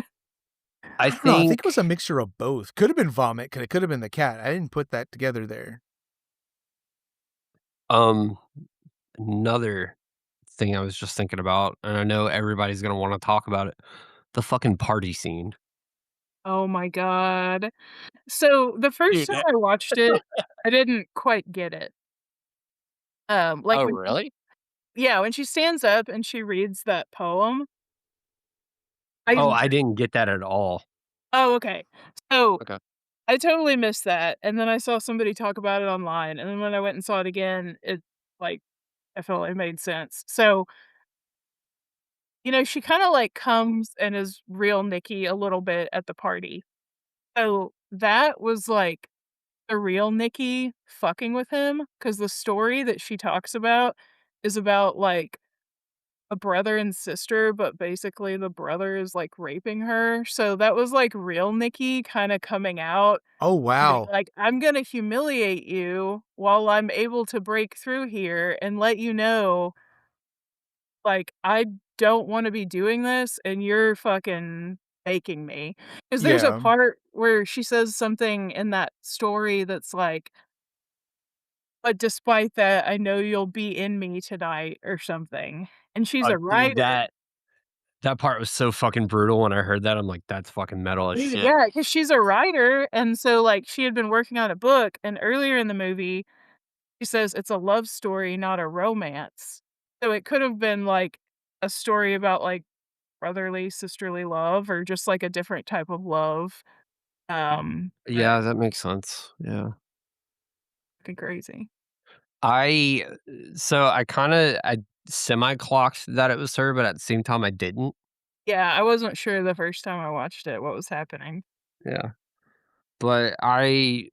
I I don't know. I think it was a think mixture of both. Could have been vomit. It could have been the cat. I didn't put that together there. um another thing I was just thinking about, and I know everybody's gonna want to talk about it. The fucking party scene. Oh my god. So the first Dude, time I watched it, I didn't quite get it. Like oh when really? yeah, when she stands up and she reads that poem, I Oh, I didn't get that at all. oh, okay. So Okay. I totally missed that, and then I saw somebody talk about it online, and then when I went and saw it again, like, I felt it made sense. So, she kinda, like, comes and is real Nikki a little bit at the party. So, that was, like, the real Nikki fucking with him, because the story that she talks about is about, like, a brother and sister, but basically the brother is, like, raping her. So, that was, like, real Nikki kinda coming out Oh and being wow. like, "I'm gonna humiliate you while I'm able to break through here and let you know, like, I don't wanna be doing this, and you're fucking making me." 'Cause there's a Yeah. part where she says something in that story that's like, "But despite that, I know you'll be in me tonight," or something, and she's a Dude, writer. that part was so fucking brutal when I heard that. I'm like, that's fucking metal as shit. Yeah, because she's a writer, and so, like, she had been working on a book, and earlier in the movie, she says it's a love story, not a romance. So it could have been, like, a story about, like, brotherly, sisterly love or just, like, a different type of love. But Yeah, that makes sense. Yeah. fucking crazy. I so I semi clocked that it was her, but at the same time I didn't. Yeah, I wasn't sure the first time I watched it what was happening. Yeah. But I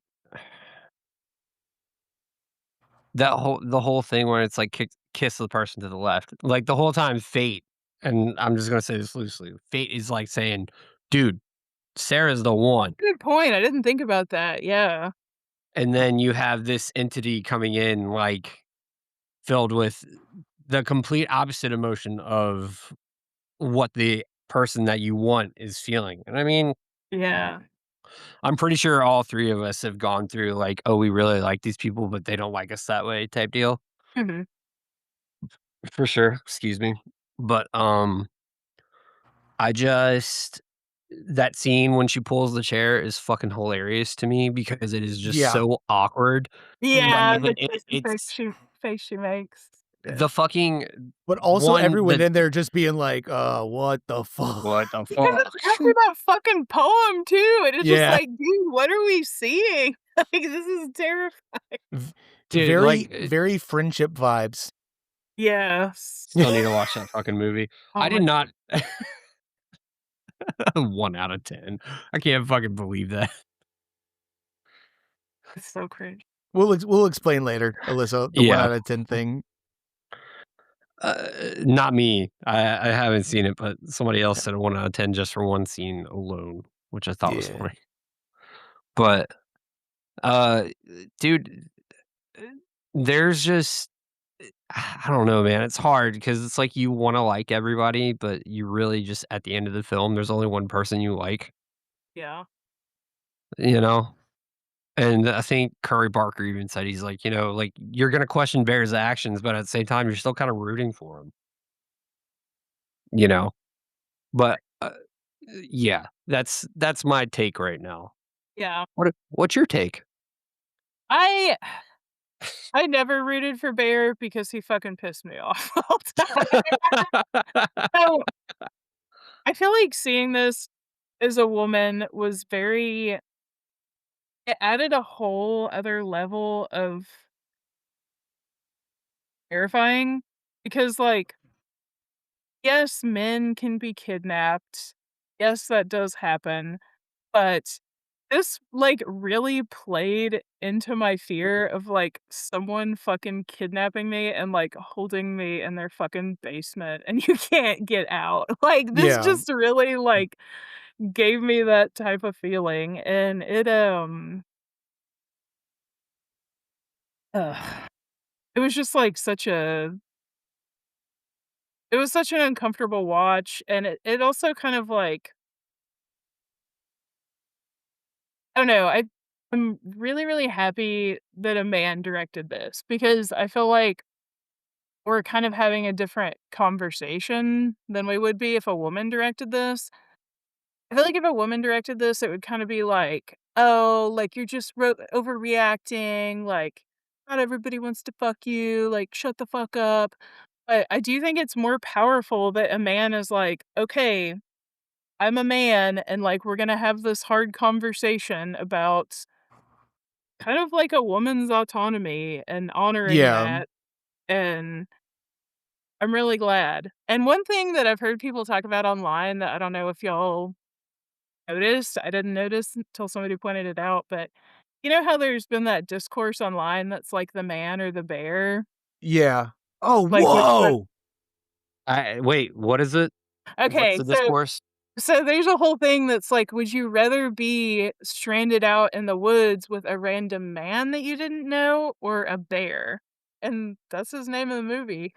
the whole thing where it's like kiss the person to the left. Like the whole time fate, and I'm just gonna say this loosely, fate is like saying, dude, Sarah's the one. Good point, I didn't think about that, yeah. And then you have this entity coming in like filled with the complete opposite emotion of what the person that you want is feeling. And I mean, Yeah. I'm pretty sure all three of us have gone through like, oh, we really like these people, but they don't like us that way type deal. Mhm. For sure. Excuse me. But I just that scene when she pulls the chair is fucking hilarious to me because it is just Yeah. so awkward. But Yeah, the kissy it's face she makes. Yeah. the fucking But also one everyone the in there just being like, what the fuck? what the Because fuck? it's after that fucking poem too, and it's just Yeah. like, "Dude, what are we seeing?" Like, this is terrifying. V- Dude, very, like very friendship vibes. Yes. still need to watch that fucking movie. Oh I my did not 1 out of 10. I can't fucking believe that. it's so cringe. We'll explain later, Alyssa, the one Yeah. out of 10 thing. Not me. I haven't seen it, but somebody else said a 1 out of 10 just for one scene alone, which I thought was Yeah. funny. But, uh, dude, uh, there's just I don't know, man. It's hard because it's like you wanna like everybody, but you really just at the end of the film, there's only one person you like, Yeah. you know? And I think Curry Barker even said, he's like, like, "You're gonna question Bear's actions, but at the same time, you're still kinda rooting for him." You know? But yeah, that's my take right now. Yeah. What's your take? I never rooted for Bear because he fucking pissed me off all the time. So, I feel like seeing this as a woman was very it added a whole other level of terrifying because, like, yes, men can be kidnapped. Yes, that does happen, but this, like, really played into my fear of, like, someone fucking kidnapping me and, like, holding me in their fucking basement, and you can't get out. Like, this Yeah. just really, like, gave me that type of feeling, and ugh, it was just, like, it was such an uncomfortable watch, and it also kind of, like I don't know, I'm really, really happy that a man directed this because I feel like we're kind of having a different conversation than we would be if a woman directed this. I feel like if a woman directed this, it would kinda be like, "Oh, like, you're just overreacting, like, not everybody wants to fuck you, like, shut the fuck up." But I do think it's more powerful that a man is like, "Okay, I'm a man, and, like, we're gonna have this hard conversation about kind of like a woman's autonomy and honoring Yeah. that," and I'm really glad. And one thing that I've heard people talk about online that I don't know if y'all noticed, I didn't notice until somebody pointed it out, but you know how there's been that discourse online that's like the man or the bear? Yeah. Oh, Like which one whoa! I wait, what is it? What's Okay, the discourse? so there's a whole thing that's like, would you rather be stranded out in the woods with a random man that you didn't know or a bear? And that's his name of the movie.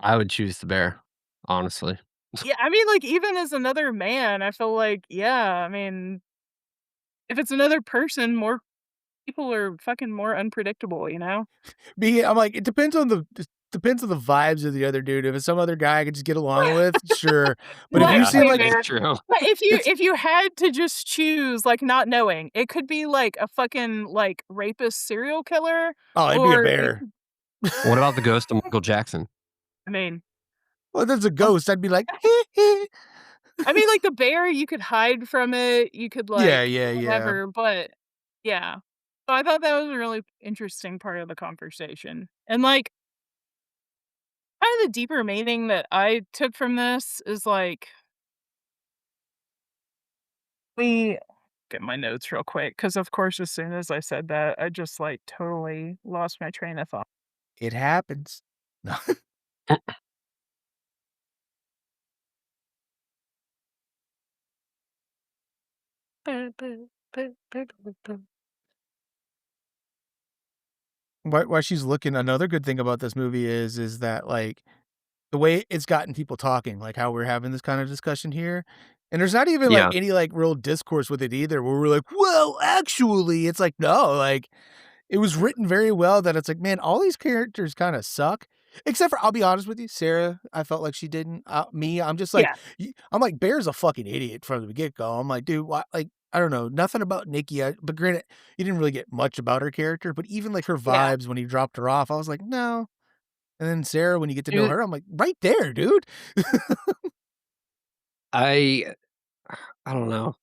I would choose the bear, honestly. Yeah, I mean, like, even as another man, I feel like, yeah, I mean, if it's another person, more people are fucking more unpredictable, you know? I'm like, it depends on the vibes of the other dude. If it's some other guy I could just get along with, sure. But if Like, you Yeah, seem okay, like that's man. true. But it's if you had to just choose, like, not knowing, it could be, like, a fucking, like, rapist serial killer, oh, it'd be a or it bear. could What about the ghost of Michael Jackson? I mean, Well, if there's a um, ghost, I'd be like, I mean, like, the bear, you could hide from it, you could, yeah, like, yeah, yeah. whatever, but yeah. So I thought that was a really interesting part of the conversation. And, like, kind of the deeper meaning that I took from this is, like, we get my notes real quick because, of course, as soon as I said that, I just, like, totally lost my train of thought. It happens. No. While she's looking, another good thing about this movie is that, like, the way it's gotten people talking, like how we're having this kind of discussion here, and there's not even, like, Yeah. any, like, real discourse with it either, where we're like, "Well, actually," it's like, no, like, it was written very well that it's like, man, all these characters kinda suck, except for I'll be honest with you, Sarah, I felt like she didn't. Me, I'm just like, Yeah, I'm like, Bear's a fucking idiot from the get-go. I'm like, dude, why, like, I don't know, nothing about Nikki, but granted, you didn't really get much about her character, but even, like, her yeah. vibes when he dropped her off, I was like, "No." And then Sarah, when you get to know Dude, her, I'm like, right there, dude. I I don't know.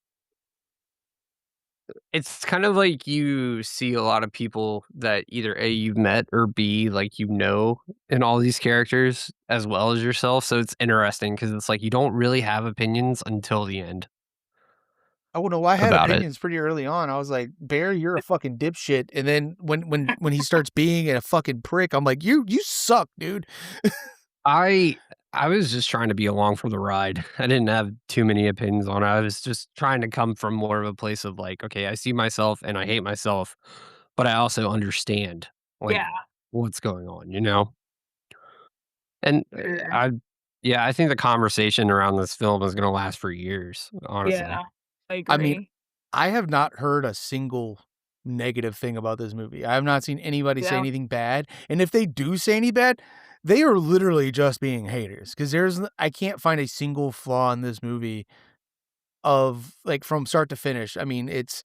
It's kind of like you see a lot of people that either A, you've met or B, like, in all these characters as well as yourself. So it's interesting because it's like you don't really have opinions until the end Oh, no, I had about it. opinions pretty early on. I was like, "Bear, you're a fucking dipshit." And then when he starts being a fucking prick, I'm like, "You suck, dude." I I was just trying to be along for the ride. I didn't have too many opinions on it. I was just trying to come from more of a place of like, okay, I see myself and I hate myself, but I also understand like yeah, what's going on, you know? And sure. I yeah, I think the conversation around this film is gonna last for years, honestly. Yeah, I I mean, agree. I have not heard a single negative thing about this movie. I have not seen anybody say Yeah. anything bad, and if they do say any bad, they are literally just being haters because I can't find a single flaw in this movie of like from start to finish. I mean, it's,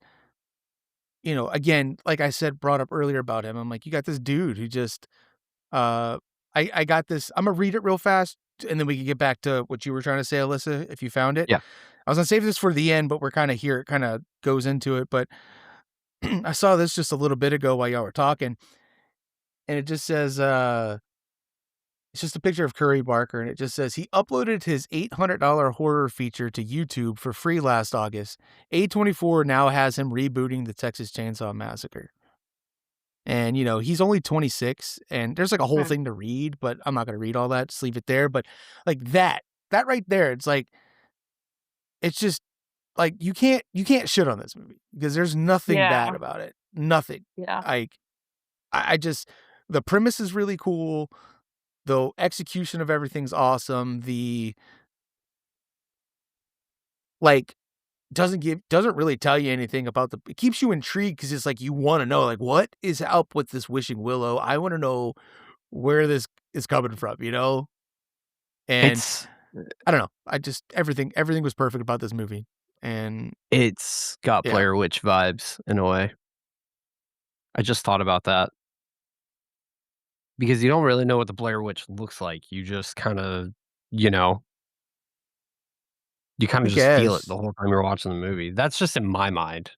again, like I said, brought up earlier about him. I'm like, you got this dude who just, I got this. I'm gonna read it real fast, and then we can get back to what you were trying to say, Alyssa, if you found it. Yeah. I was gonna save this for the end, but we're kind of here. It kind of goes into it. But I saw this just a little bit ago while y'all were talking, and it just says, it's just a picture of Curry Barker, and it just says he uploaded his $800 horror feature to YouTube for free last August. A24 now has him rebooting the Texas Chainsaw Massacre. And, he's only 26, and there's like a whole Hmm. thing to read, but I'm not going to read all that. Just leave it there. But like that right there, it's like, it's just like, you can't shit on this movie because there's nothing bad Yeah. about it. Nothing. Yeah. Like, I just, the premise is really cool. The execution of everything's awesome. The, like, doesn't really tell you anything about it keeps you intrigued because it's like, you want to know, like, what is up with this Wishing Willow? I want to know where this is coming from, And It's I don't know. I just, everything was perfect about this movie. And it's got Yeah. Blair Witch vibes in a way. I just thought about that. Because you don't really know what the Blair Witch looks like. You just kinda, you know you kinda I just feel it guess. the whole time you're watching the movie. That's just in my mind,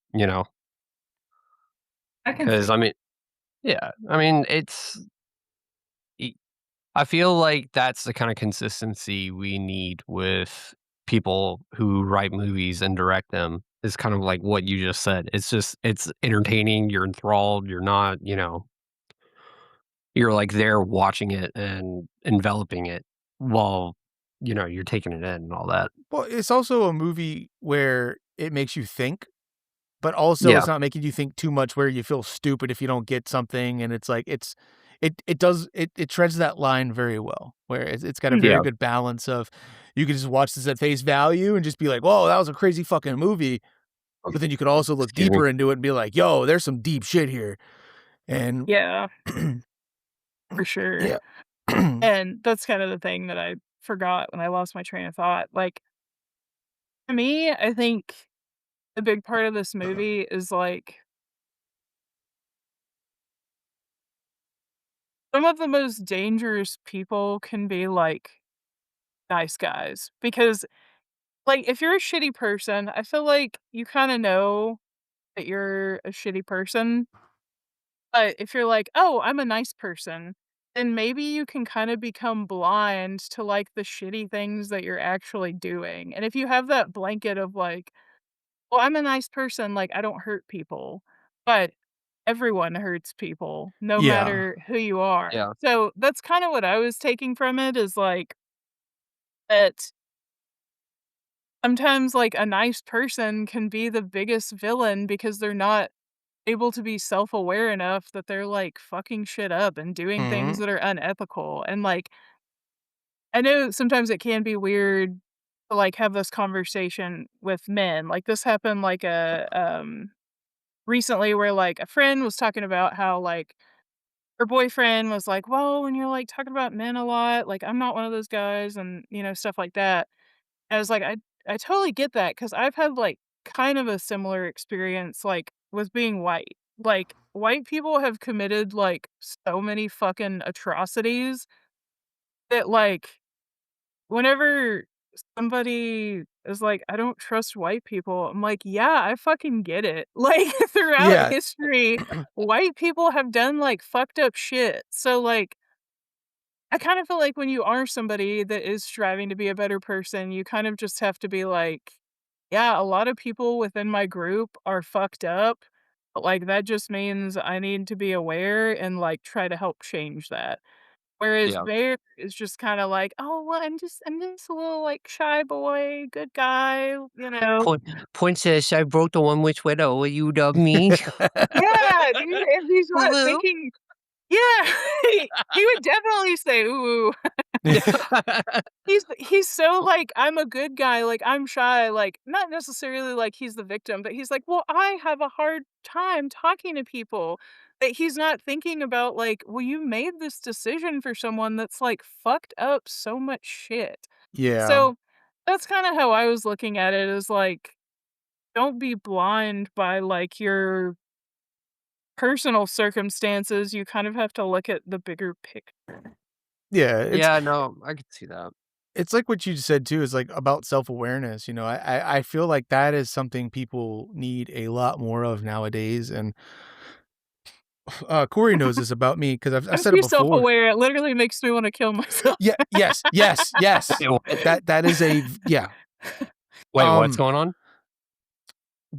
I can see. Because I mean yeah, I mean, it's e I feel like that's the kinda consistency we need with people who write movies and direct them, is kind of like what you just said. It's entertaining, you're enthralled, you're not, you're, like, there watching it and enveloping it while, you're taking it in and all that. Well, it's also a movie where it makes you think, but also Yeah, it's not making you think too much where you feel stupid if you don't get something. And it's like, it treads that line very well, where it's got a very yeah. good balance of, you can just watch this at face value and just be like, whoa, that was a crazy fucking movie. But then you could also look Excuse me. deeper into it and be like, yo, there's some deep shit here. And Yeah, for sure. yeah. And that's kind of the thing that I forgot when I lost my train of thought. Like, to me, I think a big part of this movie is like some of the most dangerous people can be like nice guys. Because, like, if you're a shitty person, I feel like you kind of know that you're a shitty person. But if you're like, "Oh, I'm a nice person," then maybe you can kinda become blind to, like, the shitty things that you're actually doing, and if you have that blanket of, like, "Well, I'm a nice person, like, I don't hurt people," but everyone hurts people no Yeah. matter who you are. Yeah. So, that's kinda what I was taking from it is, like, that sometimes, like, a nice person can be the biggest villain because they're not able to be self-aware enough that they're, like, fucking shit up and doing things Mhm. that are unethical, and, like, I know sometimes it can be weird to, like, have this conversation with men, like, this happened, like, recently where, like, a friend was talking about how, like, her boyfriend was like, "Well, when you're, like, talking about men a lot, like, I'm not one of those guys," and, stuff like that. I was like, I totally get that because 'cause I've had, like, kind of a similar experience, like, with being white. Like, white people have committed, like, so many fucking atrocities that, like, whenever somebody is like, "I don't trust white people," I'm like, "Yeah, I fucking get it." Like, throughout Yeah. history, white people have done, like, fucked up shit. So, like, I kind of feel like when you are somebody that is striving to be a better person, you kind of just have to be like, yeah, a lot of people within my group are fucked up, but like that just means I need to be aware and like try to help change that. Whereas Yeah. Bear is just kind of like, oh well, I'm just a little like shy boy, good guy, you know. Princess, I broke the one which widow. Will you love me? Yeah, dude, and he's not Woo-woo. thinking. Yeah, he would definitely say ooh. He's so like, I'm a good guy, like I'm shy, like not necessarily like he's the victim, but he's like, well, I have a hard time talking to people. But he's not thinking about like, well, you made this decision for someone that's like fucked up so much shit. Yeah. So that's kind of how I was looking at it, is like, don't be blind by like your personal circumstances. You kind of have to look at the bigger picture. Yeah. Yeah, no, I could see that. It's like what you said too, is like about self-awareness. I feel like that is something people need a lot more of nowadays. And Corey knows this about me because I've I'm said it too before. self-aware. It literally makes me want to kill myself. Yeah, yes. Wait, what? That is a yeah. Wait, what's going on?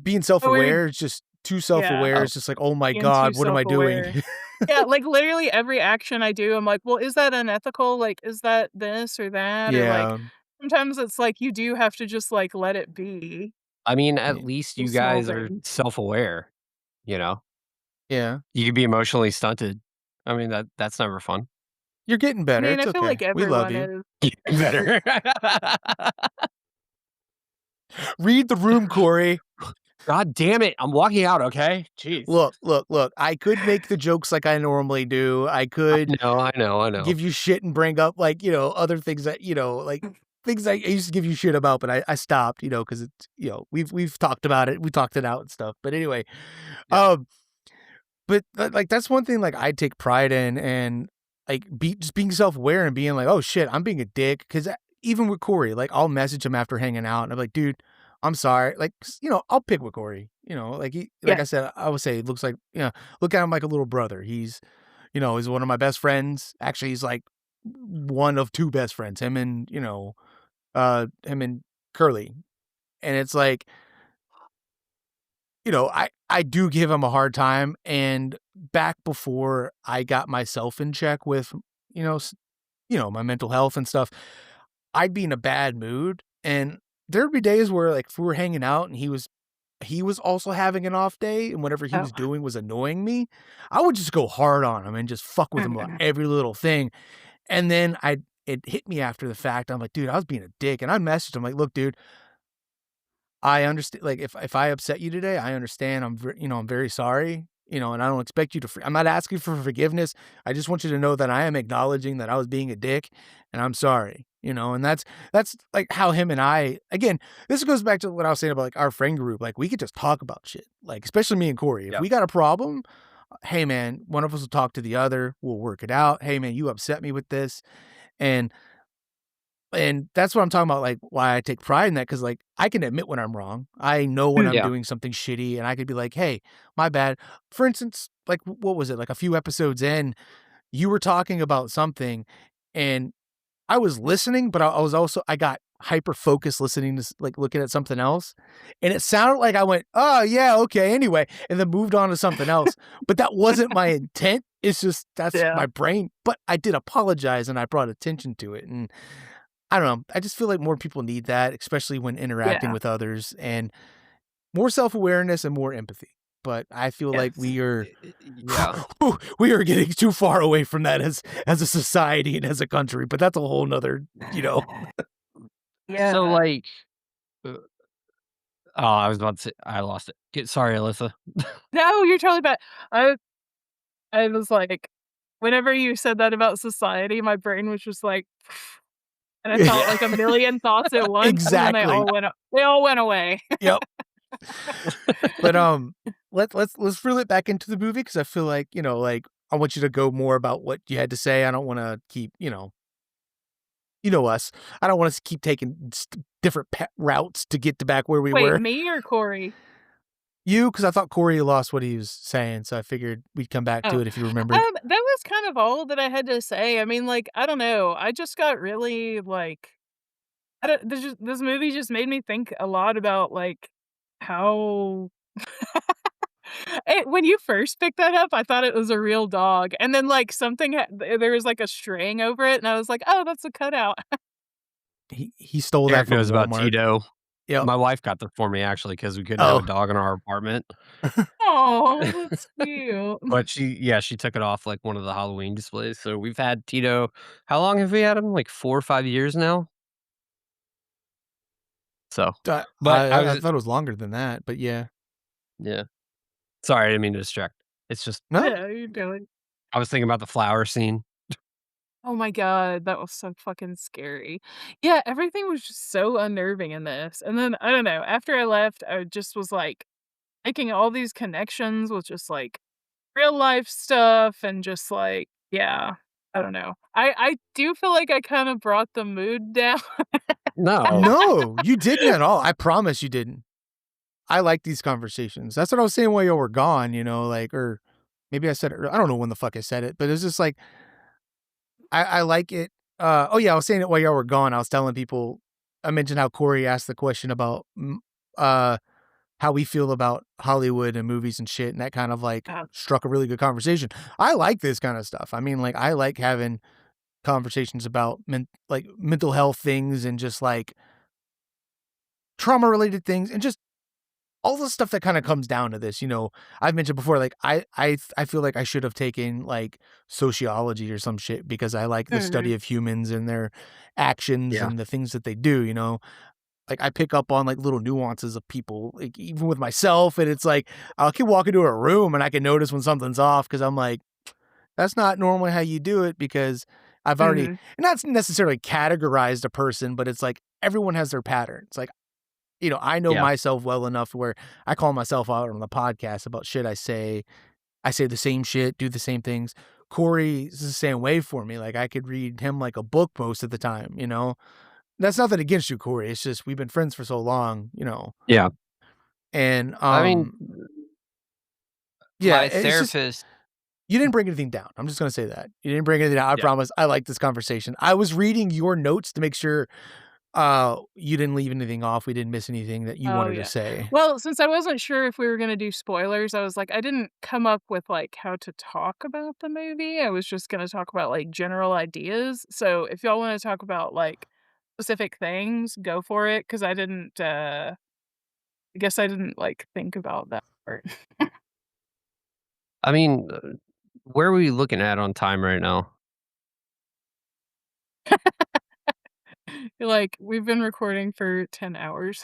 Being self-aware is just too self-aware. Yeah. It's just like, oh my Being God, too what am I doing? self-aware. Yeah, like literally every action I do, I'm like, well, is that unethical? Like, is that this or that? Or like, Yeah. sometimes it's like you do have to just like let it be. I mean, Yeah. at least Those you small guys are things. self-aware, you know? Yeah. You could be emotionally stunted. I mean, that's never fun. You're getting I better. mean, It's I feel like okay. We love everyone you. is. Better. Read the room, Corey. God damn it. I'm walking out, okay? Jeez. Look. I could make the jokes like I normally do. I could I know. give you shit and bring up like, other things that, like things I used to give you shit about, but I stopped, because it's, we've talked about it. We talked it out and stuff. But anyway, Yeah. but like, that's one thing like I take pride in, and like just being self-aware and being like, oh shit, I'm being a dick. Cause even with Corey, like I'll message him after hanging out and I'm like, dude, I'm sorry. Like, I'll pick with Corey, like like Yeah. I said, I would say it looks like, look at him like a little brother. He's one of my best friends. Actually, he's like one of two best friends, him and, him and Curly. And it's like, I do give him a hard time. And back before I got myself in check with, my mental health and stuff, I'd be in a bad mood. And there'd be days where like if we were hanging out and he was also having an off day, and whatever he was doing was annoying me, I would just go hard on him and just fuck with him about every little thing. And then it hit me after the fact. I'm like, dude, I was being a dick. And I messaged him like, look, dude, I understand. Like if I upset you today, I understand. I'm very sorry, and I don't expect you to, I'm not asking for forgiveness. I just want you to know that I am acknowledging that I was being a dick and I'm sorry, and that's like how him and I, again, this goes back to what I was saying about like our friend group. Like we could just talk about shit, like, especially me and Corey. If we got a problem, hey man, one of us will talk to the other. We'll work it out. Hey man, you upset me with this. And that's what I'm talking about, like, why I take pride in that, because, like, I can admit when I'm wrong. I know when I'm Yeah. doing something shitty, and I could be like, hey, my bad. For instance, like, what was it? Like, a few episodes in, you were talking about something, and I was listening, but I got hyper-focused listening to, like, looking at something else, and it sounded like I went, oh, yeah, okay, anyway, and then moved on to something else. But that wasn't my intent. It's just, that's my brain. But I did apologize, and I brought attention to it, and I don't know. I just feel like more people need that, especially when interacting with others, and more self-awareness and more empathy. But I feel like we are getting too far away from that as a society and as a country. But that's a whole nother, Yeah. So like, I was about to say, I lost it. Sorry, Alyssa. No, you're totally bad. I was like, whenever you said that about society, my brain was just like, and I felt like a million thoughts at once. Exactly. And then they all went away. Yep. But let's reel it back into the movie, because I feel like, like I want you to go more about what you had to say. I don't want to keep, us. I don't want us to keep taking different routes to get to back where we were. Wait, me or Corey? You, because I thought Corey lost what he was saying, so I figured we'd come back to it if you remembered. That was kind of all that I had to say. I mean, like, I don't know. I just got really like, this movie just made me think a lot about like how. When you first picked that up, I thought it was a real dog, and then like there was like a string over it, and I was like, oh, that's a cutout. He stole Derek that from knows about Walmart. Tito. Yep. My wife got this for me actually because we couldn't have a dog in our apartment. Oh, that's cute. But she took it off like one of the Halloween displays. So we've had Tito. How long have we had him? Like 4 or 5 years now. So, but I I was thought it was longer than that, but yeah. yeah. Sorry, I didn't mean to distract. It's just No, Yeah, you're doing. I was thinking about the flower scene. Oh my god, that was so fucking scary. Yeah, everything was just so unnerving in this. And then I don't know, after I left, I just was like making all these connections with just like real life stuff and just like, yeah, I don't know. I do feel like I kind of brought the mood down. No. no, you didn't at all. I promise you didn't. I like these conversations. That's what I was saying while you were gone, like, or maybe I said it. I don't know when the fuck I said it, but it's just like, I like it. Oh yeah, I was saying it while y'all were gone. I was telling people, I mentioned how Corey asked the question about, how we feel about Hollywood and movies and shit. And that kind of like struck a really good conversation. I like this kind of stuff. I mean, like, I like having conversations about mental health things and just like trauma related things and just all the stuff that kind of comes down to this. I've mentioned before, like, I feel like I should have taken like sociology or some shit because I like the study of humans and their actions and the things that they do, like I pick up on like little nuances of people, like even with myself. And it's like, I can walk into a room and I can notice when something's off. Cause I'm like, that's not normally how you do it because I've already, not necessarily categorized a person, but it's like everyone has their patterns. Like, I know myself well enough where I call myself out on the podcast about shit I say. I say the same shit, do the same things. Corey's the same way for me. Like I could read him like a book most of the time, That's nothing against you, Corey. It's just we've been friends for so long, Yeah. And I mean, yeah, my it's just therapist. you didn't bring anything down. I'm just gonna say that. You didn't bring anything down. I promise. I like this conversation. I was reading your notes to make sure you didn't leave anything off. We didn't miss anything that you wanted to say. Well, since I wasn't sure if we were gonna do spoilers, I was like, I didn't come up with like how to talk about the movie. I was just gonna talk about like general ideas. So if y'all want to talk about like specific things, go for it. Cause I didn't I guess I didn't like think about that part. I mean, where are we looking at on time right now? You're like, we've been recording for 10 hours.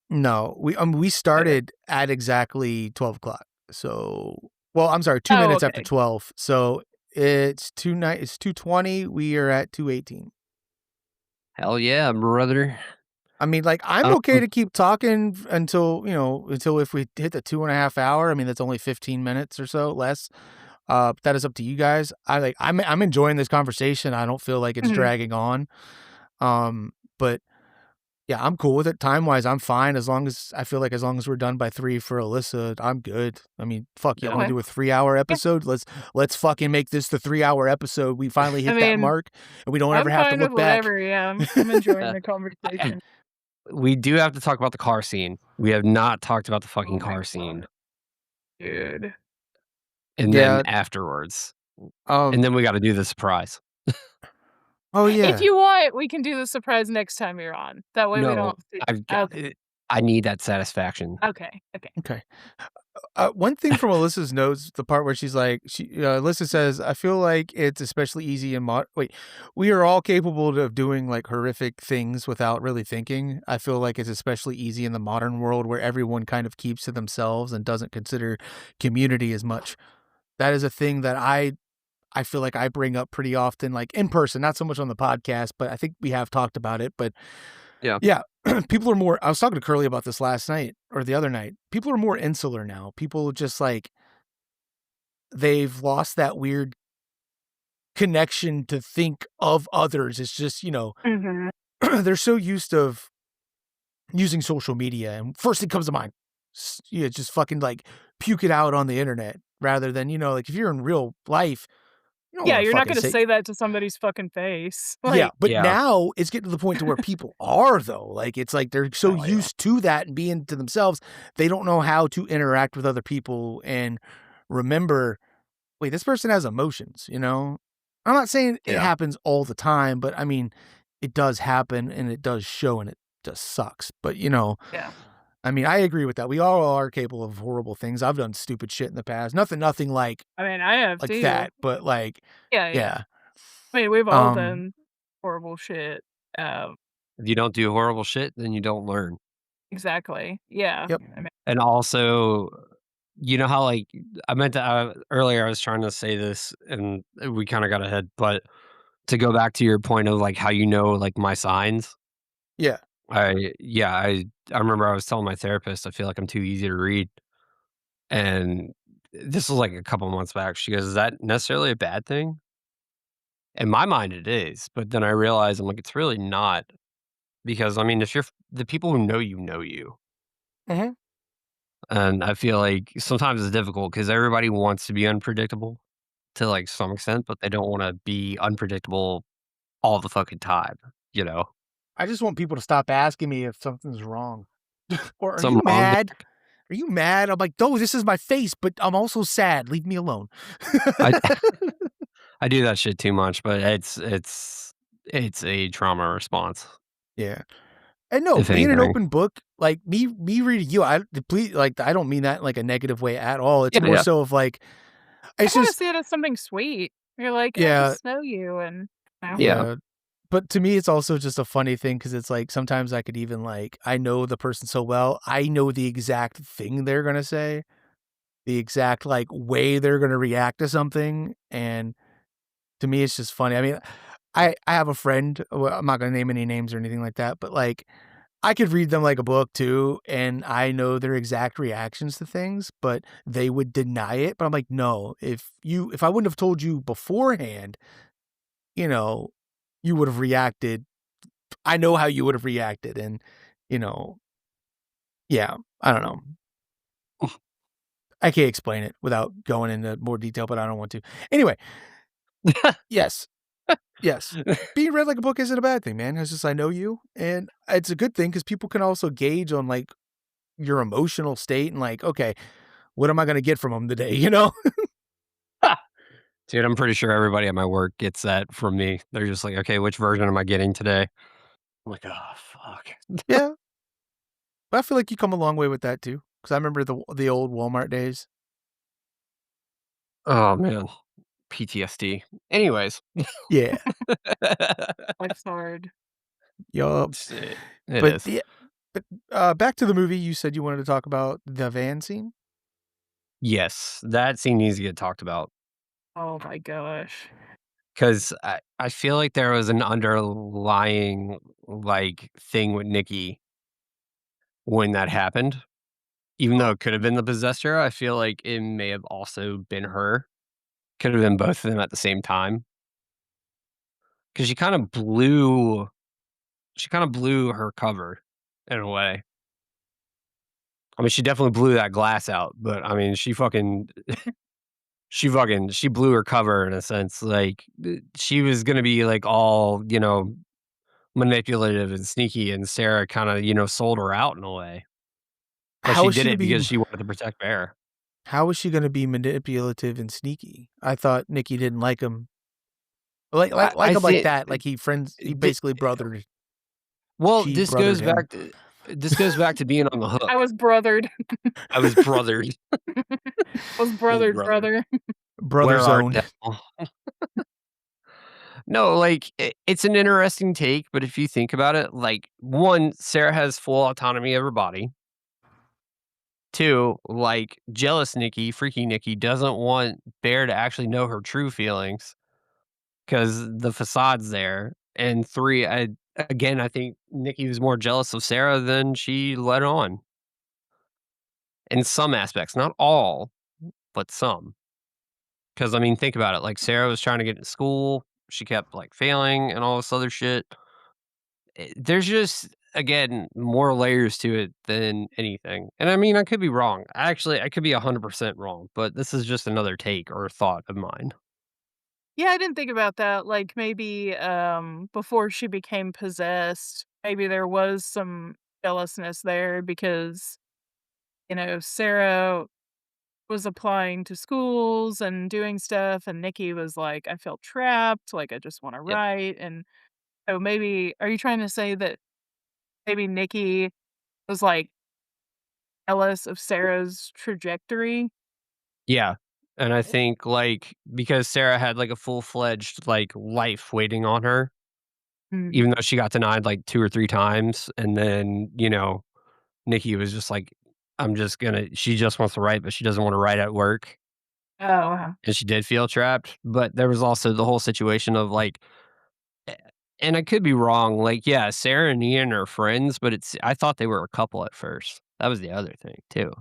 No, we started at exactly 12 o'clock. So, well, I'm sorry, 2 minutes after 12. So it's 2:20. We are at 2:18. Hell yeah, brother. I mean, like, I'm okay to keep talking until if we hit the 2.5 hour. I mean, that's only 15 minutes or so less. That is up to you guys. I'm enjoying this conversation. I don't feel like it's dragging on. But yeah, I'm cool with it. Time wise, I'm fine as long as we're done by 3 for Alyssa, I'm good. I mean, fuck, you want to do a 3-hour episode? Let's fucking make this the 3-hour episode. We finally hit that mark, and we don't ever have to look back. Whatever, yeah. I'm enjoying the conversation. We do have to talk about the car scene. We have not talked about the fucking car scene. Dude. And then afterwards. And then we got to do the surprise. Oh yeah. If you want, we can do the surprise next time you're on. That way we don't. I need that satisfaction. Okay. One thing from Alyssa's notes, the part where she's like, Alyssa says, I feel like it's especially easy in we are all capable of doing like horrific things without really thinking. I feel like it's especially easy in the modern world where everyone kind of keeps to themselves and doesn't consider community as much. That is a thing that I feel like I bring up pretty often, like in person, not so much on the podcast, but I think we have talked about it. But yeah, people are more, I was talking to Curly about this last night or the other night. People are more insular now. People just like, they've lost that weird connection to think of others. It's just, they're so used to using social media. And first thing comes to mind, just fucking like puke it out on the internet rather than, like if you're in real life, you're not going to say that to somebody's fucking face. Now it's getting to the point to where people are though. Like it's like they're so used to that and being to themselves, they don't know how to interact with other people and remember, wait, this person has emotions, I'm not saying it happens all the time, but I mean, it does happen and it does show, and just sucks. But Yeah. I mean, I agree with that. We all are capable of horrible things. I've done stupid shit in the past. Nothing like I mean, I have too. that, but like, Yeah. yeah. I mean, we've all Um, done horrible shit. If you don't do horrible shit, then you don't learn. Exactly. Yeah. Yep. I mean, And also, you know how, like, I meant to earlier, I was trying to say this and we kind of got ahead, but to go back to your point of like how like my signs, yeah. I remember I was telling my therapist I feel like I'm too easy to read. And this was like a couple months back. She goes, "Is that necessarily a bad thing?" In my mind, it is. But then I realized I'm like, it's really not. Because I mean, if you're the people who know you. Mhm. And I feel like sometimes it's difficult because everybody wants to be unpredictable to like some extent, but they don't want to be unpredictable all the fucking time, you know? I just want people to stop asking me if something's wrong. Or are you Something wrong. mad? Are you mad? I'm like, no, this is my face, but I'm also sad. Leave me alone. I I do that shit too much, but it's a trauma response, Yeah. And no, if being an anything. open book, like me reading you, please, like, I don't mean that in like a negative way at all. It's Yeah, more yeah. so of like, I it's kind of just, see it as something sweet. You're like, I yeah, just know you, and Yeah. yeah. But to me, it's also just a funny thing because it's like sometimes I could even like, I know the person so well, I know the exact thing they're going to say, the exact like way they're going to react to something. And to me, it's just funny. I mean, I have a friend, well, I'm not going to name any names or anything like that, but like, I could read them like a book too, and I know their exact reactions to things, but they would deny it. But I'm like, no, if I wouldn't have told you beforehand, you know, you would have reacted. I know how you would have reacted. And, you know, yeah, I don't know. I can't explain it without going into more detail, but I don't want to. Anyway, yes, yes. Being read like a book isn't a bad thing, man. It's just I know you, and it's a good thing because people can also gauge on like your emotional state and like, okay, what am I gonna get from them today? You know? Dude, I'm pretty sure everybody at my work gets that from me. They're just like, "Okay, which version am I getting today?" I'm like, "Oh, fuck." Yeah. But I feel like you come a long way with that too. Because I remember the old Walmart days. Oh, man. PTSD. Anyways. Yeah. life's hard. Yup. It But is. yeah, but back to the movie, you said you wanted to talk about the van scene? Yes, that scene needs to get talked about Oh my gosh. because I feel like there was an underlying, like, thing with Nikki when that happened. Even though it could have been the possessor, I feel like it may have also been her. Could have been both of them at the same time because she kinda blew her cover in a way. I mean, she definitely blew that glass out, but, I mean, she blew her cover in a sense, like, she was gonna be, like, all, manipulative and sneaky, and Sarah kinda, sold her out in a way, but How she is did she to it be because she wanted to protect Bear. how is she gonna be manipulative and sneaky? I thought Nikki didn't like him. Like I him like think that. Like he d basically brothered well, she brothered him. this goes back to being on the I hook. was brothered. I was brothered. Was I was brothered, brothered. brother. Brother Where art zoned. thou? No, like, it's an interesting take, but if you think about it, like, 1, Sarah has full autonomy of her body. 2, like, jealous Nikki, freaky Nikki doesn't want Bear to actually know her true feelings because the facade's there. And 3, I think Nikki was more jealous of Sarah than she let on in some aspects, not all, but some. Because I mean, think about it. Like Sarah was trying to get into school, she kept like failing and all this other shit. There's just again more layers to it than anything. And I mean, I could be wrong. Actually, I could be 100% wrong, but this is just another take or thought of mine. Yeah, I didn't think about that. Like maybe before she became possessed, maybe there was some jealousness there because, Sarah was applying to schools and doing stuff and Nikki was like, I feel trapped, like I just want to Yep. write. And so maybe are you trying to say that maybe Nikki was like jealous of Sarah's trajectory. Yeah. And I think, like, because Sarah had, like, a full-fledged, like, life waiting on her, Mm. even though she got denied, like, 2 or 3 times, and then, Nikki was just like, she just wants to write, but she doesn't wanna write at work, Oh, wow. and she did feel trapped, but there was also the whole situation of, like, eh and I could be wrong, like, yeah, Sarah and Ian are friends, but I thought they were a couple at first. That was the other thing, too.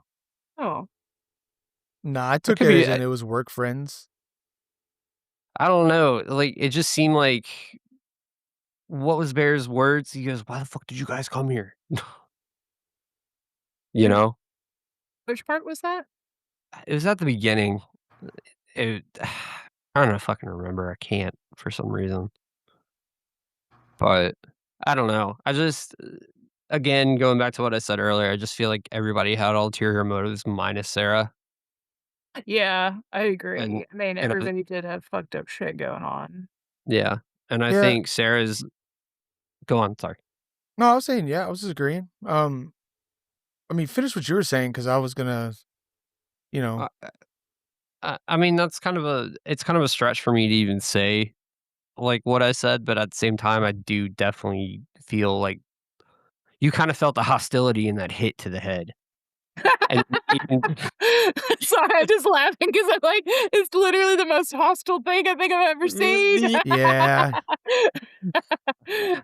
Oh. Nah, I I took could it be as in it was work friends. I don't know, like, it just seemed like what was Bear's words? He goes, "Why the fuck did you guys come here?" You Which know? which part was that? It was at the beginning. It I don't fucking remember, I can't for some reason. But, I don't know. I just again, going back to what I said earlier, I just feel like everybody had ulterior motives minus Sarah, Yeah, I and agree. I mean, and I everybody did have fucked up shit going on. yeah, and I Yeah. think Sarah's go on, sorry. No, I was saying, yeah, I was just agreeing. I mean, finish what you were saying because I was gonna, you know, Uh, I mean, it's kind of a stretch for me to even say, like, what I said, but at the same time, I do definitely feel like you kinda felt the hostility in that hit to the head. And even Sorry, I'm just laughing because I'm like, it's literally the most hostile thing I think I've ever seen. yeah.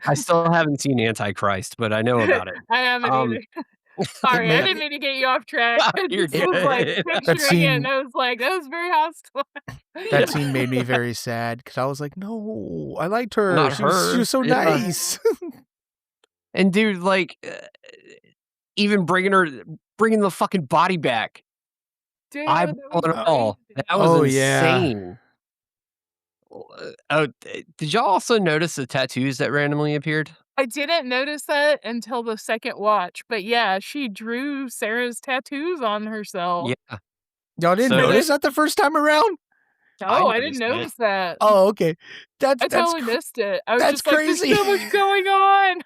I still haven't seen Antichrist, but I know about it. I haven't Um, either. Sorry, I Man, didn't mean to get you off track. I you're just was like good. that picturing it, and scene I was like, that was very hostile. that scene made me very sad because I was like, no, I liked her. Not She was her. so Yeah. nice. And dude, like, even bringing the fucking body back, Dude, that eyeball was and all. crazy. That was Oh yeah. insane. Oh, did y'all also notice the tattoos that randomly appeared? I didn't notice that until the second watch, but yeah, she drew Sarah's tattoos on herself. Yeah. Y'all didn't So notice that the first time around? I Oh, I didn't noticed it. notice that. Oh, okay. I totally missed it. I was That's just like, "There's crazy. so much going on."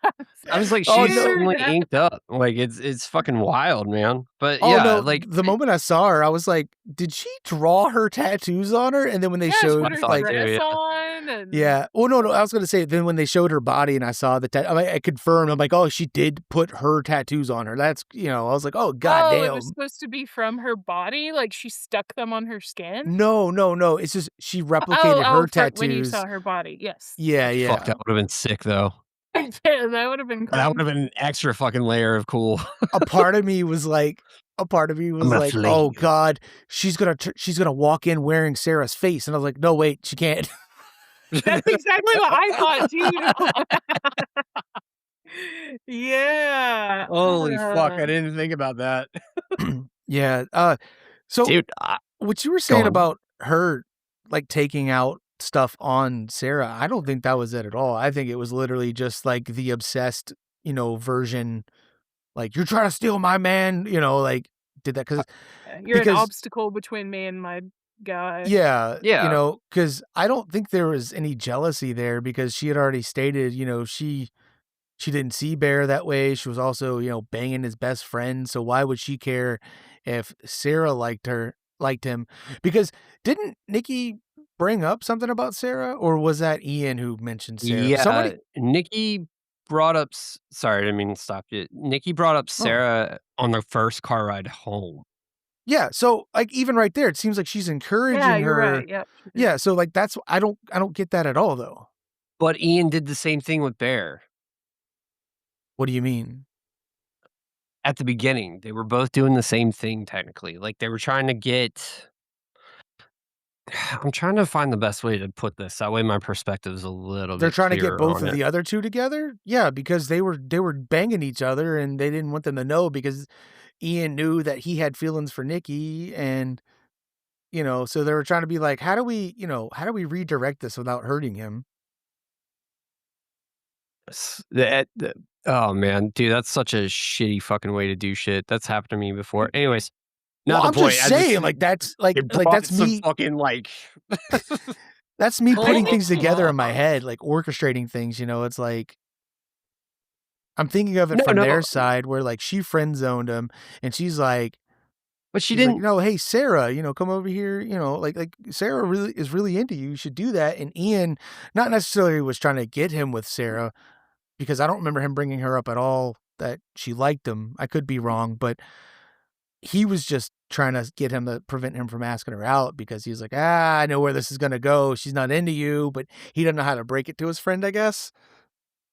I was like, Oh she's no. suddenly Dude. inked up. Like, it's fucking wild, man. But Oh yeah, no, like, the moment I saw her, I was like, did she draw her tattoos on her? And then when they Yeah, she showed put I her thought like too, dress yeah. on and yeah. Well, no, I was gonna say then when they showed her body and I saw I confirmed. I'm like, oh, she did put her tattoos on her. That's I was like, oh oh, it was goddamn. supposed to be from her body, like, she stuck them on her skin? No. It's just she Oh, replicated oh, her for when you saw tattoos. her body, yes. Yeah, Gotcha. Fuck, yeah. that would've been sick, though. Yeah, that would've been That crazy. would've been an extra fucking layer of cool. A part of me was like, I'm gonna flay oh you. god, she's gonna walk in wearing Sarah's face, and I was like, no, wait, she can't. That's exactly what I thought too. Yeah. Holy fuck, I didn't think about that. Yeah. So Dude, what you were go saying on. about her like taking out stuff on Sarah, I don't think that was it at all. I think it was literally just like the obsessed, version. Like you're trying to steal my man, like did that You're an because obstacle between me and my guy. yeah, Yeah. because I don't think there was any jealousy there because she had already stated, she didn't see Bear that way. She was also, banging his best friend. So why would she care if Sarah liked him? Because didn't Nikki bring up something about Sarah, or was that Ian who mentioned Sarah? Yeah, Nikki brought up sorry, I didn't mean to stop you. Nikki brought up Oh. Sarah on the first car ride home. Yeah. So like even right there, it seems like she's encouraging Yeah, you're her. right, yep. Yeah. So like I don't get that at all though. But Ian did the same thing with Bear. What do you mean? At the beginning, they were both doing the same thing technically. Like, they were trying to get I'm trying to find the best way to put this, that way my perspective is a little They're bit trying to get clearer both on of it. the other two together? Yeah, because they were banging each other and they didn't want them to know because Ian knew that he had feelings for Nikki and so they were trying to be like, how do we redirect this without hurting him? Oh, man, dude, that's such a shitty fucking way to do shit. That's happened to me before. Anyways, Well, not the I'm point. just I just saying, like that's it brought that's some me. fucking, like That's me putting Oh, things together in my God. head, like orchestrating things. It's like I'm thinking of it No, from no. their side where like she friend zoned him and she's like, But she she's like, didn't. no, hey Sarah, come over here, like Sarah really is really into you. You should do that. And Ian not necessarily was trying to get him with Sarah because I don't remember him bringing her up at all that she liked him. I could be wrong, but he was just trying to get him to prevent him from asking her out because he's like, I know where this is going to go. She's not into you, but he doesn't know how to break it to his friend, I guess.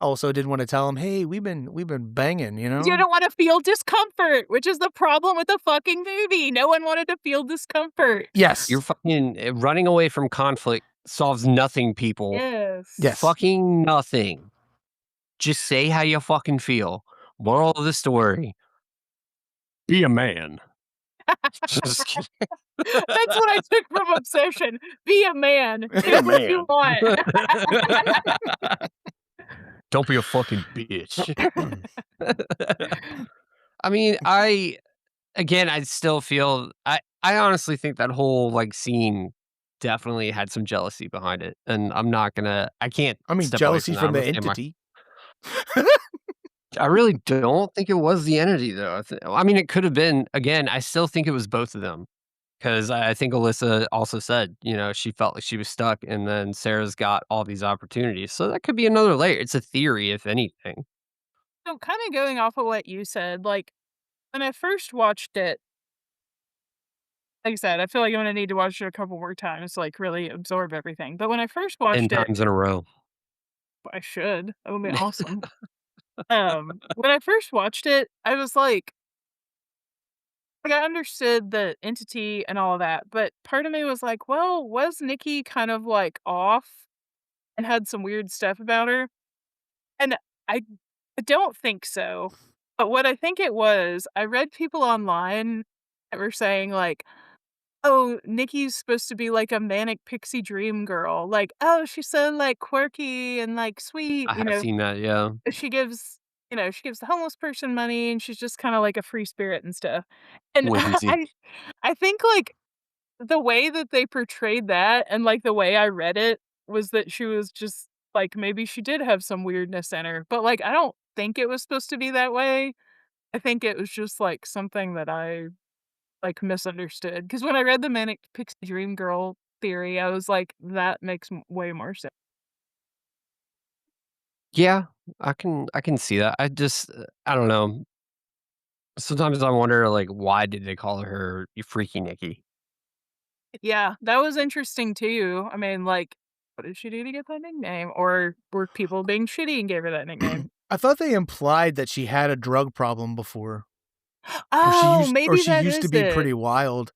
Also didn't want to tell him, hey, we've been banging, You don't want to feel discomfort, which is the problem with the fucking movie. No one wanted to feel discomfort. Yes. You're fucking running away from conflict solves nothing, people. Yes. Yes. Fucking nothing. Just say how you fucking feel. Moral of the story. Be a man. Just kidding. That's what I took from Obsession. Be a man. Be a Do what you man. want. Don't be a fucking bitch. I mean, I still feel I honestly think that whole like scene definitely had some jealousy behind it, and I'm not gonna. I can't. I mean, step away jealousy that. from I'm the gonna stay my- entity. I really don't think it was the entity, though. I mean, it could have been. Again, I still think it was both of them. Because I think Alyssa also said, she felt like she was stuck, and then Sarah's got all these opportunities. So that could be another layer. It's a theory, if anything. So kind of going off of what you said, like when I first watched it, like I said, I feel like I'm gonna need to watch it a couple more times to like really absorb everything. But when I first 10 watched it, times in a row. I should. That would be awesome. When I first watched it, I was like I understood the entity and all of that, but part of me was like, well, was Nikki kind of like off and had some weird stuff about her? And I don't think so. But what I think it was, I read people online that were saying like, oh, Nikki's supposed to be like a manic pixie dream girl. Like, oh, she's so like quirky and like sweet, I have seen that, yeah. she gives she gives the homeless person money and she's just kind of like a free spirit and stuff. And Whimsy. I think like the way that they portrayed that and like the way I read it was that she was just like maybe she did have some weirdness in her, but like I don't think it was supposed to be that way. I think it was just like something that I like misunderstood because when I read the manic pixie dream girl theory, I was like that makes way more sense. Yeah, I can see that. I don't know. Sometimes I wonder, like, why did they call her Freaky Nikki? Yeah, that was interesting too. I mean, like, what did she do to get that nickname? Or were people being shitty and gave her that nickname? I thought they implied that she had a drug problem before. Oh, Or maybe she that used to is be it. pretty wild.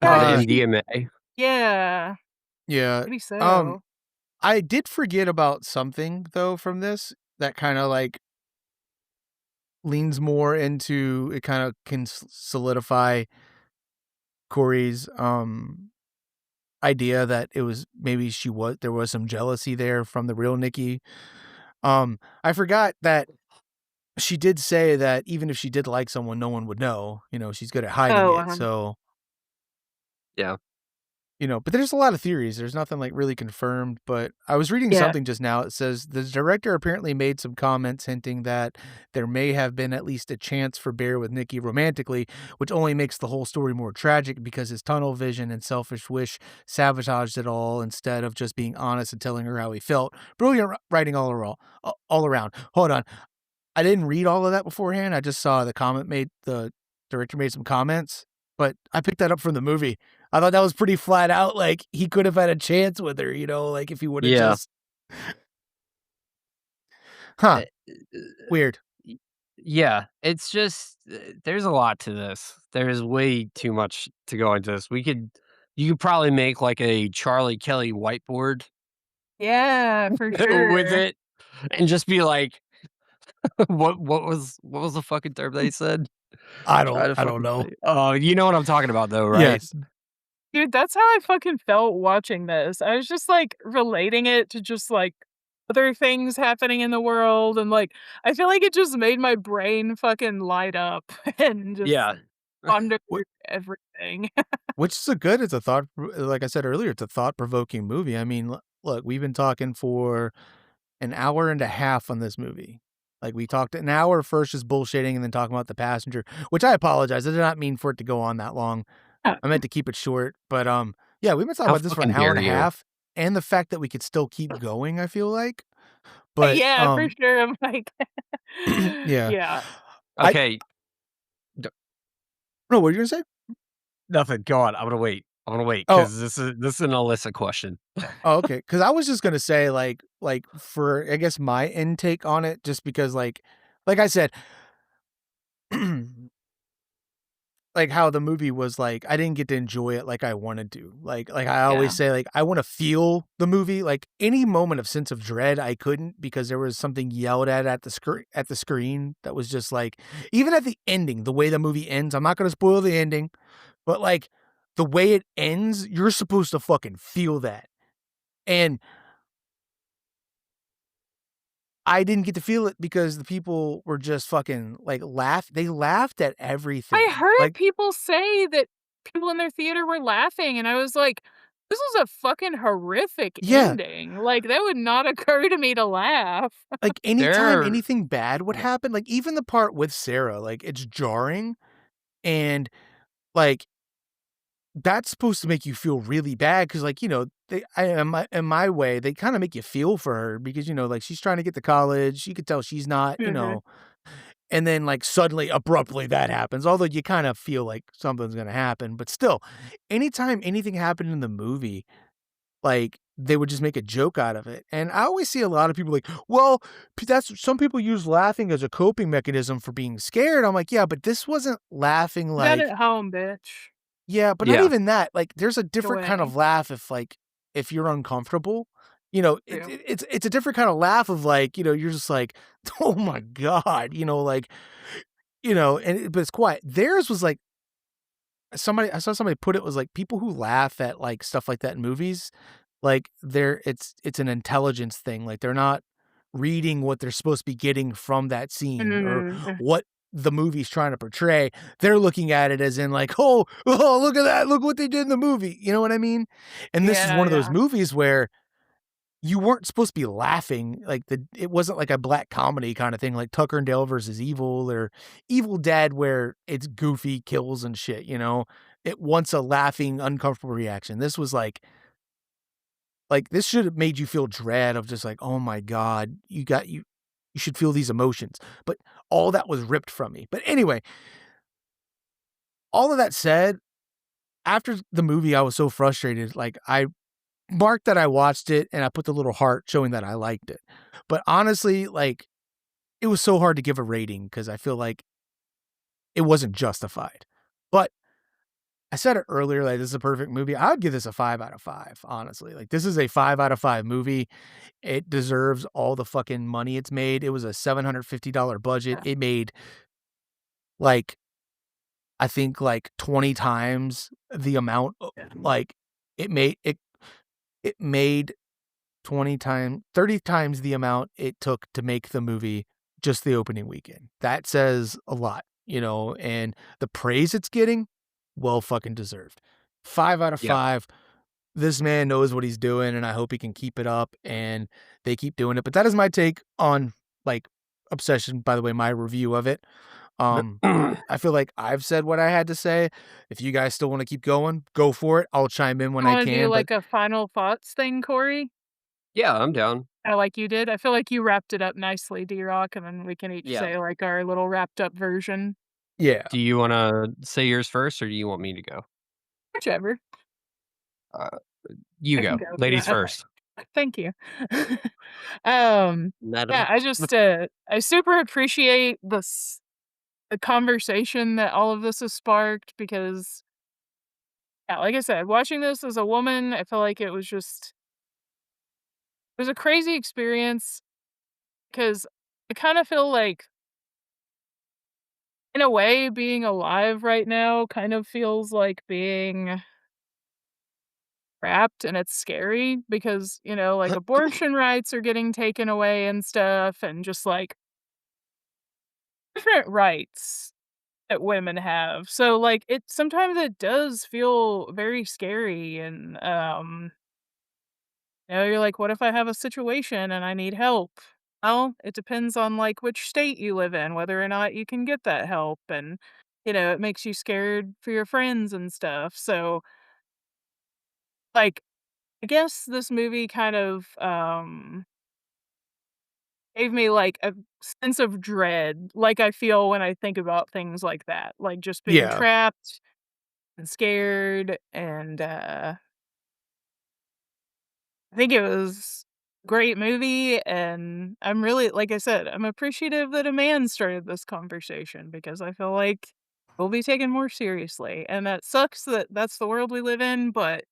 Or the Yeah, MDMA. yeah, Yeah. maybe so. I did forget about something though from this that kind of like leans more into it kind of can solidify Corey's idea that it was maybe there was some jealousy there from the real Nikki. I forgot that she did say that even if she did like someone, no one would know. She's good at hiding Oh, it. So, Yeah. But there's a lot of theories. There's nothing like really confirmed, but I was reading Yeah. something just now. It says the director apparently made some comments hinting that there may have been at least a chance for Bear with Nikki romantically, which only makes the whole story more tragic because his tunnel vision and selfish wish sabotaged it all instead of just being honest and telling her how he felt. Brilliant writing all around. Hold on. I didn't read all of that beforehand. I just saw the director made some comments, but I picked that up from the movie. I thought that was pretty flat out. Like he could have had a chance with her, like if he would have just. Huh. Weird. Yeah. It's just, there's a lot to this. There's way too much to go into this. You could probably make like a Charlie Kelly whiteboard Yeah, for with sure. it and just be like, what was the fucking term they said? I Try to don't fucking know. say- Oh, you know what I'm talking about though, right? Yes. Dude, that's how I fucking felt watching this. I was just like relating it to just like other things happening in the world and like I feel like it just made my brain fucking light up and just Yeah. ponder What- everything. Which is it's a thought, like I said earlier, it's a thought-provoking movie. I mean, look, we've been talking for an hour and a half on this movie. Like we talked an hour first just bullshitting and then talking about the passenger, which I apologize. I did not mean for it to go on that long. Oh, I meant to keep it short, but yeah, we've been talking How about this for an fucking hour and dare a you? half, and the fact that we could still keep going, I feel like. But yeah, for sure. I'm like, yeah. yeah. I Okay, no, what were you gonna say? nothing. Go on. I'm gonna wait. I'm gonna wait Oh, because this is an Alyssa question. oh, okay. Because I was just gonna say, like for I guess my intake on it, just because like I said, like how the movie was like, I didn't get to enjoy it like I wanted to. Like I always Yeah. say, like I want to feel the movie. Like any moment of sense of dread, I couldn't because there was something yelled at the screen that was just like, even at the ending, the way the movie ends. I'm not gonna spoil the ending, but like the way it ends, you're supposed to fucking feel that. And I didn't get to feel it because the people were just fucking like they laughed at I everything. heard Like, people say that people in their theater were laughing, and I was like, "This is a fucking horrific yeah, ending." Like, that would not occur to me to laugh. like anytime There, anything bad would happen, like even the part with Sarah, like it's jarring and like that's supposed to make you feel really bad because like, in my way, they kind of make you feel for her because, like she's trying to get to college. You could tell she's not, Mhm. and then like suddenly abruptly that happens. Although you kind of feel like something's going to happen, but still, anytime anything happened in the movie, like, they would just make a joke out of it, and I always see a lot of people like, "Well, that's some people use laughing as a coping mechanism for being scared." I'm like, "Yeah, but this wasn't laughing Do that like." at home, bitch. Yeah, but not yeah. even that, like, there's a Get different kind away. of laugh if, like, if you're uncomfortable, you know, it True. it it's a different kind of laugh of, like, you're just like, "Oh my god," like, but it's quiet. Theirs was like I saw somebody put it was like people who laugh at, like, stuff like that in movies, like, it's an intelligence thing, like, they're not reading what they're supposed to be getting from that scene or Mhm. what the movie's trying to portray. They're looking at it as in like, "Oh, oh, look at that, look what they did in the movie." You know what I mean? And this is Yeah, one of those yeah. movies where you weren't supposed to be laughing, like, it wasn't like a black comedy kinda thing like Tucker and Dale versus Evil or Evil Dead where it's goofy kills and shit, you know? It wants a laughing, uncomfortable reaction. This was like, this should have made you feel dread of just like, "Oh my god, you should feel these emotions." But all that was ripped from me. But anyway, all of that said, after the movie, I was so frustrated, like, I marked that I watched it, and I put the little heart showing that I liked it. But honestly, like, it was so hard to give a rating because I feel like it wasn't justified. But I said it earlier, like, this is a perfect movie. I would give this a 5 out of 5, honestly. Like, this is a 5 out of 5 movie. It deserves all the fucking money it's made. It was a $750 budget. Yeah. It made, like, I think, like, 20 times the amount, Yeah. like, it made 30 times the amount it took to make the movie just the opening weekend. That says a lot, and the praise it's getting, well fucking deserved. 5 out of Yeah. 5. This man knows what he's doing, and I hope he can keep it up, and they keep doing it. But that is my take on, like, Obsession, by the way, my review of it. I feel like I've said what I had to say. If you guys still wanna keep going, go for it. I'll chime in when You I wanna do, can, but like, a final thoughts thing, Corey? Yeah, I'm down. Like you did? I feel like you wrapped it up nicely, D-Rock, and then we can each Yeah. say, like, our little wrapped up version. yeah. Do you wanna say yours first, or do you want me to go? Whichever. Uh, you I can go. go. Ladies Yeah, first. okay. Thank you. Yeah, Madam. I super appreciate the conversation that all of this has sparked because, yeah, like I said, watching this as a woman, I feel like it was a crazy experience because I kinda feel like, in a way, being alive right now kind of feels like being trapped, and it's scary because, like, abortion rights are getting taken away and stuff, and just, like, different rights that women have. So, like, sometimes it does feel very scary and, you're like, "What if I have a situation and I need help?" Well, it depends on, like, which state you live in, whether or not you can get that help, and, it makes you scared for your friends and stuff, so, like, I guess this movie kind of, gave me, like, a sense of dread, like I feel when I think about things like that, like, just being Yeah. trapped and scared, and, I think it was a great movie, and I'm really like I said, I'm appreciative that a man started this conversation because I feel like we'll be taken more seriously, and that sucks that that's the world we live in, but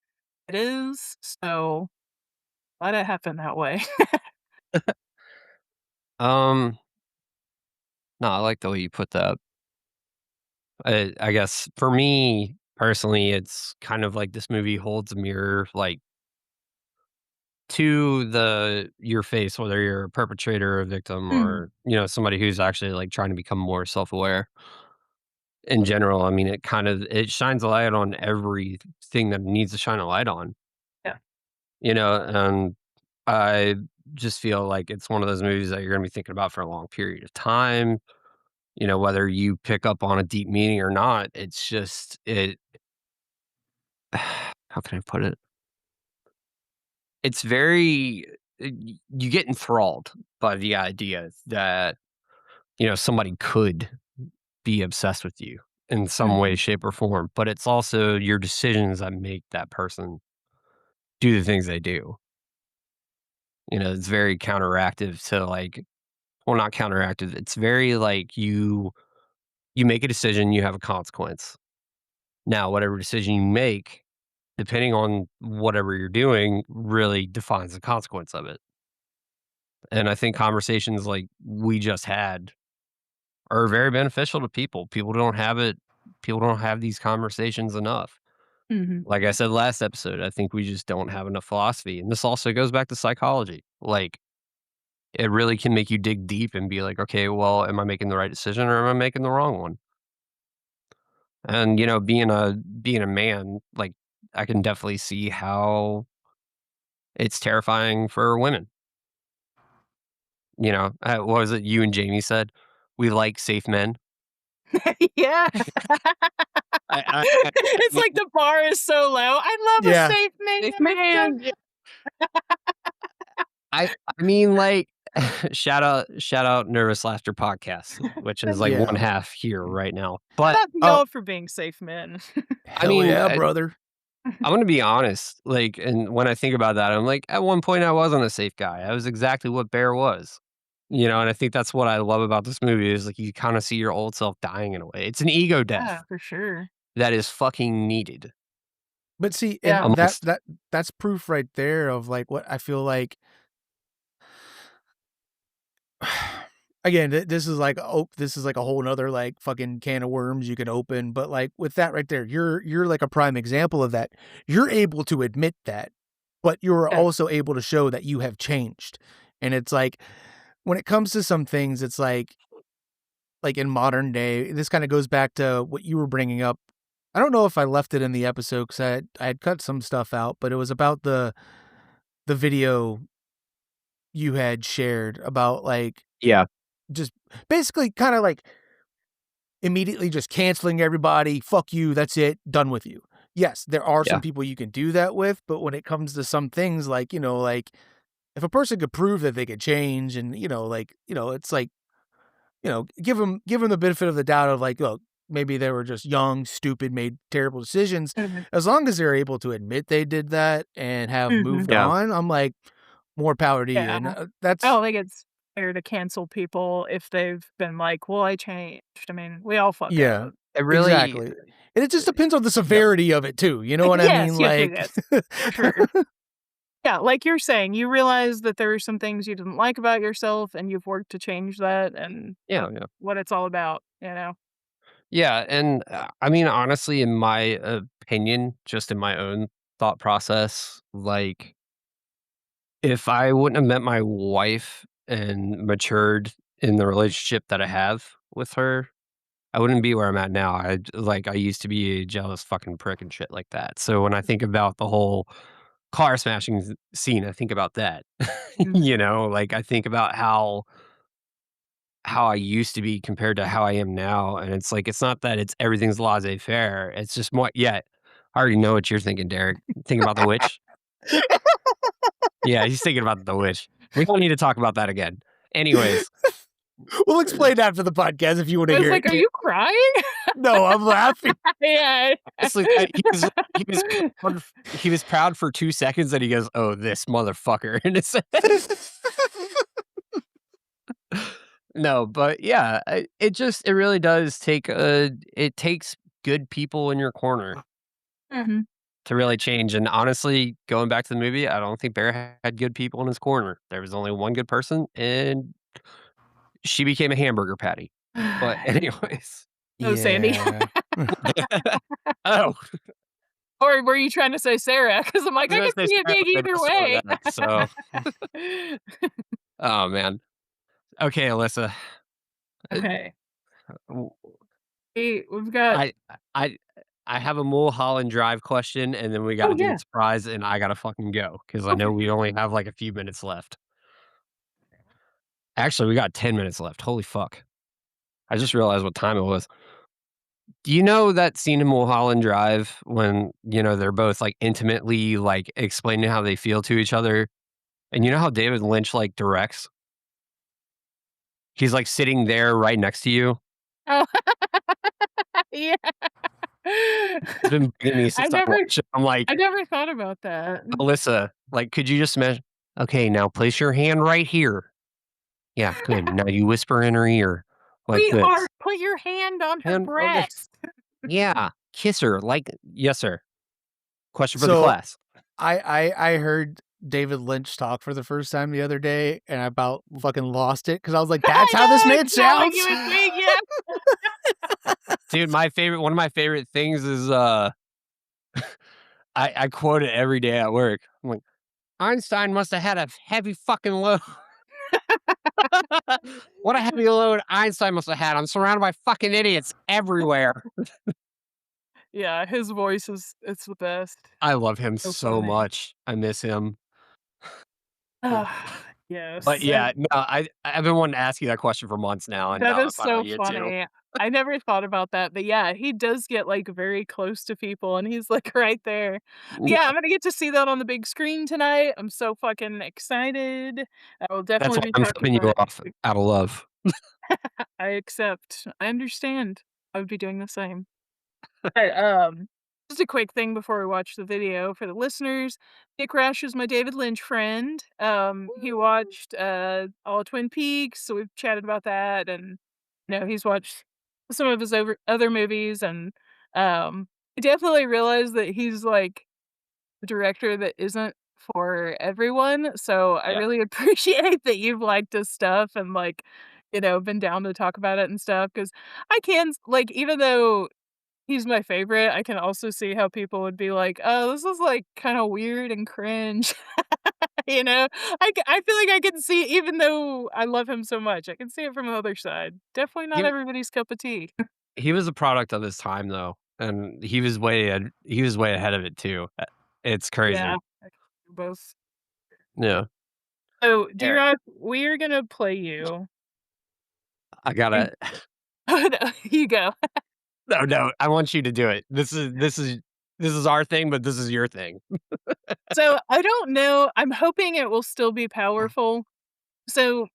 it is, so glad it happened that way. Um, no, I like the way you put that. I guess for me personally, it's kind of like this movie holds a mirror, like to your face, whether you're a perpetrator or a victim Mhm. or, somebody who's actually like trying to become more self-aware in general. I mean, it shines a light on everything that it needs to shine a light on, Yeah. and I just feel like it's one of those movies that you're going to be thinking about for a long period of time, whether you pick up on a deep meaning or not. It's just, how can I put it? It's very, you get enthralled by the idea that, somebody could be obsessed with you in some way, Mhm. shape, or form, but it's also your decisions that make that person do the things they do. It's very counteractive to like, well, not counteractive. It's very like you make a decision, you have a consequence. Now, whatever decision you make, depending on whatever you're doing, really defines the consequence of it. And I think conversations like we just had are very beneficial to people. People don't have these conversations enough. Mhm. Like I said last episode, I think we just don't have enough philosophy. And this also goes back to psychology. Like it really can make you dig deep and be like, okay, well, am I making the right decision or am I making the wrong one? And being a man, like I can definitely see how it's terrifying for women. What was it you and Jamie said? We like safe men. Yeah. I It's mean, like the bar is so low. I love a Yeah. safe safe man. man. I mean, like, shout out Nervous Laughter Podcast, which is like one Yeah. half here right now. Shout But out to Oh, y'all for being safe men. I hell mean, yeah, brother. I'm gonna be honest. Like, and when I think about that, I'm like, at one point, I wasn't a safe guy. I was exactly what Bear was. And I think that's what I love about this movie is like you kind of see your old self dying in a way. It's an ego Yeah, death for sure. that is fucking needed But see, and Yeah. amongst. that's proof right there of like what I feel like. Again, this is like a whole nother like fucking can of worms you can open. But like with that right there, you're like a prime example of that. You're able to admit that, but you're Yeah. also able to show that you have changed. And it's like when it comes to some things, it's like in modern day, this kind of goes back to what you were bringing up. I don't know if I left it in the episode because I had cut some stuff out, but it was about the video you had shared about like Yeah, just basically kind of like immediately just canceling everybody. Fuck you. That's it. Done with you. Yes, there are some yeah, people you can do that with, but when it comes to some things like, like if a person could prove that they could change and, it's like, give them the benefit of the doubt of like, look, maybe they were just young, stupid, made terrible decisions. Mhm. As long as they're able to admit they did that and have Mhm. moved yeah. on, I'm like, more power to you. Yeah. And I that's, don't think it's fair to cancel people if they've been like, "Well, I changed." I mean, we all fuck yeah, up. It really, exactly. And it just depends on the yeah, severity of it too. You know what I Yes, mean? yes, yes, Like, yes, for sure. Yeah, like you're saying, you realize that there are some things you didn't like about yourself, and you've worked to change that, and yeah, that's yeah. what it's all about, you know? Yeah, and, I mean, honestly, in my opinion, just in my own thought process, like, if I wouldn't have met my wife and matured in the relationship that I have with her, I wouldn't be where I'm at now. I used to be a jealous fucking prick and shit like that. So when I think about the whole car smashing scene, I think about that. You know, like I think about how I used to be compared to how I am now, and it's like it's not that it's everything's laissez-faire. It's just more. Yeah, I already know what you're thinking, Derek. Think about the witch. Yeah, he's thinking about the witch. We don't need to talk about that again. Anyways, We'll explain after the podcast if you want I to was hear like, it. are you crying? No, I'm laughing. Yeah. honestly, he was proud for 2 seconds, and he goes, "Oh, this motherfucker," and it's no, but yeah, it really does take it takes good people in your corner Mhm. to really change. And honestly, going back to the movie, I don't think Bear had good people in his corner. There was only one good person, and she became a hamburger patty. But anyways, Oh, Sandy. Yeah. oh, Or were you trying to say Sarah? Because I'm like, I I was can gonna see say it Sarah, being but I either just saw way. that, so oh man. Okay, Alyssa. Uh, Okay. w- We've got. I I I have a Mulholland Drive question, and then we got Oh, to do yeah. the surprise, and I gotta fucking go because I know Okay. we only have like a few minutes left. Actually, we got 10 minutes left. Holy fuck! I just realized what time it was. Do you know that scene in Mulholland Drive when they're both like intimately like explaining how they feel to each other, and you know how David Lynch like directs? He's like sitting there right next to you. Oh, yeah. It's been bugging me I since I never watched it. I'm like, I never thought about that. Alyssa, like, could you just measure? Okay, now place your hand right here. Yeah, good. Now you whisper in her ear like this. Put your hand on her And okay, breast. yeah, kiss her like yes, sir. Question for the So class. I heard David Lynch talk for the first time the other day, and I about fucking lost it because I was like, "That's how this I know, man it's not like sounds." you would think, yeah. Dude, one of my favorite things is I quote it every day at work. I'm like, Einstein must have had a heavy fucking load. What a heavy load Einstein must have had. I'm surrounded by fucking idiots everywhere. Yeah, his voice it's the best. I love him So so funny. much. I miss him. But Yes, yeah, no, I've been wanting to ask you that question for months now, and that now I is finally so get to. funny. I never thought about that, but yeah, he does get, like, very close to people, and he's, like, right there. Yeah, Yeah, I'm gonna get to see that on the big screen tonight. I'm so fucking excited. I will that's definitely why be I'm talking flipping you about it next off week. out of love. I accept. I understand. I would be doing the same. But, just a quick thing before we watch the video for the listeners. Dick Rash is my David Lynch friend. He watched all Twin Peaks, so we've chatted about that, and he's watched some of his other movies, and I definitely realized that he's like a director that isn't for everyone. So I Yeah. really appreciate that you've liked his stuff and like been down to talk about it and stuff because I can like even though he's my favorite. I can also see how people would be like, "Oh, this is, like, kinda weird and cringe." You know? I feel like I can see even though I love him so much, I can see it from the other side. Definitely not He everybody's cup of tea. he was a product of his time though, and he was way ahead of it too. It's Yeah. crazy. I both. Yeah. So, Eric, D-Rock, we're gonna play you I and gotta Oh, no, you go. no, I want you to do it. This is our thing, but this is your thing. So, I don't know, I'm hoping it will still be powerful. So,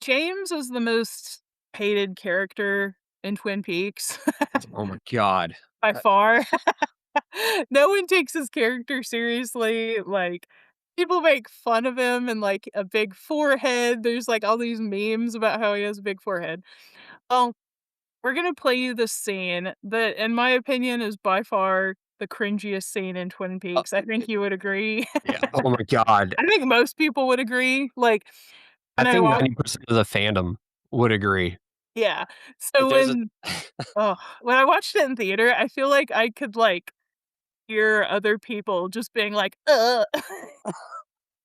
James is the most hated character in Twin Peaks. Oh my god. By Uh, far. No one takes his character seriously, like, people make fun of him and, like, a big forehead, there's, like, all these memes about how he has a big forehead. Well, we're gonna play you this scene that, in my opinion, is by far the cringiest scene in Twin uh, Peaks, I think you would agree. yeah. Oh my god. I think most people would agree, like, I when I think watch 90% of the fandom would agree. yeah. Like So there's a when I watched it in theater, I feel like I could, like, hear other people just being like, "Ugh."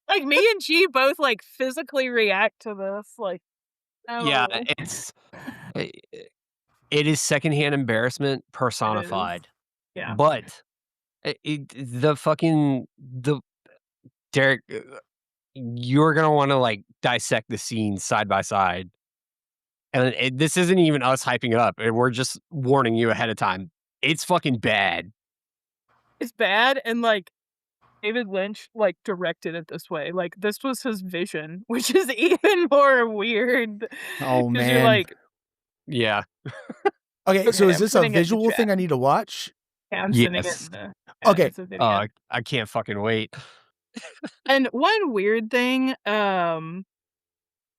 Like, me and G both, like, physically react to this, like, yeah, "No." i it is secondhand embarrassment It is. personified. Yeah. But the fucking the Derek, you're gonna want to like dissect the scenes side by side, and this isn't even us hyping it up. We're just warning you ahead of time. It's fucking bad. It's bad, and like David Lynch like directed it this way. Like this was his vision, which is even more weird. Oh, 'Cause you're man. like, Yeah. Okay, so Okay, is I'm this a putting it in the visual chat. thing I need to watch? yeah, I'm sending it Yes. in the Okay. it's a video. I can't fucking wait. And one weird thing,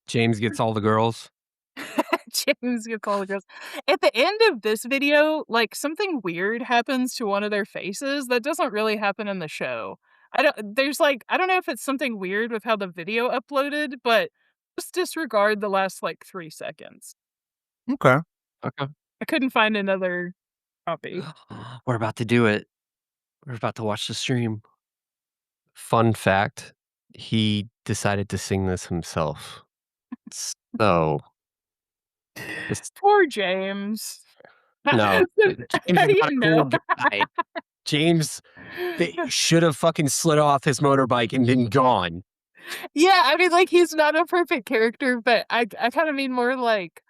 James gets all the girls. James gets all the girls. At the end of this video, like something weird happens to one of their faces that doesn't really happen in the show. I don't know if it's something weird with how the video uploaded, but just disregard the last like 3 seconds. Okay. Okay. I couldn't find another copy. We're about to do it. We're about to watch the stream. Fun fact, he decided to sing this himself. So Poor James. no, James is not a You cool know. guy. James, they should have fucking slid off his motorbike and been gone. Yeah, I mean, like, he's not a perfect character, but I kind of mean more like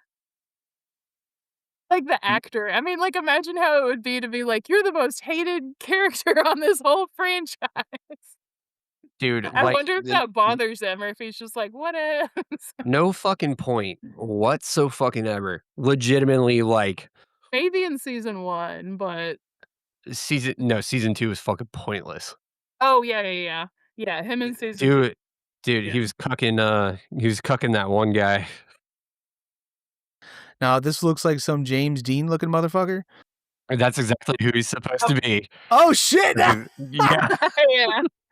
the actor. I mean, like, imagine how it would be to be like, you're the most hated character on this whole franchise. Dude, I like, wonder if that bothers him or if he's just like, what else? no fucking point whatsoever. Legitimately, like, Maybe in season 1, but season 2 is fucking pointless. oh yeah. Yeah, him in season 2. Dude, Yeah. he was cucking that one guy. Now, this looks like some James Dean looking motherfucker. That's exactly who he's supposed to be. Oh, shit! Yeah. Yeah.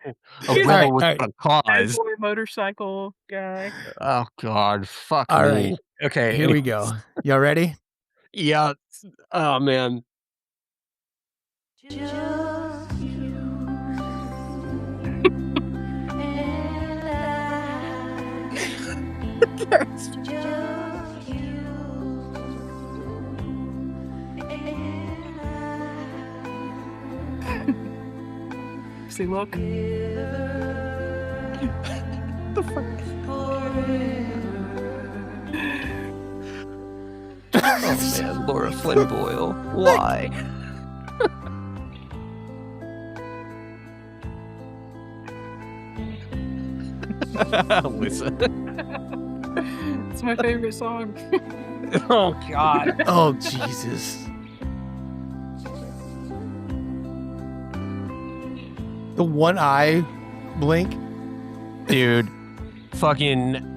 A He's rebel like- with a cause. Bad boy motorcycle guy. Oh God, fuck All me. right. Okay, Here we go. Y'all ready? Yeah. Oh man. See, look. The fuck? Oh man, Laura Flynn Boyle. Why? Listen. It's my favorite song. Oh God. Oh, Jesus. The one eye blink. Dude. Fucking.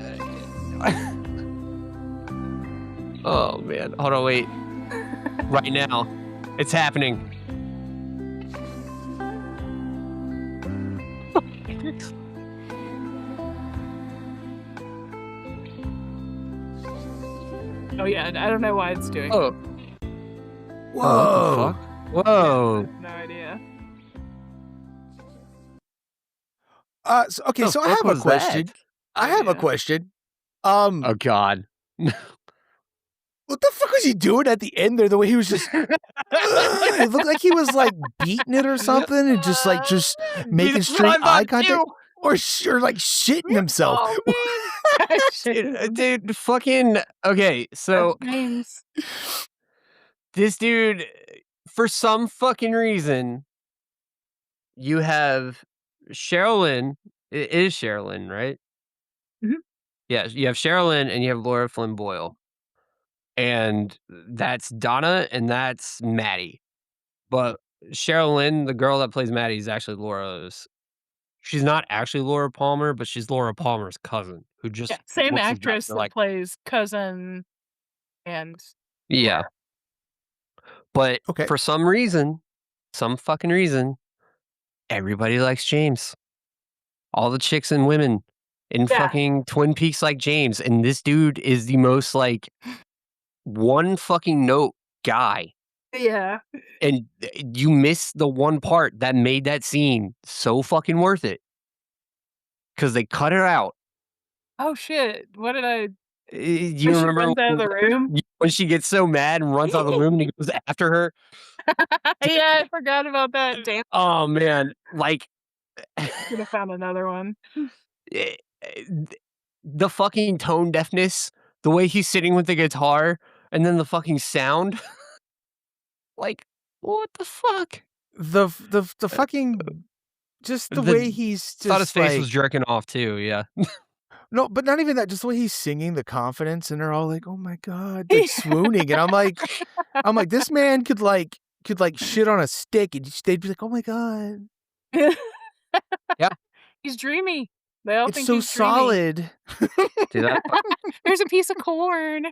Oh man. Hold on, wait. Right now. It's happening. Oh yeah, I don't know why it's doing. Oh. Whoa. What the fuck? Whoa. No idea. Okay, The so I fuck have a was question. that? I have a Yeah. question. Oh God. What the fuck was he doing at the end there? The way he was just, it looked like he was like beating it or something, and just making That's what straight I thought, eye contact, too. or like shitting himself. Oh man. Dude, fucking okay. So James. this dude, for some fucking reason, you have Sherilyn. It is Sherilyn, right? Mhm. Yeah, you have Sherilyn and you have Laura Flynn Boyle, and that's Donna and that's Maddie. But Sherilyn, the girl that plays Maddie, is actually Laura's. She's not actually Laura Palmer, but she's Laura Palmer's cousin, who just Yeah, same looks actress exactly that like. plays cousin and Yeah. But Okay. for some fucking reason, everybody likes James. All the chicks and women in Yeah. fucking Twin Peaks like James. And this dude is the most like one fucking note guy. yeah. And you miss the one part that made that scene so fucking worth it. Because they cut it out. Oh shit. What did I You when she remember runs out of the room? when she gets so mad and runs out of the room and he goes after her? Yeah, I forgot about that. Damn. Oh man, like Could have found another one. The fucking tone deafness, the way he's sitting with the guitar, and then the fucking sound. Like, what the fuck? The fucking just the way The he's thought his just face was like jerking off too, yeah. no, but not even that, just the way he's singing, the confidence, and they're all like, "Oh my god," like swooning, and I'm like, this man could shit on a stick, and they'd be like, "Oh my god, Yeah. He's dreamy. They all it's think so he's dreamy. solid." See that? There's a piece of corn.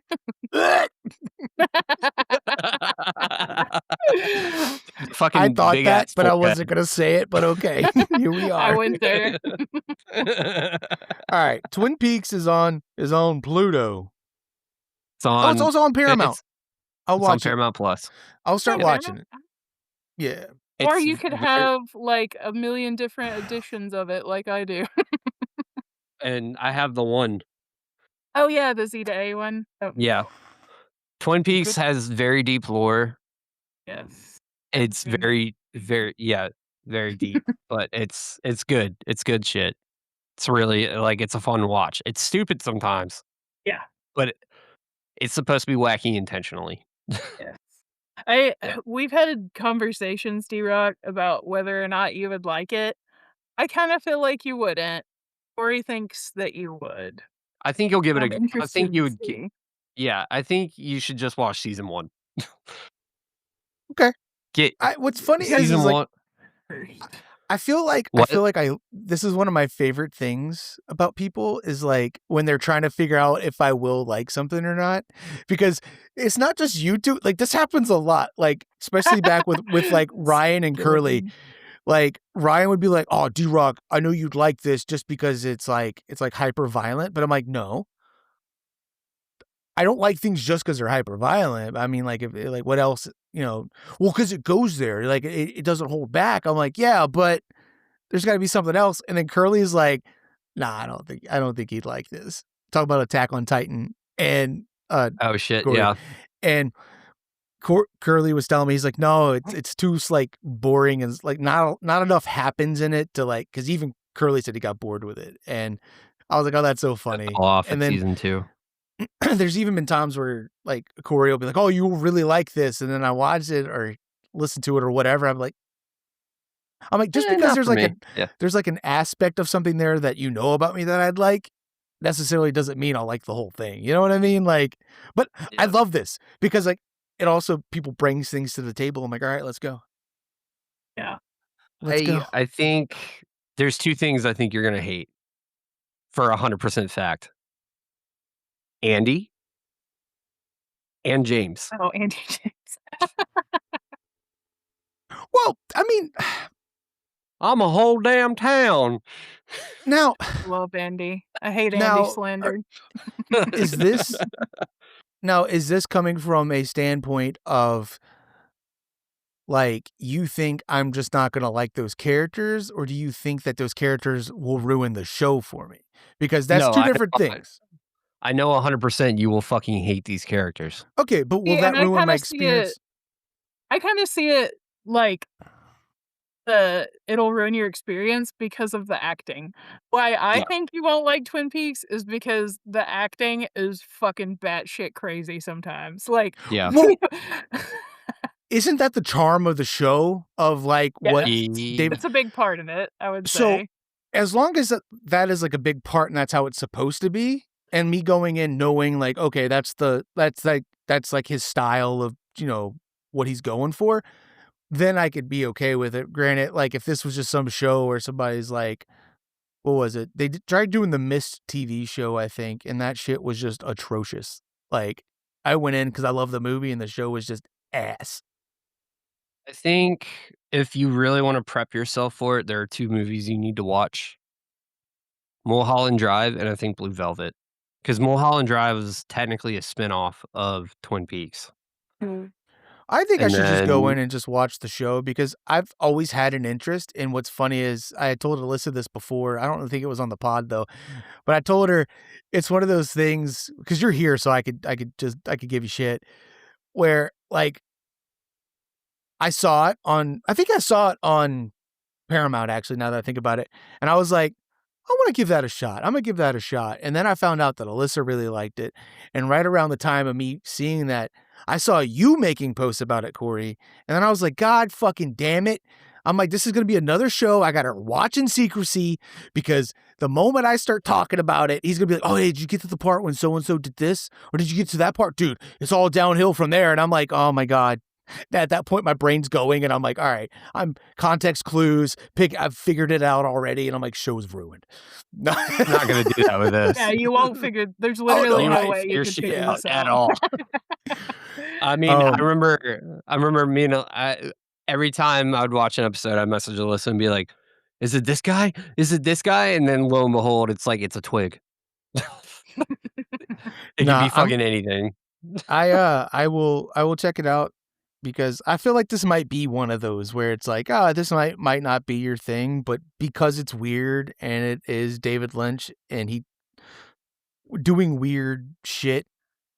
Fucking I thought big that, ass but I forehead. wasn't gonna say it. But okay, here we I are. went there. All right, Twin Peaks is on Pluto. It's on. Oh, it's also on Paramount. I'll It's on watch it. Paramount Plus. I'll start Yeah, watching it. Yeah. Or It's you could very- have like a million different editions of it, like I do. and I have the one. Oh yeah, the Z to A one. Oh, Yeah. Twin Peaks Good. has very deep lore. yes. It's Good. very very deep, but it's good. It's good shit. It's really like it's a fun watch. It's stupid sometimes, Yeah. but it's supposed to be wacky intentionally. Yes. We've had conversations, D-Rock, about whether or not you would like it. I kind of feel like you wouldn't. Corey thinks that you would. I think you'll give it I'm a I interested think you to would see. yeah, I think you should just watch season 1. Okay. Get What's funny season is like 1. I feel like What? this is one of my favorite things about people is like when they're trying to figure out if I will like something or not, because it's not just you two. Like this happens a lot, like especially back with like Ryan and Curly. Like Ryan would be like, "Oh, D-Rock, I know you'd like this just because it's like hyper violent," but I'm like, "No, I don't like things just because they're hyper violent. I mean, like if like what else, well, because it goes there, like it doesn't hold back." I'm like, "Yeah, but there's got to be something else." And then Curly's like, "Nah, I don't think he'd like this." Talk about Attack on Titan and Oh shit, Corey. yeah. And Curly was telling me, he's like, "No, it's too like boring and like not enough happens in it to like," because even Curly said he got bored with it, and I was like, "Oh, that's so funny." Off And at then season 2. there's even been times where like Corey will be like, "Oh, you really like this," and then I watch it or listen to it or whatever. I'm like, just because Not there's for like me. Yeah. there's like an aspect of something there that you know about me that I'd like, necessarily doesn't mean I'll like the whole thing. You know what I mean? Like, but I Yeah. love this because like it also people brings things to the table. I'm like, all right, let's go. Yeah. Let's go. I think there's 2 things I think you're gonna hate for 100% fact. Andy and James. Oh, Andy James. Well, I mean, I'm a whole damn town. now Love Andy. I hate Now, Andy slandered. is this coming from a standpoint of like you think I'm just not going to like those characters, or do you think that those characters will ruin the show for me? Because that's No, two I different know- things. I know 100% you will fucking hate these characters. Okay, but will See, that and I ruin kinda my see experience? I kind of see it like it'll ruin your experience because of the acting. Why I Yeah. think you won't like Twin Peaks is because the acting is fucking batshit crazy sometimes. Like, Yeah. Well, isn't that the charm of the show of like what Yes. David? it's a big part of it, I would So say. as long as that is like a big part and that's how it's supposed to be, and me going in knowing like, okay, that's like his style of, what he's going for, then I could be okay with it. Granted, like if this was just some show where somebody's like, what was it? They tried doing the Mist TV show, I think, and that shit was just atrocious. Like I went in because I love the movie and the show was just ass. I think if you really want to prep yourself for it, there are 2 movies you need to watch. Mulholland Drive and I think Blue Velvet. Because Mulholland Drive is technically a spinoff of Twin Peaks. I think I And should just go then- in and just watch the show because I've always had an interest. And what's funny is I had told Alyssa this before. I don't think it was on the pod though, but I told her it's one of those things because you're here, so I could give you shit. Where like I think I saw it on Paramount, actually, now that I think about it. And I was like, I want to give that a shot. I'm going to give that a shot. And then I found out that Alyssa really liked it. And right around the time of me seeing that, I saw you making posts about it, Corey. And then I was like, God fucking damn it. I'm like, this is going to be another show I got to watch in secrecy, because the moment I start talking about it, he's going to be like, oh, hey, did you get to the part when so-and-so did this? Or did you get to that part? Dude, it's all downhill from there. And I'm like, oh my God. At that point, my brain's going, and I'm like, all right, I'm context clues. I've figured it out already, and I'm like, show's ruined. Not gonna do that with this. Yeah, you won't figure. There's literally no way you Figure can shit figure out this at out. all. I mean, I remember me and every time I would watch an episode, I'd message Alyssa and be like, "Is it this guy? Is it this guy?" And then lo and behold, it's like it's a twig. It could be fucking anything. I will check it out, because I feel like this might be one of those where it's like, this might not be your thing, but because it's weird and it is David Lynch and he doing weird shit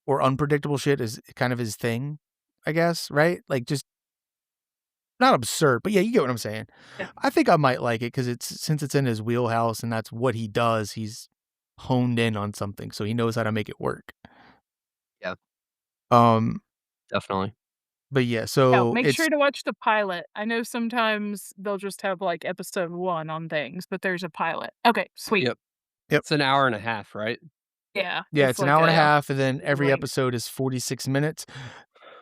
or unpredictable shit is kind of his thing, I guess, right? Like, just not absurd, but yeah, you get what I'm saying. Yeah. I think I might like it because since it's in his wheelhouse and that's what he does, he's honed in on something, so he knows how to make it work. Yeah. Definitely. Definitely. But yeah, so Make it's sure to watch the pilot. I know sometimes they'll just have like episode 1 on things, but there's a pilot. Okay, sweet. Yep. Yep. It's an hour and a half, right? Yeah. it's an hour and a half, and then every length. episode is 46 minutes.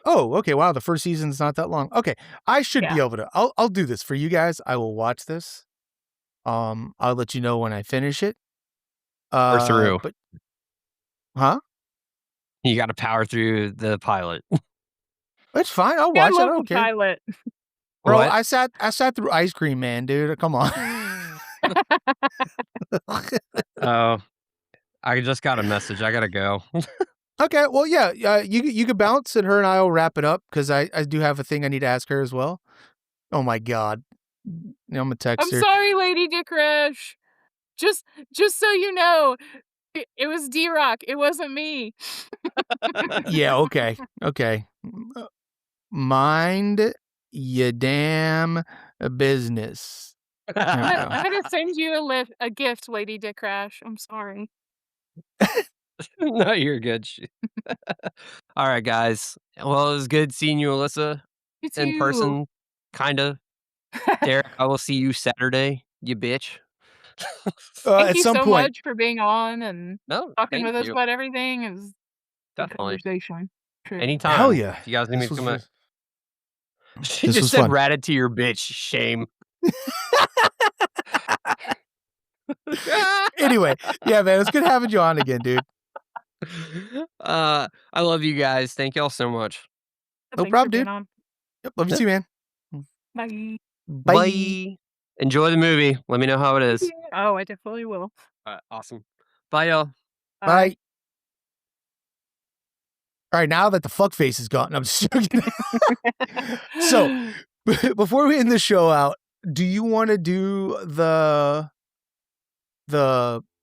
Oh, okay. Wow, the first season's not that long. Okay, I should be able to. I'll do this for you guys. I will watch this. I'll let you know when I finish it. Or through. But huh? You got to power through the pilot. It's fine. I'll Yeah, I watch it. I love don't the care. pilot. Bro, What? I sat through Ice Cream Man, dude. Come on. Oh, I just got a message. I gotta go. Okay, well, yeah, you could bounce, and her and I will wrap it up, because I do have a thing I need to ask her as well. Oh my God. I'm gonna text I'm her. sorry, Lady Dick Rash. Just so you know, it was D-Rock. It wasn't me. Yeah, okay. Mind your damn business. I'm gonna send you a gift, Lady Dick Rash. I'm sorry. No, you're good. All right, guys. Well, it was good seeing you, Alyssa, You in too. person. Kind of. Derek, I will see you Saturday, you bitch. Thank At you some so point. much for being on and No, talking thank with us you. about everything. It was a good Definitely. conversation. True. Anytime. Hell yeah. If you guys need me This to was come fun. She This just was said fun. ratted to your bitch. Shame. Anyway, yeah, man, it's good having you on again, dude. I love you guys. Thank y'all so much. No Thanks problem, for being dude. on. Yep, love you Yeah. too, man. Bye. Bye. Enjoy the movie. Let me know how it is. Oh, I definitely will. Awesome. Bye, y'all. Bye. All right, now that the fuck face is gone, I'm just joking. So, before we end the show out, do you want to do the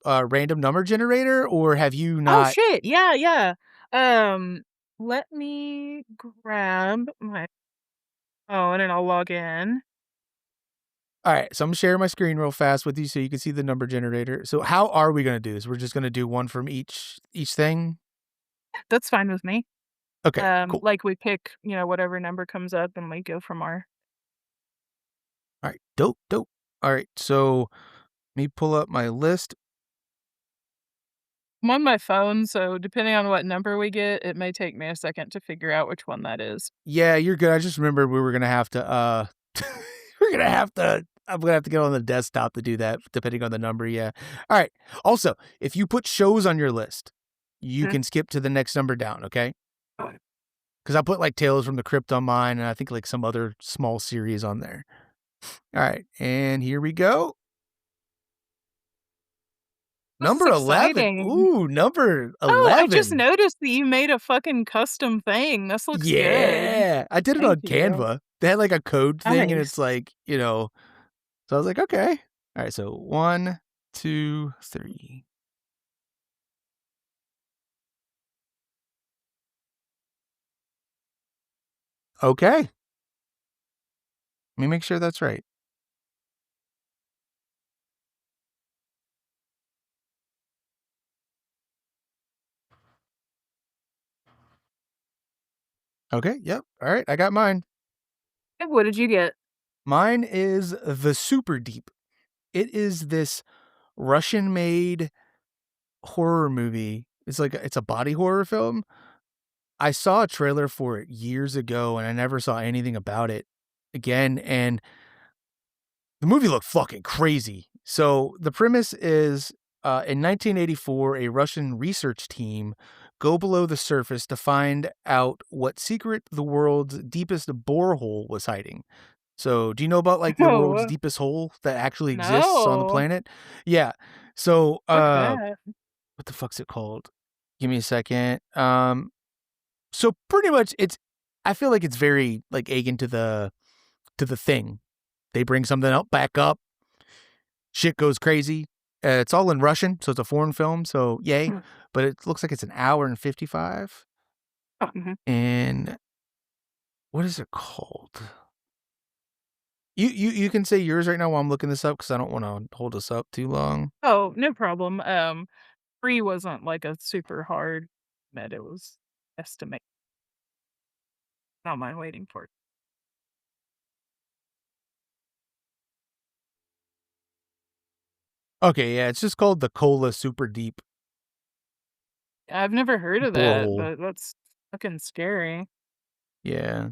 random number generator, or have you Oh not? shit! Yeah. Let me grab my phone and I'll log in. All right, so I'm sharing my screen real fast with you so you can see the number generator. So how are we going to do this? We're just going to do one from each thing? That's fine with me. Okay, cool. Like we pick, whatever number comes up and we go from our. All right, dope. All right, so let me pull up my list. I'm on my phone, so depending on what number we get, it may take me a second to figure out which one that is. Yeah, you're good. I just remembered we were going to have to, I'm going to have to get on the desktop to do that, depending on the number, yeah. All right, also, if you put shows on your list, you can skip to the next number down, okay? Because I put like Tales from the Crypt on mine, and I think like some other small series on there. All right, and here we go. Number 11. Exciting. Ooh, number 11. Oh, I just noticed that you made a fucking custom thing. This looks good. Yeah, I did it on Canva. They had like a code thing, and it's like, so I was like, okay. All right, so 1, 2, 3. Okay. Let me make sure that's right. Okay, yep. All right, I got mine. What did you get? Mine is The Super Deep. It is this Russian-made horror movie. It's a body horror film. I saw a trailer for it years ago, and I never saw anything about it again, and the movie looked fucking crazy. So the premise is, in 1984, a Russian research team go below the surface to find out what secret the world's deepest borehole was hiding. So do you know about like the world's Oh, deepest hole that actually exists on the no. planet? Yeah. So What's that? what the fuck's it called? Give me a second. So pretty much I feel like it's very like akin to the Thing. They bring something up back up. Shit goes crazy. It's all in Russian, so it's a foreign film, so yay. But it looks like it's an hour and 55. Oh, mhm. And what is it called? You can say yours right now while I'm looking this up because I don't want to hold us up too long. Oh, no problem. 3 wasn't like a super hard med. It was estimate. Don't mind waiting for it. Okay, yeah, it's just called the Cola Super Deep I've never heard of that, Borehole. but that's fucking scary. Yeah.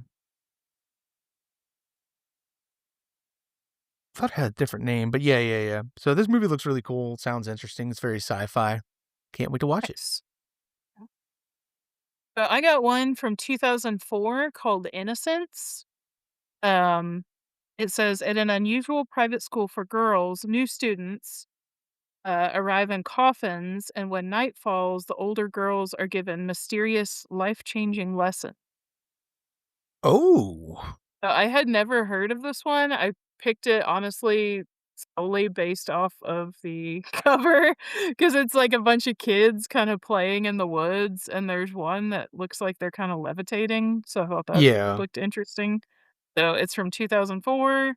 Thought it had a different name, but yeah. So this movie looks really cool. Sounds interesting. It's very sci-fi. Can't wait to watch it. Nice. I got one from 2004 called Innocence. Um, it says, "At an unusual private school for girls, new students arrive in coffins, and when night falls, the older girls are given mysterious, life-changing lessons." Oh. I had never heard of this one. I picked it honestly solely based off of the cover because it's like a bunch of kids kind of playing in the woods, and there's one that looks like they're kind of levitating. So I thought that Yeah. looked interesting. So it's from 2004.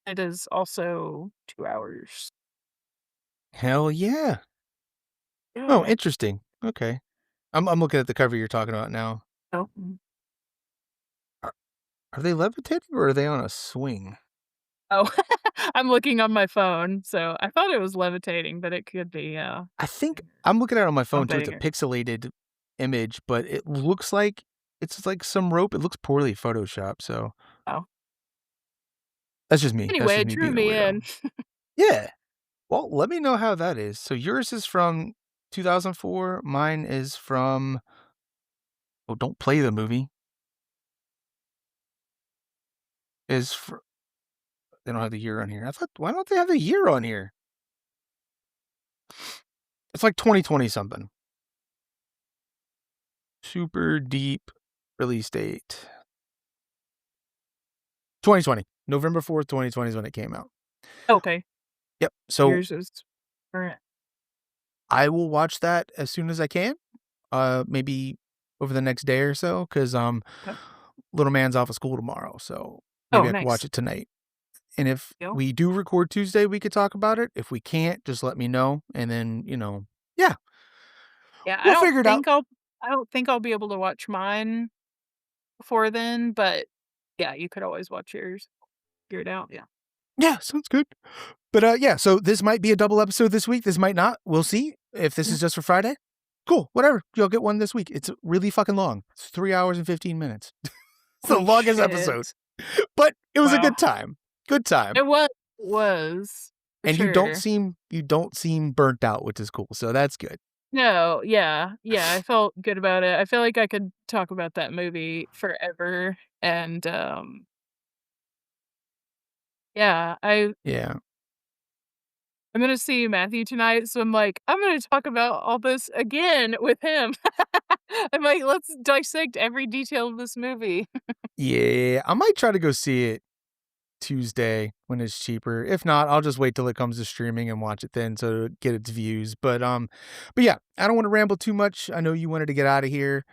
It is also 2 hours. Hell yeah. Oh, Yeah. interesting. Okay. I'm looking at the cover you're talking about now. Oh. Are, are they levitating or are they on a swing? Oh, I'm looking on my phone, so I thought it was levitating, but it could be I think I'm looking at it on my phone too. It's a something. pixelated image, but it looks like it's like some rope. It looks poorly photoshopped, so Oh. that's just me. That's Anyway, just it me drew being a me weirdo. in. Yeah. Well, let me know how that is. So yours is from 2004. Mine is from Oh, don't play the movie. Is for They don't have the year on here. I thought, why don't they have the year on here? It's like 2020 something. Super Deep release date. 2020. November 4th, 2020 is when it came out. Okay. Yep. So Yours is current. I will watch that as soon as I can. Maybe over the next day or so, because Okay. little man's off of school tomorrow, so Oh, maybe I could watch nice. it tonight. And if Deal. we do record Tuesday, we could talk about it. If we can't, just let me know, and then yeah, Yeah, we'll figure it out. I don't think I'll be able to watch mine before then, but yeah, you could always watch yours. Figure it out. Yeah. Yeah, sounds good. But yeah, so this might be a double episode this week. This might not. We'll see. If this Yeah. is just for Friday, cool. Whatever. You'll get one this week. It's really fucking long. It's 3 hours and 15 minutes. It's the Holy longest episode, shit. but it was a Wow. good time. Good time. It was for And sure. you don't seem burnt out, which is cool. So that's good. No, yeah, I felt good about it. I feel like I could talk about that movie forever, and yeah, Yeah. I'm gonna see Matthew tonight, so I'm like, I'm gonna talk about all this again with him. I'm like, let's dissect every detail of this movie. Yeah. I might try to go see it Tuesday when it's cheaper. If not, I'll just wait till it comes to streaming and watch it then to get its views. But yeah, I don't want to ramble too much. I know you wanted to get out of here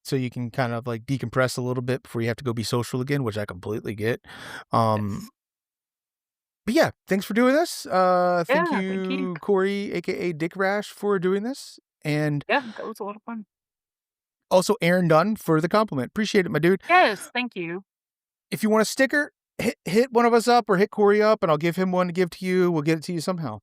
so you can kind of like decompress a little bit before you have to go be social again, which I completely get. Yes. But yeah, thanks for doing this. Thank Yeah, thank you. you, Corey, aka Dick Rash, for doing this. And Yeah, that was a lot of fun. Also, Aaron Dunn for the compliment. Appreciate it, my dude. Yes, thank you. If you want a sticker, hit one of us up or hit Corey up, and I'll give him one to give to you. We'll get it to you somehow.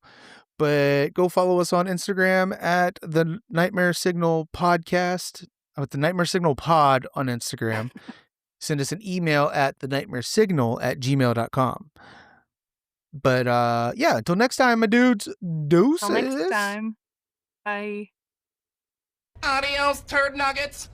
But go follow us on Instagram at the Nightmare Signal Podcast, with the Nightmare Signal Pod on Instagram. Send us an email at thenightmaresignal@gmail.com. But yeah, until next time, my dudes. Deuces. Till next time. Bye. Adios, turd nuggets.